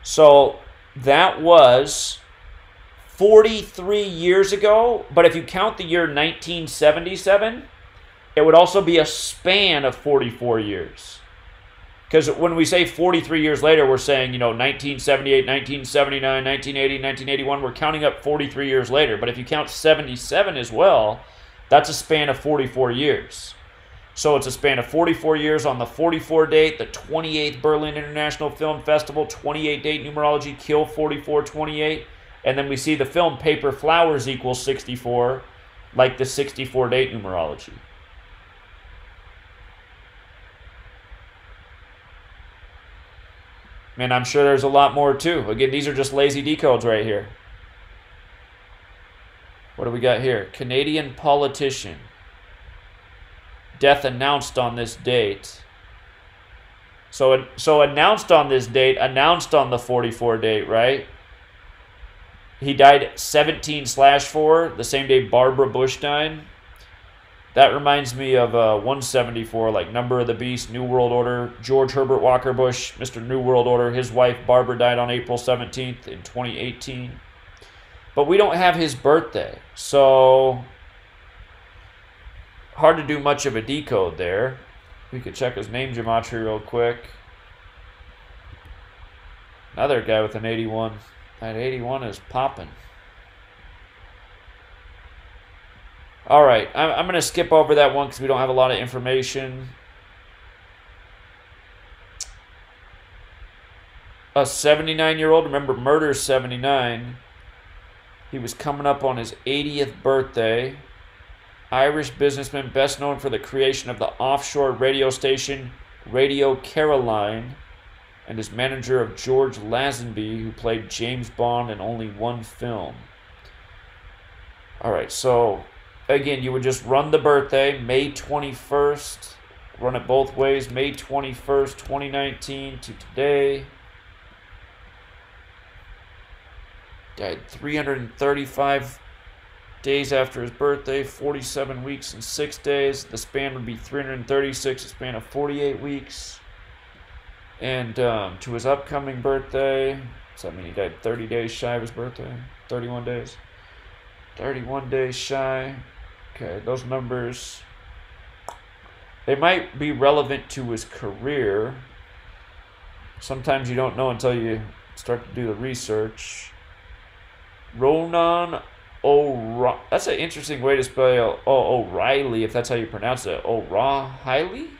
So that was 43 years ago. But if you count the year 1977, it would also be a span of 44 years. Because when we say 43 years later, we're saying, you know, 1978, 1979, 1980, 1981. We're counting up 43 years later. But if you count 77 as well, That's a span of 44 years. So it's a span of 44 years on the 44 date, the 28th Berlin International Film Festival, 28 date numerology, kill 4428. And then we see the film Paper Flowers equals 64, like the 64 date numerology. And I'm sure there's a lot more too. Again, these are just lazy decodes right here. What do we got here? Canadian politician. Death announced on this date. So announced on this date, announced on the 44 date, right? He died 17/4, the same day Barbara Bush died. That reminds me of 174, like Number of the Beast, New World Order, George Herbert Walker Bush, Mr. New World Order. His wife Barbara died on April 17th in 2018. But we don't have his birthday, so hard to do much of a decode there. We could check his name gematria real quick. Another guy with an 81. That 81 is popping. All right, I'm going to skip over that one because we don't have a lot of information. A 79-year-old, remember, murder's 79. He was coming up on his 80th birthday. Irish businessman, best known for the creation of the offshore radio station Radio Caroline, and is manager of George Lazenby, who played James Bond in only one film. All right, so again, you would just run the birthday, May 21st, run it both ways, May 21st, 2019 to today. Died 335 days after his birthday, 47 weeks and 6 days. The span would be 336, a span of 48 weeks. And to his upcoming birthday, does that mean he died 30 days shy of his birthday? 31 days? 31 days shy. Okay, those numbers, they might be relevant to his career. Sometimes you don't know until you start to do the research. Ronan O'Reilly. That's an interesting way to spell O'Reilly, if that's how you pronounce it. O'Reilly?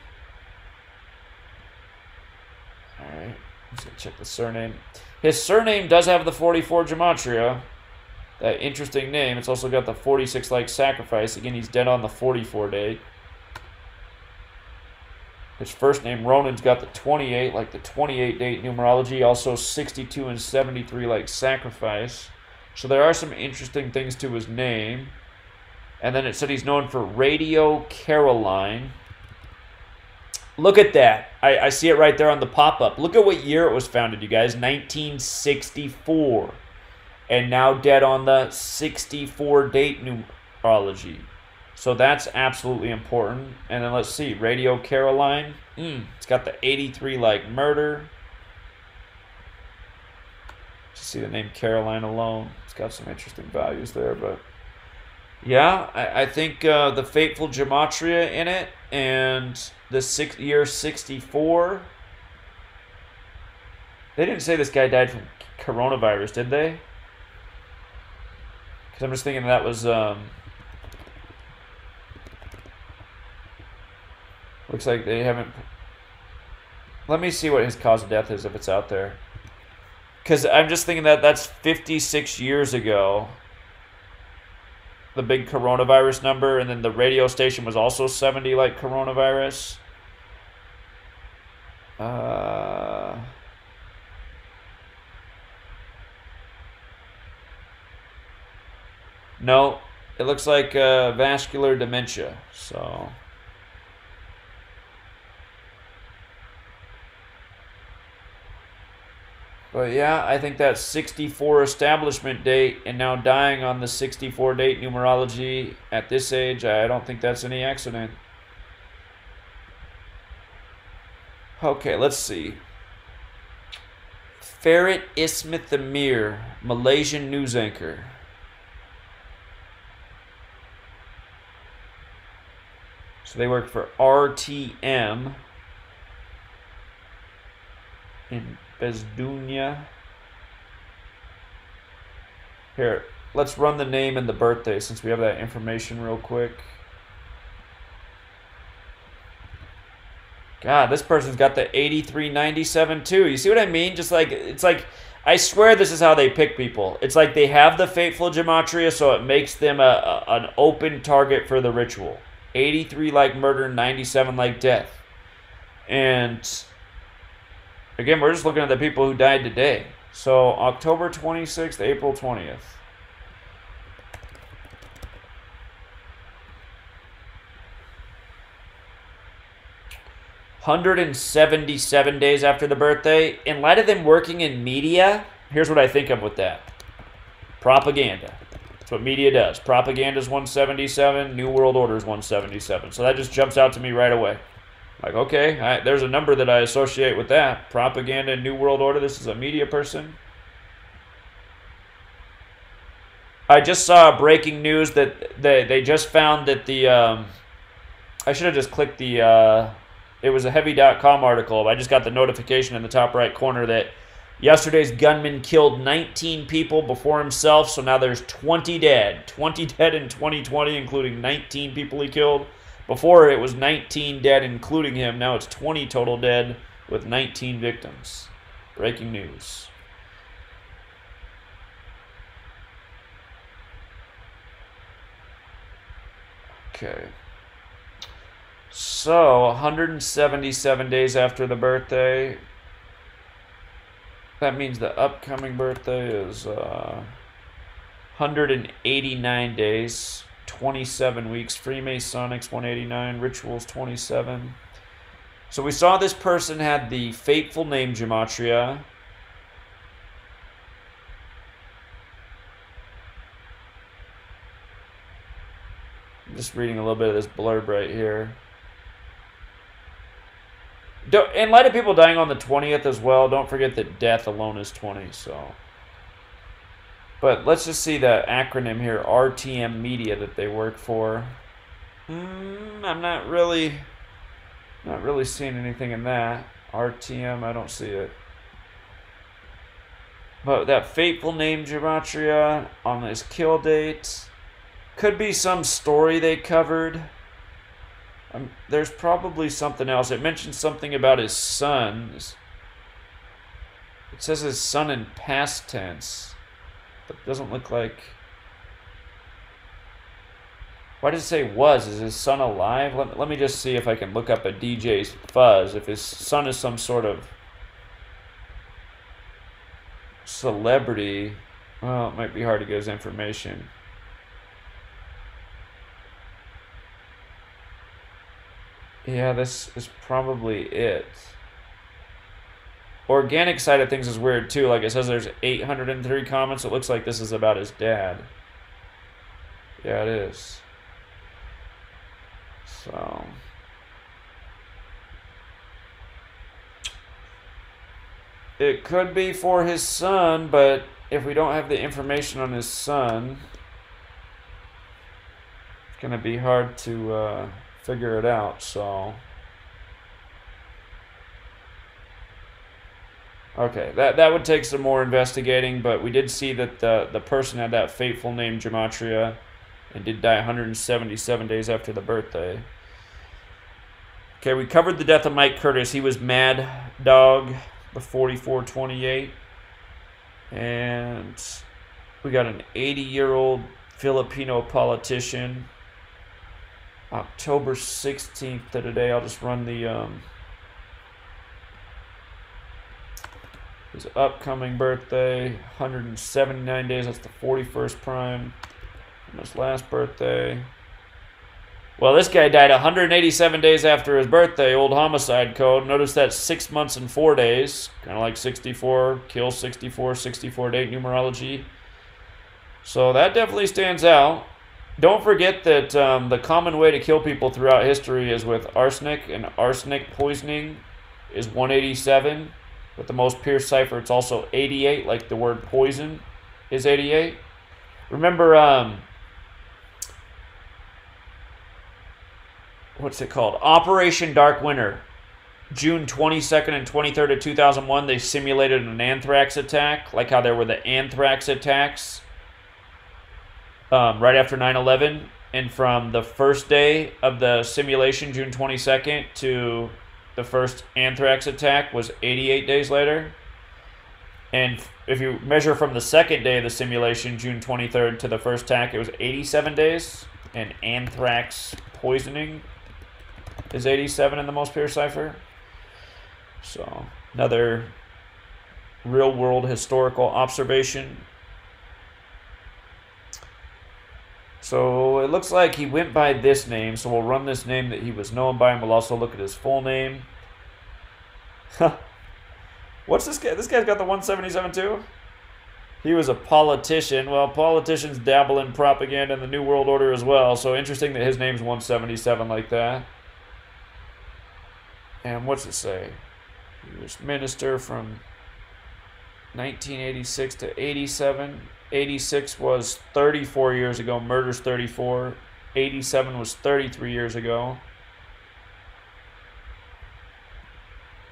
Alright, let's check the surname. His surname does have the 44 Gematria. That interesting name. It's also got the 46 like sacrifice. Again, he's dead on the 44 date. His first name, Ronan's got the 28, like the 28 date numerology. Also 62 and 73 like sacrifice. So there are some interesting things to his name. And then it said he's known for Radio Caroline. Look at that. I see it right there on the pop-up. Look at what year it was founded, you guys. 1964. And now dead on the 64 date numerology. So that's absolutely important. And then let's see. Radio Caroline. It's got the 83 like murder. Just see the name Caroline alone. It's got some interesting values there, but yeah, I think the fateful Gematria in it, and the year 64. They didn't say this guy died from coronavirus, did they? Because I'm just thinking that was looks like they haven't. Let me see what his cause of death is if it's out there. Because I'm just thinking that that's 56 years ago. The big coronavirus number. And then the radio station was also 70 like coronavirus. No. It looks like vascular dementia. So... But yeah, I think that 64 establishment date and now dying on the 64 date numerology at this age, I don't think that's any accident. Okay, let's see. Farid Ismath Amir, Malaysian news anchor. So they work for RTM in Bezdunia. Here, let's run the name and the birthday since we have that information real quick. God, this person's got the 8397 too. You see what I mean? Just like, it's like, I swear this is how they pick people. It's like they have the fateful gematria, so it makes them an open target for the ritual. 83 like murder, 97 like death. And again, we're just looking at the people who died today. So October 26th, April 20th. $177 days after the birthday. In light of them working in media, here's what I think of with that. Propaganda. That's what media does. Propaganda is 177. New World Order is 177. So that just jumps out to me right away. Like, okay, there's a number that I associate with that. Propaganda and New World Order. This is a media person. I just saw breaking news that they just found that the... I should have just clicked the... it was a heavy.com article. I just got the notification in the top right corner that yesterday's gunman killed 19 people before himself. So now there's 20 dead. 20 dead in 2020, including 19 people he killed. Before it was 19 dead, including him. Now it's 20 total dead with 19 victims. Breaking news. Okay. So, 177 days after the birthday. That means the upcoming birthday is 189 days. 27 weeks. Freemasonics 189. Rituals 27. So we saw this person had the fateful name Gematria. I'm just reading a little bit of this blurb right here. In light of people dying on the 20th as well, don't forget that death alone is 20, so... But let's just see the acronym here, RTM Media, that they work for. I'm not really seeing anything in that. RTM, I don't see it. But that fateful name Gematria on his kill date could be some story they covered. There's probably something else. It mentions something about his sons. It says his son in past tense. But it doesn't look like... Why does it say was? Is his son alive? Let me just see if I can look up a DJ's fuzz. If his son is some sort of celebrity, well, it might be hard to get his information. Yeah, this is probably it. Organic side of things is weird too. Like it says there's 803 comments. It looks like this is about his dad. Yeah, it is. So... It could be for his son, but if we don't have the information on his son, it's going to be hard to figure it out, so... Okay, that would take some more investigating, but we did see that the person had that fateful name Gematria and did die 177 days after the birthday. Okay, we covered the death of Mike Curtis. He was Mad Dog, the 4428. And we got an 80-year-old Filipino politician. October 16th to today. I'll just run the... his upcoming birthday, 179 days, that's the 41st prime. And his last birthday. Well, this guy died 187 days after his birthday, old homicide code. Notice that's 6 months and 4 days. Kind of like 64, kill 64, 64 date numerology. So that definitely stands out. Don't forget that the common way to kill people throughout history is with arsenic, and arsenic poisoning is 187. With the most pierced cipher, it's also 88, like the word poison is 88. Remember, what's it called? Operation Dark Winter. June 22nd and 23rd of 2001, they simulated an anthrax attack, like how there were the anthrax attacks right after 9/11. And from the first day of the simulation, June 22nd, to the first anthrax attack was 88 days later. And if you measure from the second day of the simulation, June 23rd, to the first attack, it was 87 days. And anthrax poisoning is 87 in the most pure cipher. So, another real-world historical observation. So, it looks like he went by this name, so we'll run this name that he was known by, and we'll also look at his full name. Huh. What's this guy? This guy's got the 177 too? He was a politician. Well, politicians dabble in propaganda in the New World Order as well, so interesting that his name's 177 like that. And what's it say? He was minister from 1986 to 87. 86 was 34 years ago. Murder's 34. 87 was 33 years ago.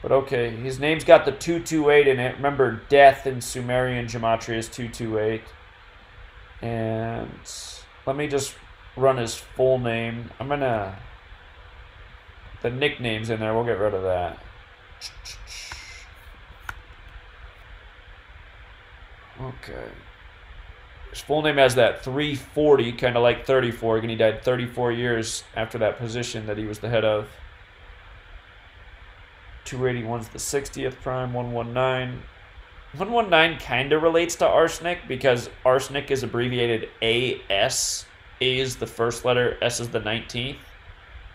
But okay, his name's got the 228 in it. Remember, death in Sumerian Gematria is 228. And let me just run his full name. I'm gonna... The nickname's in there. We'll get rid of that. Okay. His full name has that 340, kind of like 34. Again, he died 34 years after that position that he was the head of. 281's the 60th prime, 119. 119 kind of relates to arsenic because arsenic is abbreviated AS. A is the first letter, S is the 19th.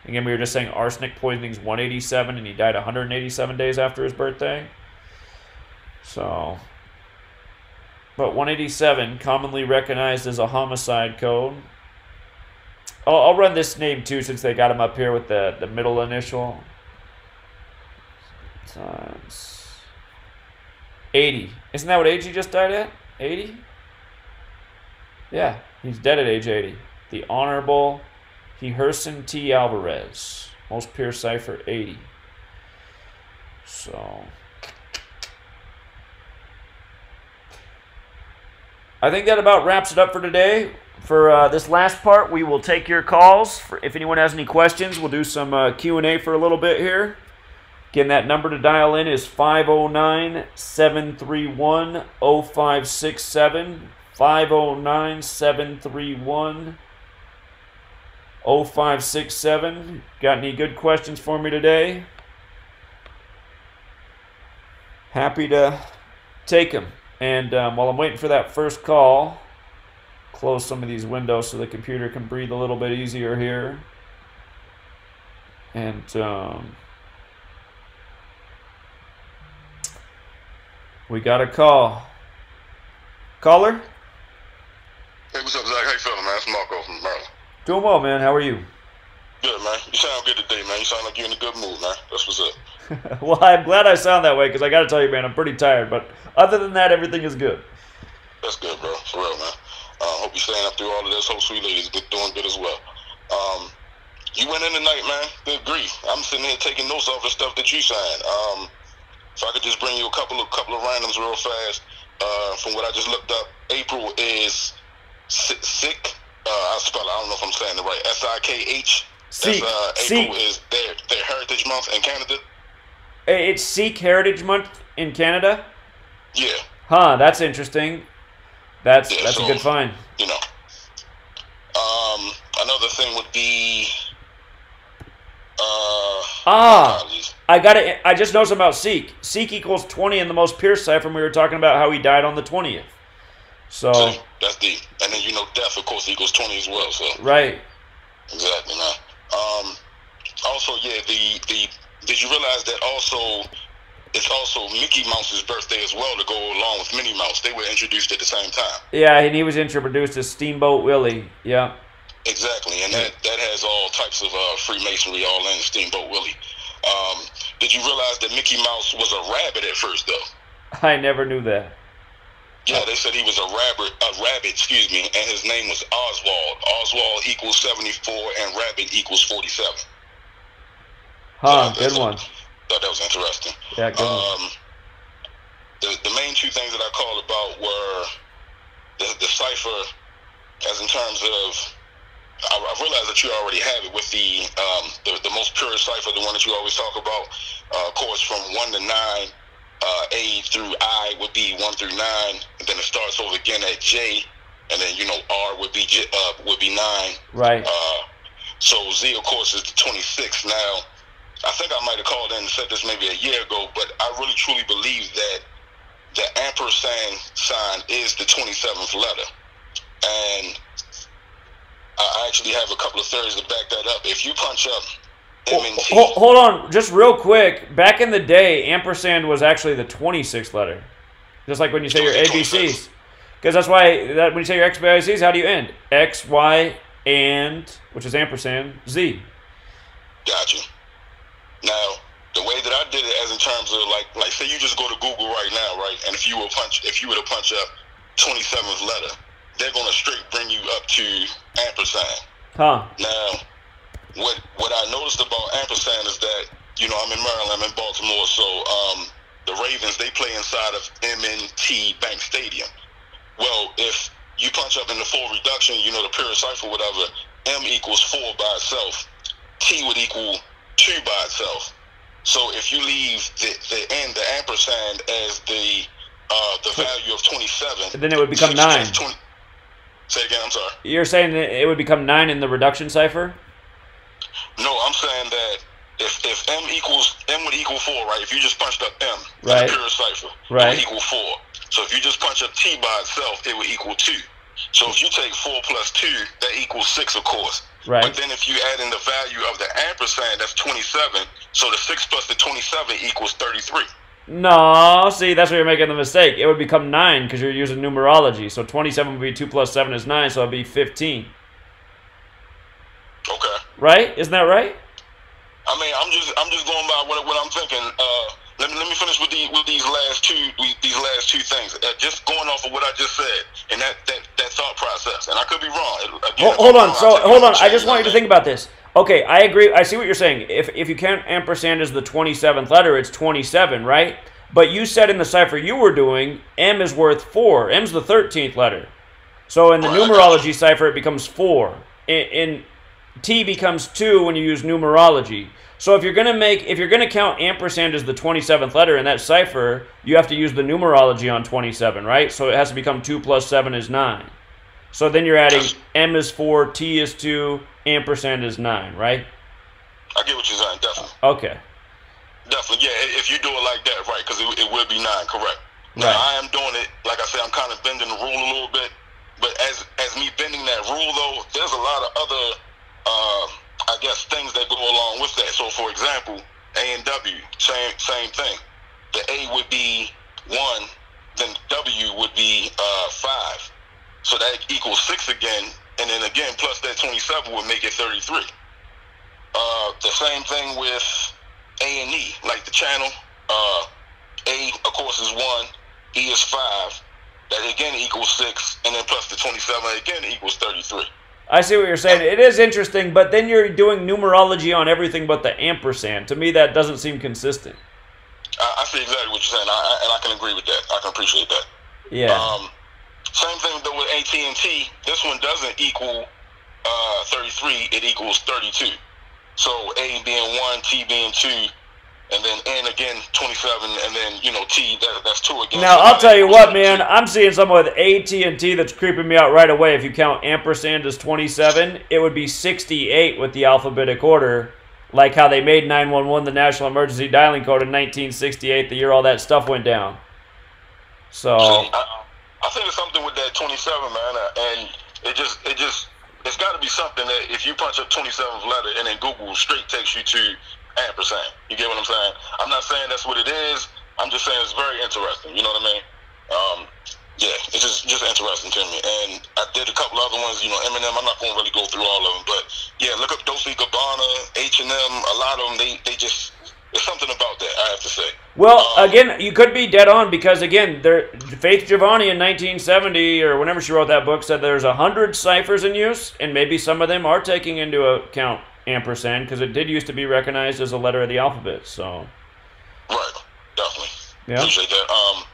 Again, we were just saying arsenic poisoning is 187 and he died 187 days after his birthday. So, but 187, commonly recognized as a homicide code. I'll run this name too since they got him up here with the middle initial. Times 80. Isn't that what age he just died at? 80? Yeah, he's dead at age 80. The Honorable Herzl T. Alvarez. Most pure cipher 80. So I think that about wraps it up for today. For this last part, we will take your calls. If anyone has any questions, we'll do some Q&A for a little bit here. Again, that number to dial in is 509-731-0567. 509-731-0567. Got any good questions for me today? Happy to take them. And while I'm waiting for that first call, close some of these windows so the computer can breathe a little bit easier here. And we got a call. Caller? Hey, what's up, Zach? How you feeling, man? It's Marco from Maryland. Doing well, man. How are you? Good, man. You sound good today, man. You sound like you're in a good mood, man. That's what's up. Well, I'm glad I sound that way because I got to tell you, man, I'm pretty tired. But other than that, everything is good. That's good, bro. For real, man. Hope you're staying up through all of this. Hope sweet lady's doing good as well. You went in tonight, man. Good grief. I'm sitting here taking notes off the stuff that you signed. If I could just bring you a couple of randoms real fast. From what I just looked up, April is sick. I don't know if I'm saying it right. S-I-K-H. April is their Heritage Month in Canada. It's Sikh Heritage Month in Canada? Yeah. Huh, that's interesting. That's so, a good find. You know. Another thing would be I just know something about Sikh. Sikh equals 20 in the most pure cipher, and we were talking about how he died on the 20th. So that's deep. And then death of course equals 20 as well, so right. Exactly, man. Also, yeah, did you realize that it's also Mickey Mouse's birthday as well to go along with Minnie Mouse? They were introduced at the same time. Yeah, and he was introduced as Steamboat Willie. Yeah. Exactly, and that has all types of Freemasonry all in Steamboat Willie. Did you realize that Mickey Mouse was a rabbit at first, though? I never knew that. Yeah, they said he was a rabbit, and his name was Oswald. Oswald equals 74, and rabbit equals 47. Huh, good one. Thought that was interesting. Yeah, good one. The main two things that I called about were the cipher, as in terms of, I realized that you already have it with the most most pure cipher, the one that you always talk about. Of course, from 1 to 9, A through I would be 1 through 9, and then it starts over again at J, and then R would be 9. Right. So Z, of course, is the 26th. Now, I think I might have called in and said this maybe a year ago, but I really truly believe that the ampersand sign is the 27th letter, and I actually have a couple of theories to back that up. If you punch up M&T... Hold on, just real quick. Back in the day, ampersand was actually the 26th letter. Just like when you say your ABCs. Because that's why when you say your X, Y, Z's, how do you end? X, Y, and, which is ampersand, Z. Gotcha. Now, the way that I did it as in terms of like say you just go to Google right now, right? And if you were to punch up 27th letter, they're gonna straight bring you up to ampersand. Huh. Now, what I noticed about ampersand is that, I'm in Maryland, I'm in Baltimore, so the Ravens, they play inside of M&T Bank Stadium. Well, if you punch up in the full reduction, the pure cipher, whatever, M equals 4 by itself, T would equal 2 by itself. So if you leave the end, the ampersand, as the value of 27, then it would become 9. Say again, I'm sorry. You're saying that it would become 9 in the reduction cipher? No, I'm saying that if M would equal 4, right? If you just punched up M, right, in the pure cipher, right, it would equal 4. So if you just punch up T by itself, it would equal 2. So if you take 4 plus 2, that equals 6, of course. Right. But then if you add in the value of the ampersand, that's 27. So the 6 plus the 27 equals 33. No, see, that's where you're making the mistake. It would become 9 because you're using numerology. So 27 would be 2 plus 7 is 9, so it'd be 15. Okay. Right? Isn't that right? I mean, I'm just going by what I'm thinking. Let me finish with these last two things. Just going off of what I just said and that thought process. And I could be wrong. Again, hold on. I just want you to think about this. Okay, I agree. I see what you're saying. If you count ampersand as the 27th letter, it's 27, right? But you said in the cipher you were doing, M is worth 4. M's the 13th letter. So in the numerology cipher, it becomes 4. In T becomes 2 when you use numerology. So if you're gonna count ampersand as the 27th letter in that cipher, you have to use the numerology on 27, right? So it has to become 2 plus 7 is 9. So then you're adding M is 4, T is 2, ampersand is 9, right? I get what you're saying, definitely. Okay. Definitely, yeah, if you do it like that, right, because it will be 9, correct. Now, Right. I am doing it, like I said, I'm kind of bending the rule a little bit, but as me bending that rule, though, there's a lot of other, I guess, things that go along with that. So, for example, A and W, same thing. The A would be 1, then W would be 5. So that equals 6 again, and then again, plus that 27 would make it 33. The same thing with A and E, like the channel. A, of course, is 1, E is 5. That again equals 6, and then plus the 27 again equals 33. I see what you're saying. It is interesting, but then you're doing numerology on everything but the ampersand. To me, that doesn't seem consistent. I see exactly what you're saying, and I can agree with that. I can appreciate that. Yeah. Same thing though with AT&T. This one doesn't equal 33. It equals 32. So A being 1, T being 2, and then N again 27, and then T that's 2 again. Now so I'll tell you what, man. I'm seeing someone with AT&T that's creeping me out right away. If you count ampersand as 27, it would be 68 with the alphabetic order, like how they made 911 the national emergency dialing code in 1968, the year all that stuff went down. So I think it's something with that 27, man, and it's got to be something that if you punch up 27th letter and then Google straight takes you to ampersand. You get what I'm saying? I'm not saying that's what it is. I'm just saying it's very interesting. You know what I mean? Yeah, it's just interesting to me. And I did a couple other ones. Eminem. I'm not going to really go through all of them, but yeah, look up Dolce & Gabbana, H&M. A lot of them, they just. There's something about that, I have to say. Well, again, you could be dead on because, again, Faith Giovanni in 1970 or whenever she wrote that book said there's 100 ciphers in use, and maybe some of them are taking into account ampersand because it did used to be recognized as a letter of the alphabet. So, right, definitely. Yeah. Appreciate that.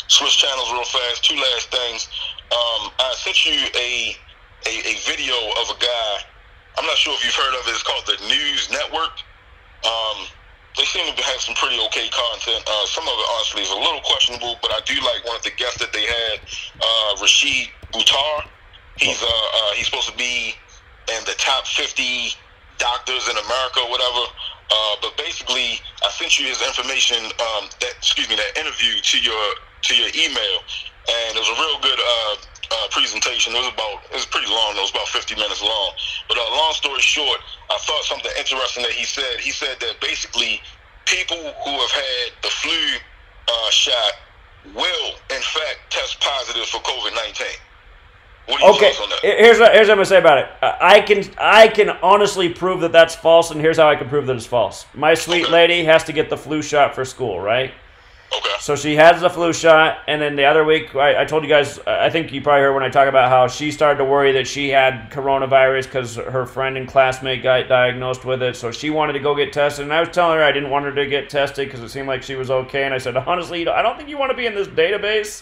Switch channels real fast. 2 last things. I sent you a video of a guy. I'm not sure if you've heard of it. It's called the News Network. seem to have some pretty okay content. Some of it, honestly, is a little questionable, but I do like one of the guests that they had, Rashid Buttar. He's supposed to be in the top 50 doctors in America or whatever. But basically, I sent you his information, that interview to your email, and it was a real good presentation. It was pretty long. It was about 50 minutes long. But long story short, I thought something interesting that he said. He said that basically people who have had the flu shot will, in fact, test positive for COVID-19. What are your thoughts on that? Here's what I'm gonna say about it. I can honestly prove that that's false, and here's how I can prove that it's false. My sweet lady has to get the flu shot for school, right? Okay. So she has the flu shot, and then the other week, I told you guys, I think you probably heard when I talk about how she started to worry that she had coronavirus because her friend and classmate got diagnosed with it, so she wanted to go get tested, and I was telling her I didn't want her to get tested because it seemed like she was okay, and I said, honestly, I don't think you want to be in this database,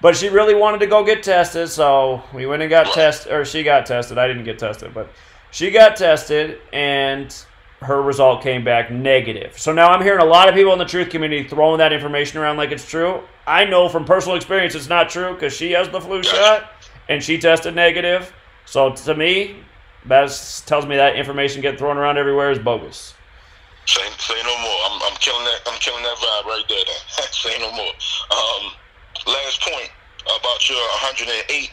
but she really wanted to go get tested, so we went and got tested, or she got tested. I didn't get tested, but she got tested, and her result came back negative. So now I'm hearing a lot of people in the truth community throwing that information around like it's true. I know from personal experience it's not true because she has the flu shot and she tested negative. So to me, that tells me that information getting thrown around everywhere is bogus. Say no more. I'm killing that vibe right there. Then. Say no more. Last point about your 108.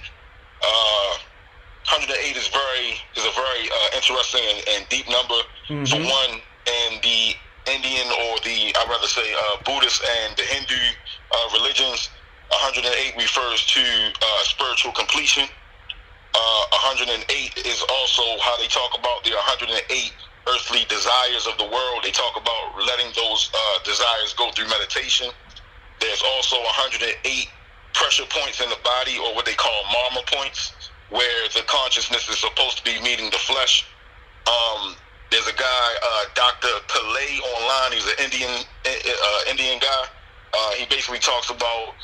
108 is a very interesting and deep number. Mm-hmm. For one, in the Indian, or I'd rather say Buddhist and the Hindu religions, 108 refers to spiritual completion. 108 is also how they talk about the 108 earthly desires of the world. They talk about letting those desires go through meditation. There's also 108 pressure points in the body, or what they call marma points, where the consciousness is supposed to be meeting the flesh. There's a guy, Dr. Pillay online. He's an Indian guy. He basically talks about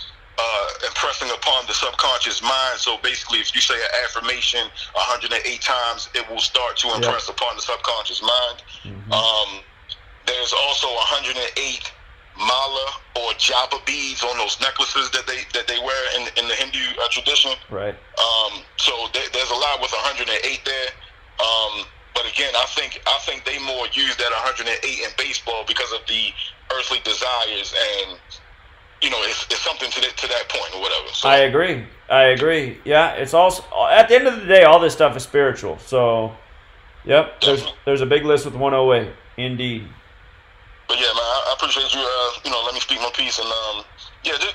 impressing upon the subconscious mind. So basically, if you say an affirmation 108 times, it will start to impress upon the subconscious mind. Mm-hmm. There's also 108 mala or japa beads on those necklaces that they wear in the Hindu tradition. Right. So there's a lot with 108 there. But again, I think they more use that 108 in baseball because of the earthly desires, and it's something to that point or whatever. So, I agree. Yeah, it's also, at the end of the day, all this stuff is spiritual. So, yep, there's a big list with 108, indeed. But yeah, man, I appreciate you. Let me speak my piece, and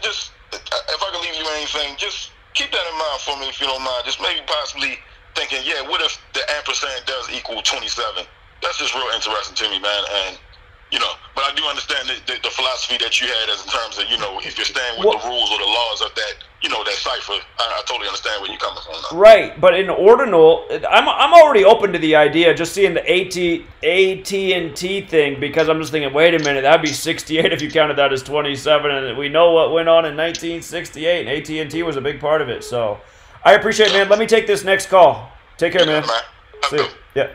just if I can leave you anything, just keep that in mind for me, if you don't mind. Just maybe possibly thinking, what if the ampersand does equal 27? That's just real interesting to me, man. And but I do understand the philosophy that you had, as in terms of if you're staying with the rules or the laws of that that cipher. I totally understand where you're coming from now. Right, but in ordinal, I'm already open to the idea, just seeing the AT&T thing, because I'm just thinking, wait a minute, that'd be 68 if you counted that as 27, and we know what went on in 1968, and AT&T was a big part of it. So I appreciate it, man. Let me take this next call. Take care, man. See you. Yeah.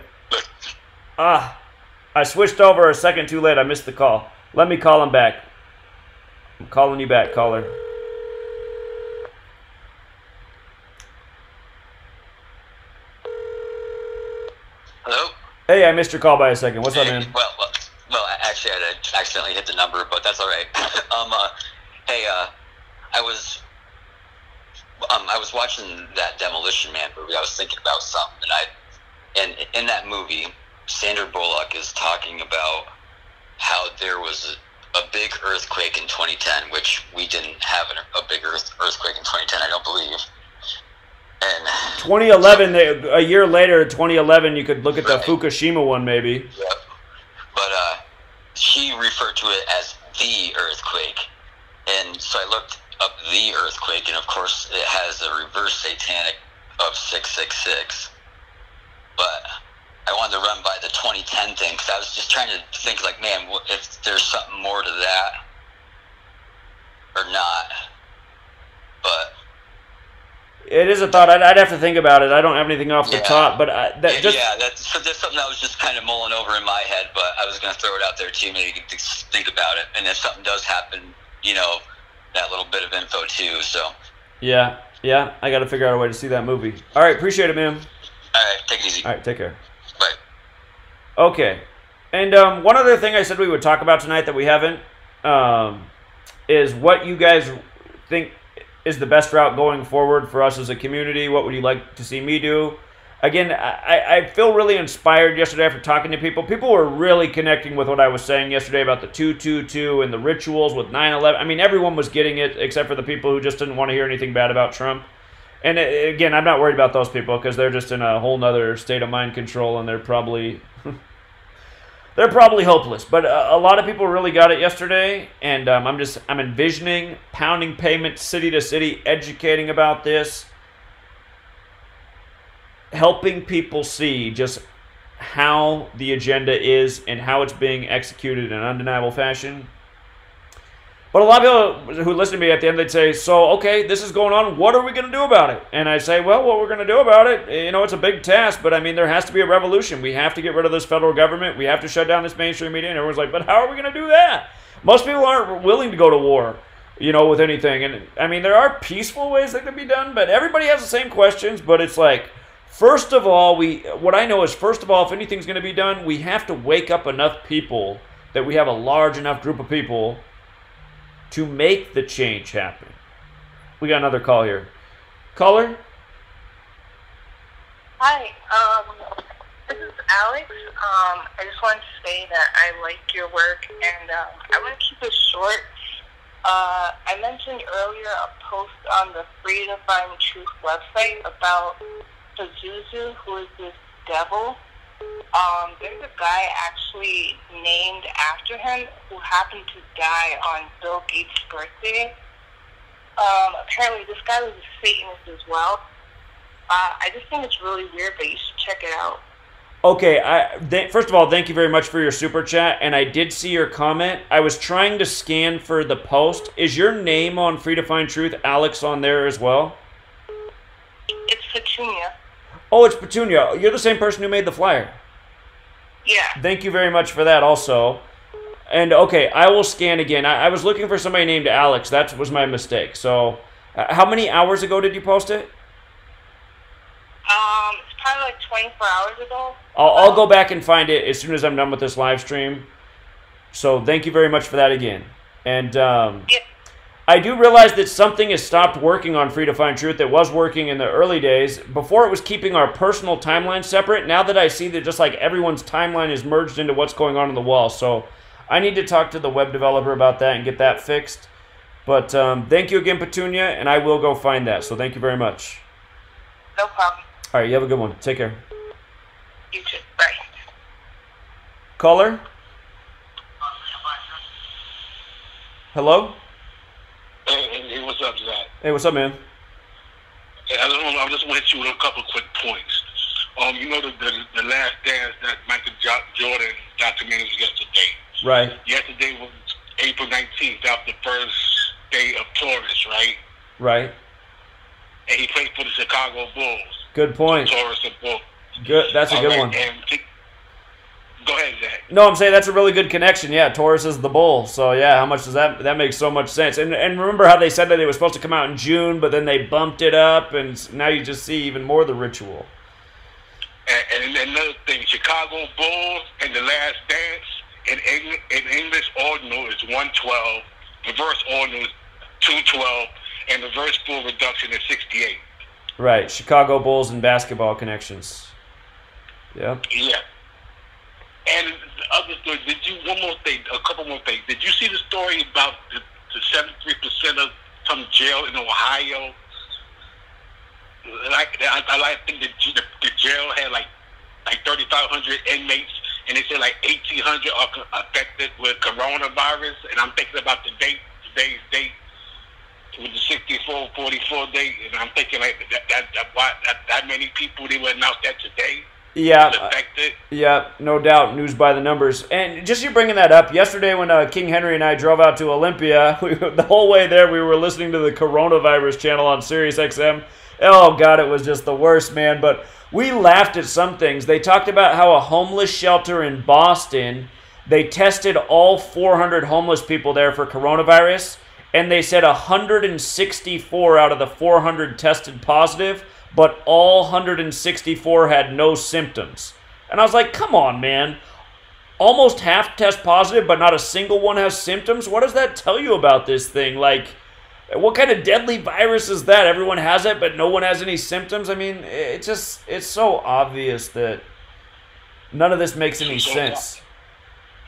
I switched over a second too late. I missed the call. Let me call him back. I'm calling you back, caller. Hello? Hey, I missed your call by a second. What's up, man? Well, actually, I accidentally hit the number, but that's all right. I was watching that Demolition Man movie. I was thinking about something, and in that movie, Sandra Bullock is talking about how there was a big earthquake in 2010, which we didn't have a big earthquake in 2010, I don't believe. And 2011, a year later, 2011, you could look at the Fukushima one, maybe. Yep. But she referred to it as the earthquake. And so I looked up the earthquake, and of course it has a reverse satanic of 666. But I wanted to run by the 2010 thing, because I was just trying to think, like, man, if there's something more to that or not. But It is a thought. I'd have to think about it. I don't have anything off the top, but that's something I was just kind of mulling over in my head. But I was going to throw it out there too. Maybe you can think about it. And if something does happen, you know, that little bit of info too. So. Yeah. I got to figure out a way to see that movie. All right, appreciate it, man. All right, take it easy. All right, take care. Bye. Okay, and one other thing I said we would talk about tonight that we haven't is what you guys think is the best route going forward for us as a community. What would you like to see me do? Again, I feel really inspired yesterday after talking to people. People were really connecting with what I was saying yesterday about the 222 and the rituals with 9/11. I mean, everyone was getting it except for the people who just didn't want to hear anything bad about Trump. And again, I'm not worried about those people because they're just in a whole nother state of mind control, and they're probably hopeless. But a lot of people really got it yesterday, and I'm envisioning pounding pavement city to city, educating about this, helping people see just how the agenda is and how it's being executed in an undeniable fashion. But a lot of people who listen to me at the end, they'd say, so, okay, this is going on. What are we going to do about it? And I say, well, what we're going to do about it, you know, it's a big task. But, I mean, there has to be a revolution. We have to get rid of this federal government. We have to shut down this mainstream media. And everyone's like, but how are we going to do that? Most people aren't willing to go to war, you know, with anything. And, I mean, there are peaceful ways that can be done. But everybody has the same questions. But it's like, first of all, what I know is, first of all, if anything's going to be done, we have to wake up enough people that we have a large enough group of people to make the change happen. We got another call here. Caller? Hi, this is Alex. I just wanted to say that I like your work, and I want to keep it short. I mentioned earlier a post on the Free to Find Truth website about Chigozie, who is this devil. There's a guy actually named after him who happened to die on Bill Gates' birthday. Apparently this guy was a Satanist as well. I just think it's really weird, but you should check it out. Okay, first of all, thank you very much for your super chat, and I did see your comment. I was trying to scan for the post. Is your name on Free to Find Truth, Alex, on there as well? It's Petunia. Oh, it's Petunia. You're the same person who made the flyer. Yeah. Thank you very much for that also. And, okay, I will scan again. I was looking for somebody named Alex. That was my mistake. So, how many hours ago did you post it? It's probably like 24 hours ago. I'll go back and find it as soon as I'm done with this live stream. So, thank you very much for that again. And, Yeah. I do realize that something has stopped working on Free to Find Truth that was working in the early days. Before it was keeping our personal timeline separate. Now that I see that just like everyone's timeline is merged into what's going on the wall. So I need to talk to the web developer about that and get that fixed. But thank you again, Petunia, and I will go find that. So thank you very much. No problem. All right, you have a good one. Take care. You too. Bye. Caller? Hello? Hey, what's up, Zach? Hey, what's up, man? Hey, I just want to hit you with a couple quick points. You know the last dance that Michael Jordan documented was yesterday. Right. Yesterday was April 19th. That was the first day of Taurus, right? Right. And he played for the Chicago Bulls. Good point. Taurus and Bulls. Good. That's a good one. Go ahead, Zach. No, I'm saying that's a really good connection. Yeah, Taurus is the bull. So, yeah, how much does that makes so much sense. And remember how they said that it was supposed to come out in June, but then they bumped it up, and now you just see even more of the ritual. And another thing, Chicago Bulls and the last dance in English ordinal is 112, reverse ordinal is 212, and reverse full reduction is 68. Right, Chicago Bulls and basketball connections. Yeah. Yeah. And the other story, a couple more things. Did you see the story about the 73% of some jail in Ohio? I think the jail had like 3,500 inmates, and they said like 1,800 are affected with coronavirus. And I'm thinking about today's date with the 64-44 date, and I'm thinking like that many people, they would announce that today. Yeah, no doubt. News by the numbers. And just you bringing that up, yesterday when King Henry and I drove out to Olympia, the whole way there we were listening to the coronavirus channel on Sirius XM, Oh, God, it was just the worst, man. But we laughed at some things. They talked about how a homeless shelter in Boston, they tested all 400 homeless people there for coronavirus, and they said 164 out of the 400 tested positive, but all 164 had no symptoms. And I was like, come on, man. Almost half test positive, but not a single one has symptoms? What does that tell you about this thing? Like, what kind of deadly virus is that? Everyone has it, but no one has any symptoms? I mean, it's so obvious that none of this makes any sense.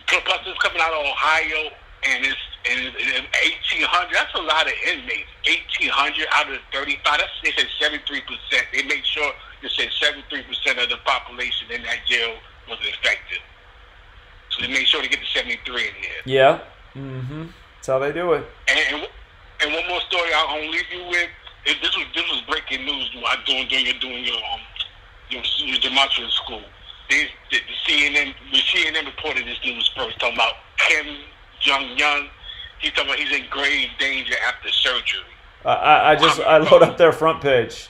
Plus, it's coming out of Ohio, and it's 1,800. That's a lot of inmates. 1,800 out of the 35. They said 73%. They made sure they said 73% of the population in that jail was infected. So they made sure to get the 73 in there. Yeah. Mm-hmm. That's how they do it. And one more story I'll leave you with. This was breaking news while doing your Gematria school. The CNN reported this news first, talking about Kim Jong-un. He's talking about he's in grave danger after surgery. I load up their front page.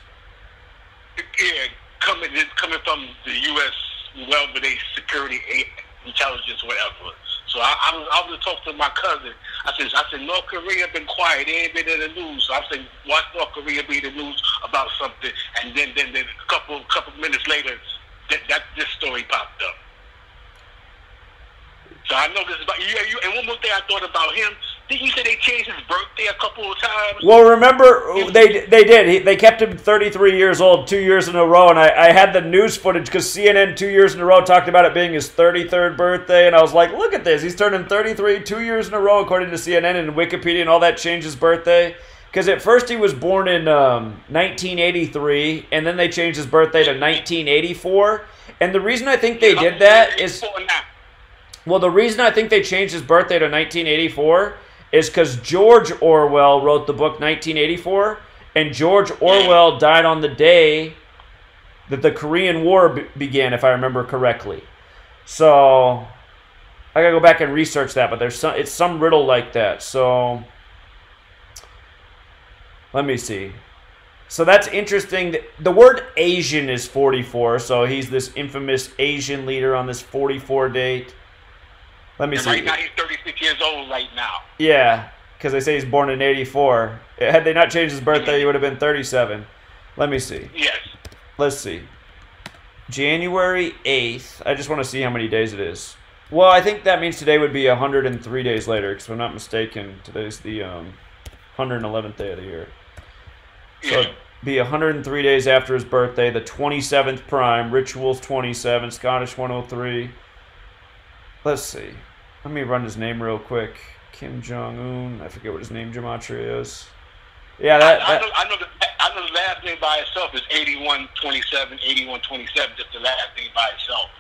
Yeah, coming from the U.S. well-behaved security intelligence, whatever. So I was talking to my cousin. I said North Korea been quiet. They ain't been in the news. So I said, watch North Korea be in the news about something. And then a couple minutes later, this story popped up. So I know this is about you. And one more thing I thought about him. Didn't you say they changed his birthday a couple of times? Well, remember, they did. They kept him 33 years old 2 years in a row, and I had the news footage because CNN 2 years in a row talked about it being his 33rd birthday, and I was like, look at this. He's turning 33 2 years in a row, according to CNN and Wikipedia, and all that changed his birthday. Because at first he was born in 1983, and then they changed his birthday to 1984. And the reason I think they did that is... Well, the reason I think they changed his birthday to 1984 is because George Orwell wrote the book 1984, and George Orwell died on the day that the Korean War began, if I remember correctly. So I gotta go back and research that, but it's some riddle like that. So let me see. So that's interesting. The word Asian is 44, so he's this infamous Asian leader on this 44 date. Let me see. Right now, he's 36 years old right now. Yeah, because they say he's born in 84. Had they not changed his birthday, he would have been 37. Let me see. Yes. Let's see. January 8th. I just want to see how many days it is. Well, I think that means today would be 103 days later, because if I'm not mistaken, today's the 111th day of the year. So it'd be 103 days after his birthday, the 27th prime, Rituals 27, Scottish 103. Let's see. Let me run his name real quick. Kim Jong-un. I forget what his name Gematria is. Yeah, I know the last name by itself is 8127, 8127, just the last name by itself.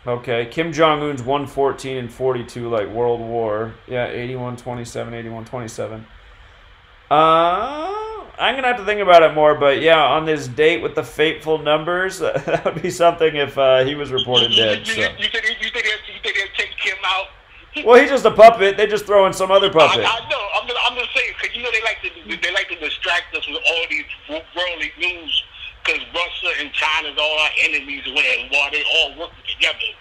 Okay, Kim Jong-un's 114 and 42, like World War. Yeah, 8127, 8127. I'm going to have to think about it more, but yeah, on this date with the fateful numbers, that would be something if he was reported dead. So. You think they'll take Kim out? Well, he's just a puppet. They just throw in some other puppet. I know. I'm just saying, because they like to distract us with all these worldly news, because Russia and China is all our enemies, and while they all working together.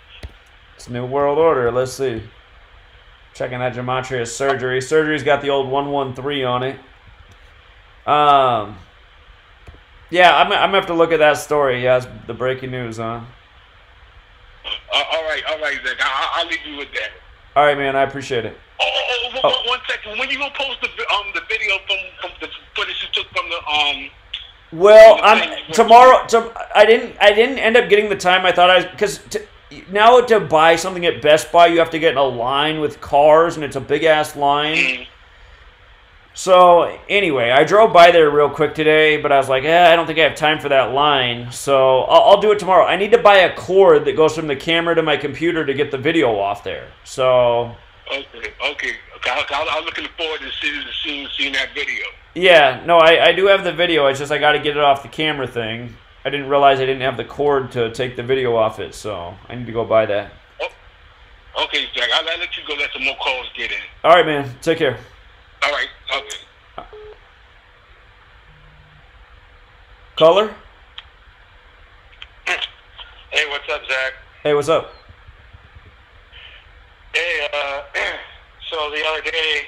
It's New World Order. Let's see. Checking that Gematria surgery. Surgery's got the old 113 on it. Yeah, I'm gonna have to look at that story. Yeah, it's the breaking news, huh? All right, Zach. I'll leave you with that. All right, man. I appreciate it. One second. When you gonna post the video from the footage you took from the Well, tomorrow. I didn't end up getting the time I thought because now to buy something at Best Buy, you have to get in a line with cars, and it's a big ass line. Mm-hmm. So, anyway, I drove by there real quick today, but I was like, I don't think I have time for that line, so I'll do it tomorrow. I need to buy a cord that goes from the camera to my computer to get the video off there, so... Okay. I'm looking forward to seeing that video. Yeah, no, I do have the video, it's just I got to get it off the camera thing. I didn't realize I didn't have the cord to take the video off it, so I need to go buy that. Okay, Jack, I'll let you go let some more calls get in. All right, man, take care. All right, okay. Caller? Hey, what's up, Zach? Hey, what's up? Hey, so the other day,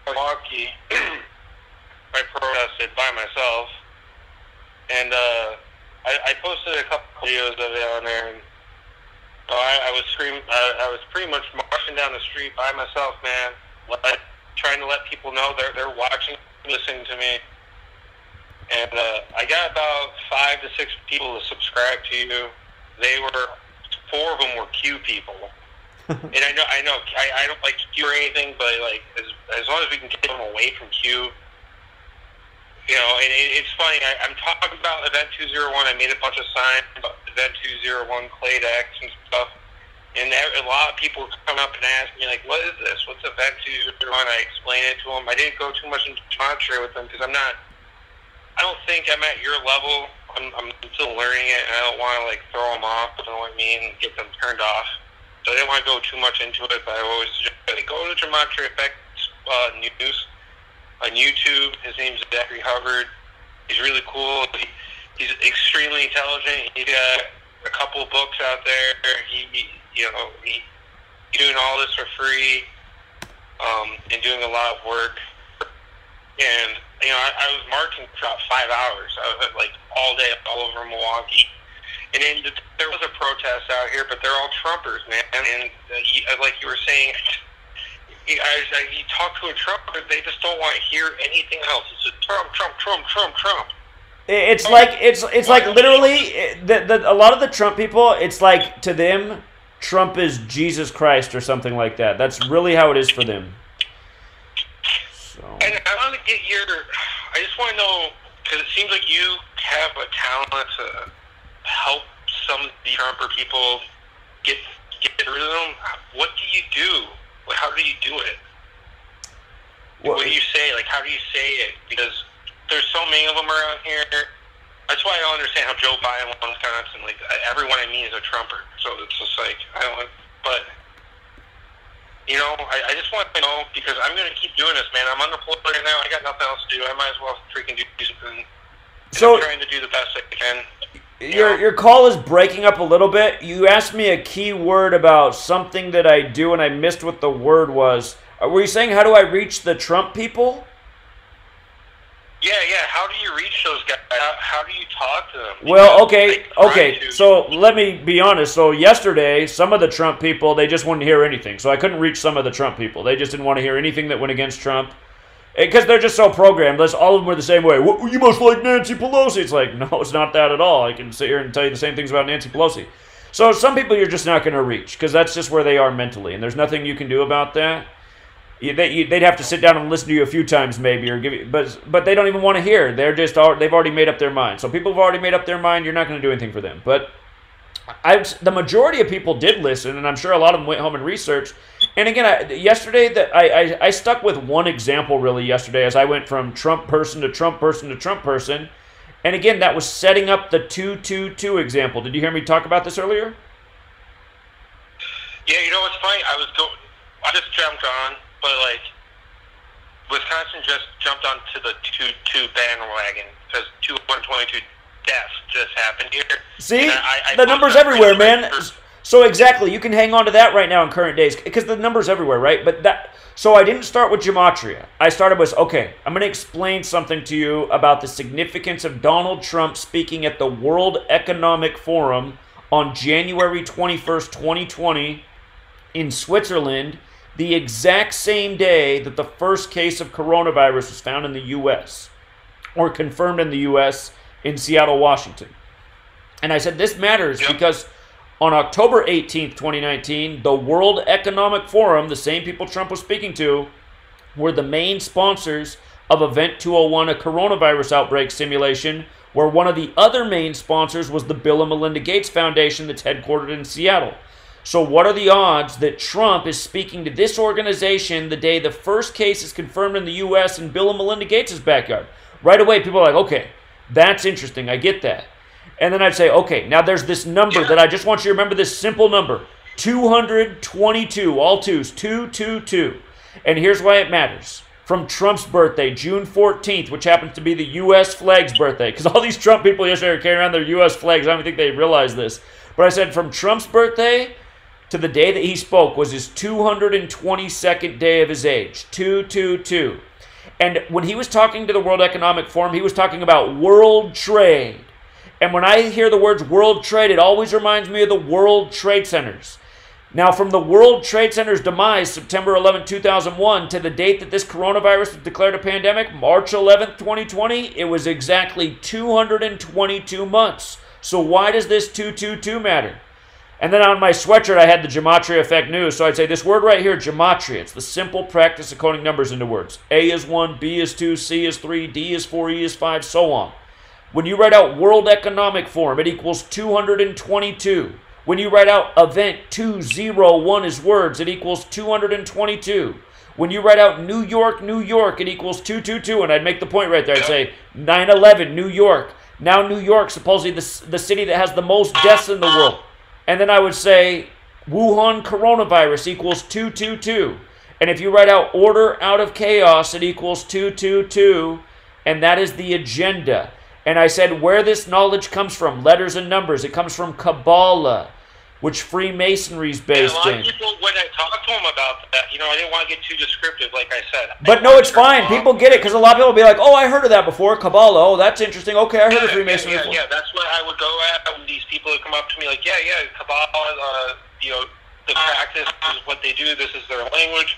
Milwaukee, I protested by myself, and I posted a couple videos of it on there, and I was screaming. I was pretty much marching down the street by myself, man, trying to let people know they're watching, listening to me. And I got about 5 to 6 people to subscribe to you. 4 of them were Q people. And I don't like Q or anything, but like as long as we can get them away from Q, you know. And it's funny. I'm talking about Event 201. I made a bunch of signs about Event 201, Clade X and stuff. And a lot of people would come up and ask me like, "What is this? What's Event 201?" I explained it to them. I didn't go too much into Gematria with them because I don't think I'm at your level. I'm still learning it, and I don't want to like throw them off. You know what I mean? Get them turned off. So I didn't want to go too much into it, but I always suggest go to GematriaEffectNews on YouTube. His name's Zachary Hubbard. He's really cool. He's extremely intelligent. He's got a couple of books out there. He's doing all this for free, and doing a lot of work. And you know, I was marching for about 5 hours. I was like all day, all over Milwaukee. And then there was a protest out here, but they're all Trumpers, man. And like you were saying, you talk to a Trumper, they just don't want to hear anything else. It's a Trump, Trump, Trump, Trump, Trump. It's like literally a lot of the Trump people. It's like to them, Trump is Jesus Christ or something like that. That's really how it is for them. So. And I want to get I just want to know, because it seems like you have a talent to help some of the Trumper people get rid of them. What do you do? How do you do it? What do you say? Like, how do you say it? Because there's so many of them around here. That's why I don't understand how Joe Biden won Wisconsin. Like, everyone I meet is a Trumper. So it's just like, but, you know, I just want to know, because I'm going to keep doing this, man. I'm unemployed right now. I got nothing else to do. I might as well freaking do something. So I'm trying to do the best I can. Your call is breaking up a little bit. You asked me a key word about something that I do, and I missed what the word was. Were you saying, how do I reach the Trump people? Yeah. How do you reach those guys? How do you talk to them? Well, okay. So let me be honest. So yesterday, some of the Trump people, they just wouldn't hear anything. So I couldn't reach some of the Trump people. They just didn't want to hear anything that went against Trump. Because they're just so programmed. All of them were the same way. Well, you must like Nancy Pelosi. It's like, no, it's not that at all. I can sit here and tell you the same things about Nancy Pelosi. So some people you're just not going to reach, because that's just where they are mentally, and there's nothing you can do about that. They'd have to sit down and listen to you a few times maybe, or give you, but they don't even want to hear. They've already made up their mind. So people have already made up their mind. You're not going to do anything for them. But the majority of people did listen, and I'm sure a lot of them went home and researched. And again, yesterday, I stuck with one example really yesterday as I went from Trump person to Trump person to Trump person. And again, that was setting up the 222 example. Did you hear me talk about this earlier? Yeah, you know what's funny? I just jumped on, but like Wisconsin just jumped onto the 222 bandwagon because 222 deaths just happened here. See, the numbers everywhere, man. So exactly, you can hang on to that right now in current days because the numbers everywhere, right? So I didn't start with Gematria. I started with, okay, I'm going to explain something to you about the significance of Donald Trump speaking at the World Economic Forum on January 21st, 2020 in Switzerland, the exact same day that the first case of coronavirus was found in the U.S. or confirmed in the U.S. in Seattle, Washington. And I said this matters because on October 18th, 2019, the World Economic Forum, the same people Trump was speaking to, were the main sponsors of Event 201, a coronavirus outbreak simulation, where one of the other main sponsors was the Bill and Melinda Gates Foundation that's headquartered in Seattle. So what are the odds that Trump is speaking to this organization the day the first case is confirmed in the U.S. in Bill and Melinda Gates' backyard? Right away, people are like, okay, that's interesting. I get that. And then I'd say, okay, now there's this number that I just want you to remember, this simple number, 222, all twos, 222. And here's why it matters. from Trump's birthday, June 14th, which happens to be the U.S. flag's birthday. Because all these Trump people yesterday are carrying around their U.S. flags. I don't think they realize this. But I said from Trump's birthday to the day that he spoke was his 222nd day of his age. 222. And when he was talking to the World Economic Forum, he was talking about world trade. And when I hear the words world trade, it always reminds me of the World Trade Centers. Now, from the World Trade Center's demise, September 11, 2001, to the date that this coronavirus was declared a pandemic, March 11, 2020, it was exactly 222 months. So why does this 222 matter? And then on my sweatshirt, I had the GematriaEffectNews. So I'd say this word right here, Gematria. It's the simple practice of coding numbers into words. A is 1, B is 2, C is 3, D is 4, E is 5, so on. When you write out World Economic Forum, it equals 222. When you write out event 201 as words, it equals 222. When you write out New York, New York, it equals 222. And I'd make the point right there. I'd say 9/11, New York. Now New York, supposedly the city that has the most deaths in the world. And then I would say Wuhan coronavirus equals 222. And if you write out order out of chaos, it equals 222. And that is the agenda. And I said where this knowledge comes from, letters and numbers. It comes from Kabbalah, which Freemasonry is based in. A lot of people, when I talked to them about that, you know, I didn't want to get too descriptive, like I said. But no, it's fine. People get it, because a lot of people will be like, oh, I heard of that before, Kabbalah. Oh, that's interesting. Okay, I heard of Freemasonry before. Yeah, that's what I would go at when these people would come up to me like, yeah, Kabbalah, you know, the practice is what they do. This is their language.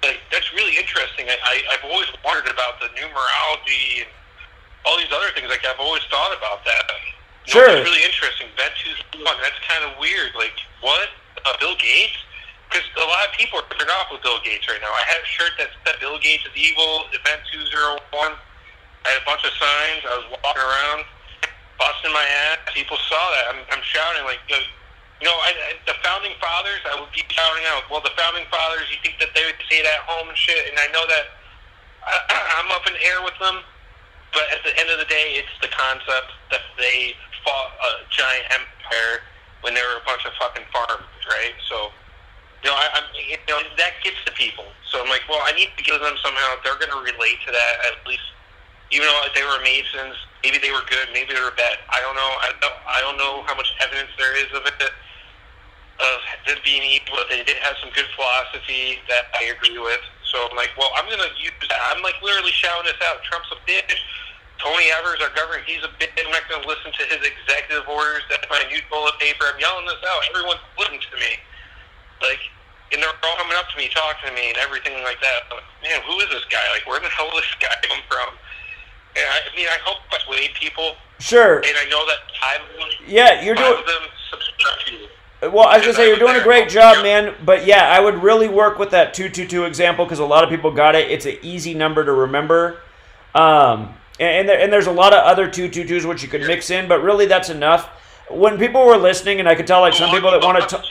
Like, that's really interesting. I've always wondered about the numerology and all these other things. Like, I've always thought about that. Sure. It's really interesting. Bet 201. That's kind of weird. Like, what? Bill Gates? Because a lot of people are turned off with Bill Gates right now. I had a shirt that said Bill Gates is evil, event 201. I had a bunch of signs. I was walking around, busting my ass. People saw that. I'm shouting, like, you know, the Founding Fathers, I would be shouting out, well, the Founding Fathers, you think that they would say that at home and shit? And I know that I'm up in the air with them. But at the end of the day, it's the concept that they fought a giant empire when they were a bunch of fucking farmers, right? So, you know, that gets to people. So I'm like, well, I need to give them somehow. They're going to relate to that at least. Even though they were Masons, maybe they were good, maybe they were bad. I don't know. I don't know how much evidence there is of it, of them being evil. But they did have some good philosophy that I agree with. So I'm like, well, I'm going to use that. I'm like literally shouting this out. Trump's a bitch. Tony Evers, our governor, he's a bitch. I'm not going to listen to his executive orders. That's my new bullet paper. I'm yelling this out. Everyone's listening to me. Like, and they're all coming up to me, talking to me, and everything like that. Like, man, who is this guy? Like, where the hell did this guy come from? And I mean, I hope I swayed people. Sure. And I know that you're doing. Them subscribe to you. Well, I was going to say, you're doing a great job, man. But yeah, I would really work with that 222 example because a lot of people got it. It's an easy number to remember. And there's a lot of other 222s which you could mix in, but really that's enough. When people were listening, and I could tell like some people that want to...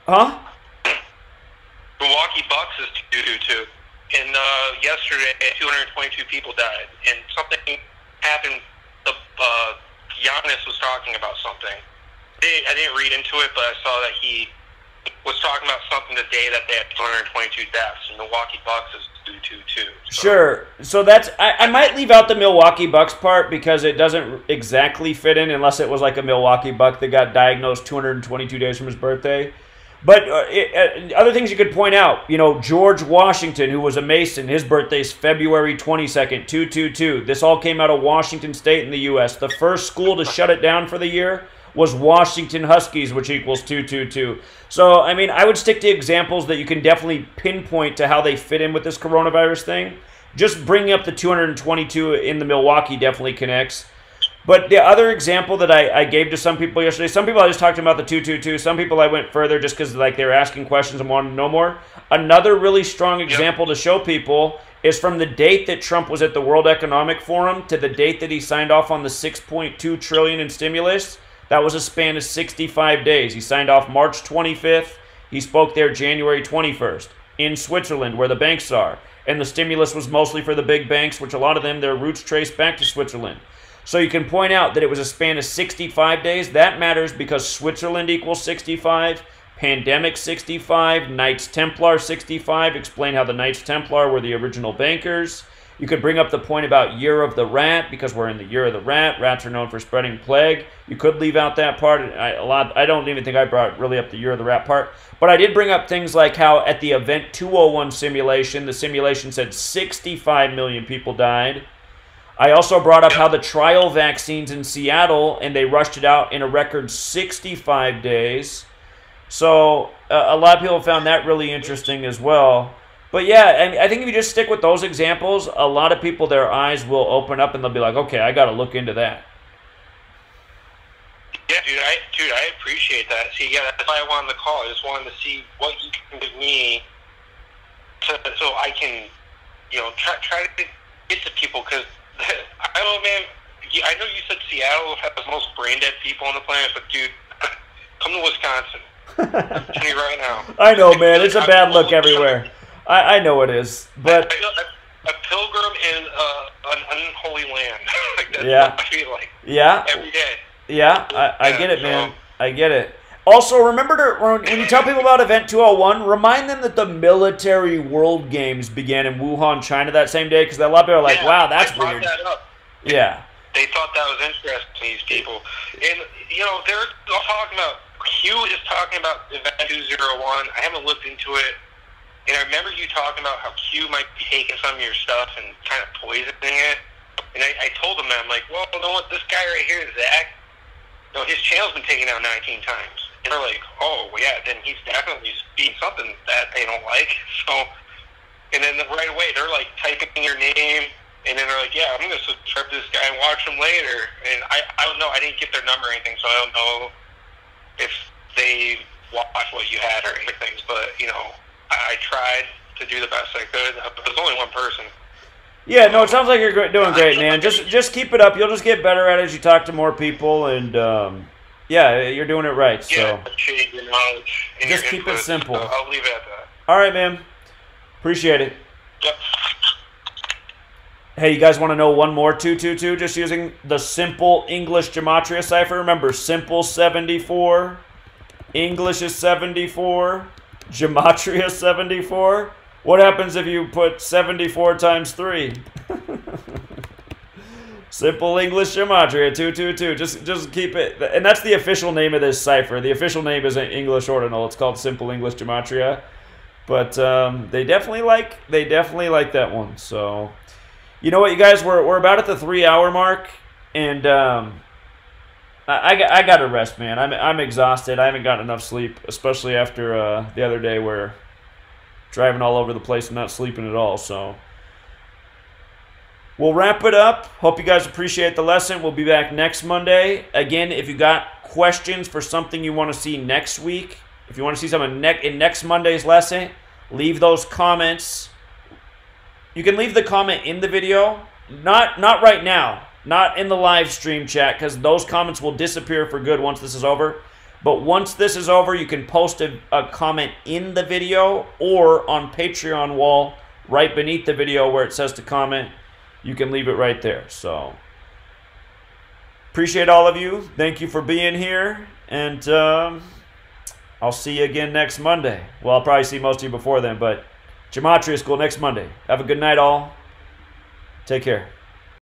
Huh? Milwaukee Bucks is 222. And yesterday, 222 people died. And something happened. Giannis was talking about something. I didn't read into it, but I saw that he was talking about something today that they had 222 deaths, and Milwaukee Bucks is 222. So. Sure. So that's I might leave out the Milwaukee Bucks part because it doesn't exactly fit in unless it was like a Milwaukee Buck that got diagnosed 222 days from his birthday. But other things you could point out, you know, George Washington, who was a Mason, his birthday's February 22nd, 222. This all came out of Washington State in the U.S. The first school to shut it down for the year was Washington Huskies, which equals 222. So, I mean, I would stick to examples that you can definitely pinpoint to how they fit in with this coronavirus thing. Just bringing up the 222 in the Milwaukee definitely connects. But the other example that I gave to some people yesterday, some people I just talked about the 222. Some people I went further just because like they were asking questions and wanted to know more. Another really strong example to show people is from the date that Trump was at the World Economic Forum to the date that he signed off on the $6.2 trillion in stimulus. That was a span of 65 days. He signed off March 25th. He spoke there January 21st in Switzerland, where the banks are. And the stimulus was mostly for the big banks, which a lot of them, their roots trace back to Switzerland. So you can point out that it was a span of 65 days. That matters because Switzerland equals 65, Pandemic 65, Knights Templar 65, explain how the Knights Templar were the original bankers. You could bring up the point about Year of the Rat, because we're in the Year of the Rat. Rats are known for spreading plague. You could leave out that part. I don't even think I brought really up the Year of the Rat part. But I did bring up things like how at the Event 201 simulation, the simulation said 65 million people died. I also brought up how the trial vaccines in Seattle, and they rushed it out in a record 65 days. So a lot of people found that really interesting as well. But yeah, and I think if you just stick with those examples, a lot of people, their eyes will open up and they'll be like, okay, I got to look into that. Yeah, dude, I appreciate that. See, yeah, that's why I wanted the call. I just wanted to see what you can give me so I can, try to get to people. Because, I don't know, man, I know you said Seattle has the most brain-dead people on the planet, but, dude, come to Wisconsin. I'm telling you right now. I know, man. It's a bad look everywhere. I know it is, but a pilgrim in an unholy land. Like that's yeah, what I feel like. Yeah, every day. Yeah, I get it, man. I get it. Also, remember to when you tell people about Event 201, remind them that the Military World Games began in Wuhan, China, that same day, because a lot of people are like, "Wow, that's weird." That up. Yeah. They thought that was interesting, these people, and they're talking about. Hugh is talking about Event 201. I haven't looked into it. And I remember you talking about how Q might be taking some of your stuff and kind of poisoning it. And I told him that. I'm like, well, you know what? This guy right here, Zach, his channel's been taken out 19 times. And they're like, oh, well, yeah, then he's definitely speaking something that they don't like. So, and then right away, they're like typing your name. And then they're like, yeah, I'm going to subscribe to this guy and watch him later. And I don't know. I didn't get their number or anything, so I don't know if they watched what you had or anything. But, I tried to do the best I could. There's only one person. Yeah, no, it sounds like you're doing great, man. Just keep it up. You'll just get better at it as you talk to more people, and yeah, you're doing it right. So yeah, appreciate your knowledge and just your keep input. it simple. So I'll leave it at that. All right, man. Appreciate it. Yep. Hey, you guys want to know one more 222? Just using the simple English Gematria cipher. Remember, simple 74, English is 74. Gematria 74. What happens if you put 74 times 3? Simple English Gematria 222. Just keep it. And that's the official name of this cipher. The official name is an English ordinal. It's called Simple English Gematria. But they definitely like that one. So you know what, you guys, we're about at the 3-hour mark, and I got to rest, man. I'm exhausted. I haven't gotten enough sleep, especially after the other day where driving all over the place and not sleeping at all. So we'll wrap it up. Hope you guys appreciate the lesson. We'll be back next Monday. Again, if you got questions for something you want to see next week, if you want to see something in next Monday's lesson, leave those comments. You can leave the comment in the video, not right now. Not in the live stream chat, because those comments will disappear for good once this is over. But once this is over, you can post a comment in the video or on Patreon wall right beneath the video where it says to comment. You can leave it right there. So appreciate all of you. Thank you for being here. And I'll see you again next Monday. Well, I'll probably see most of you before then, but Gematria School next Monday. Have a good night, all. Take care.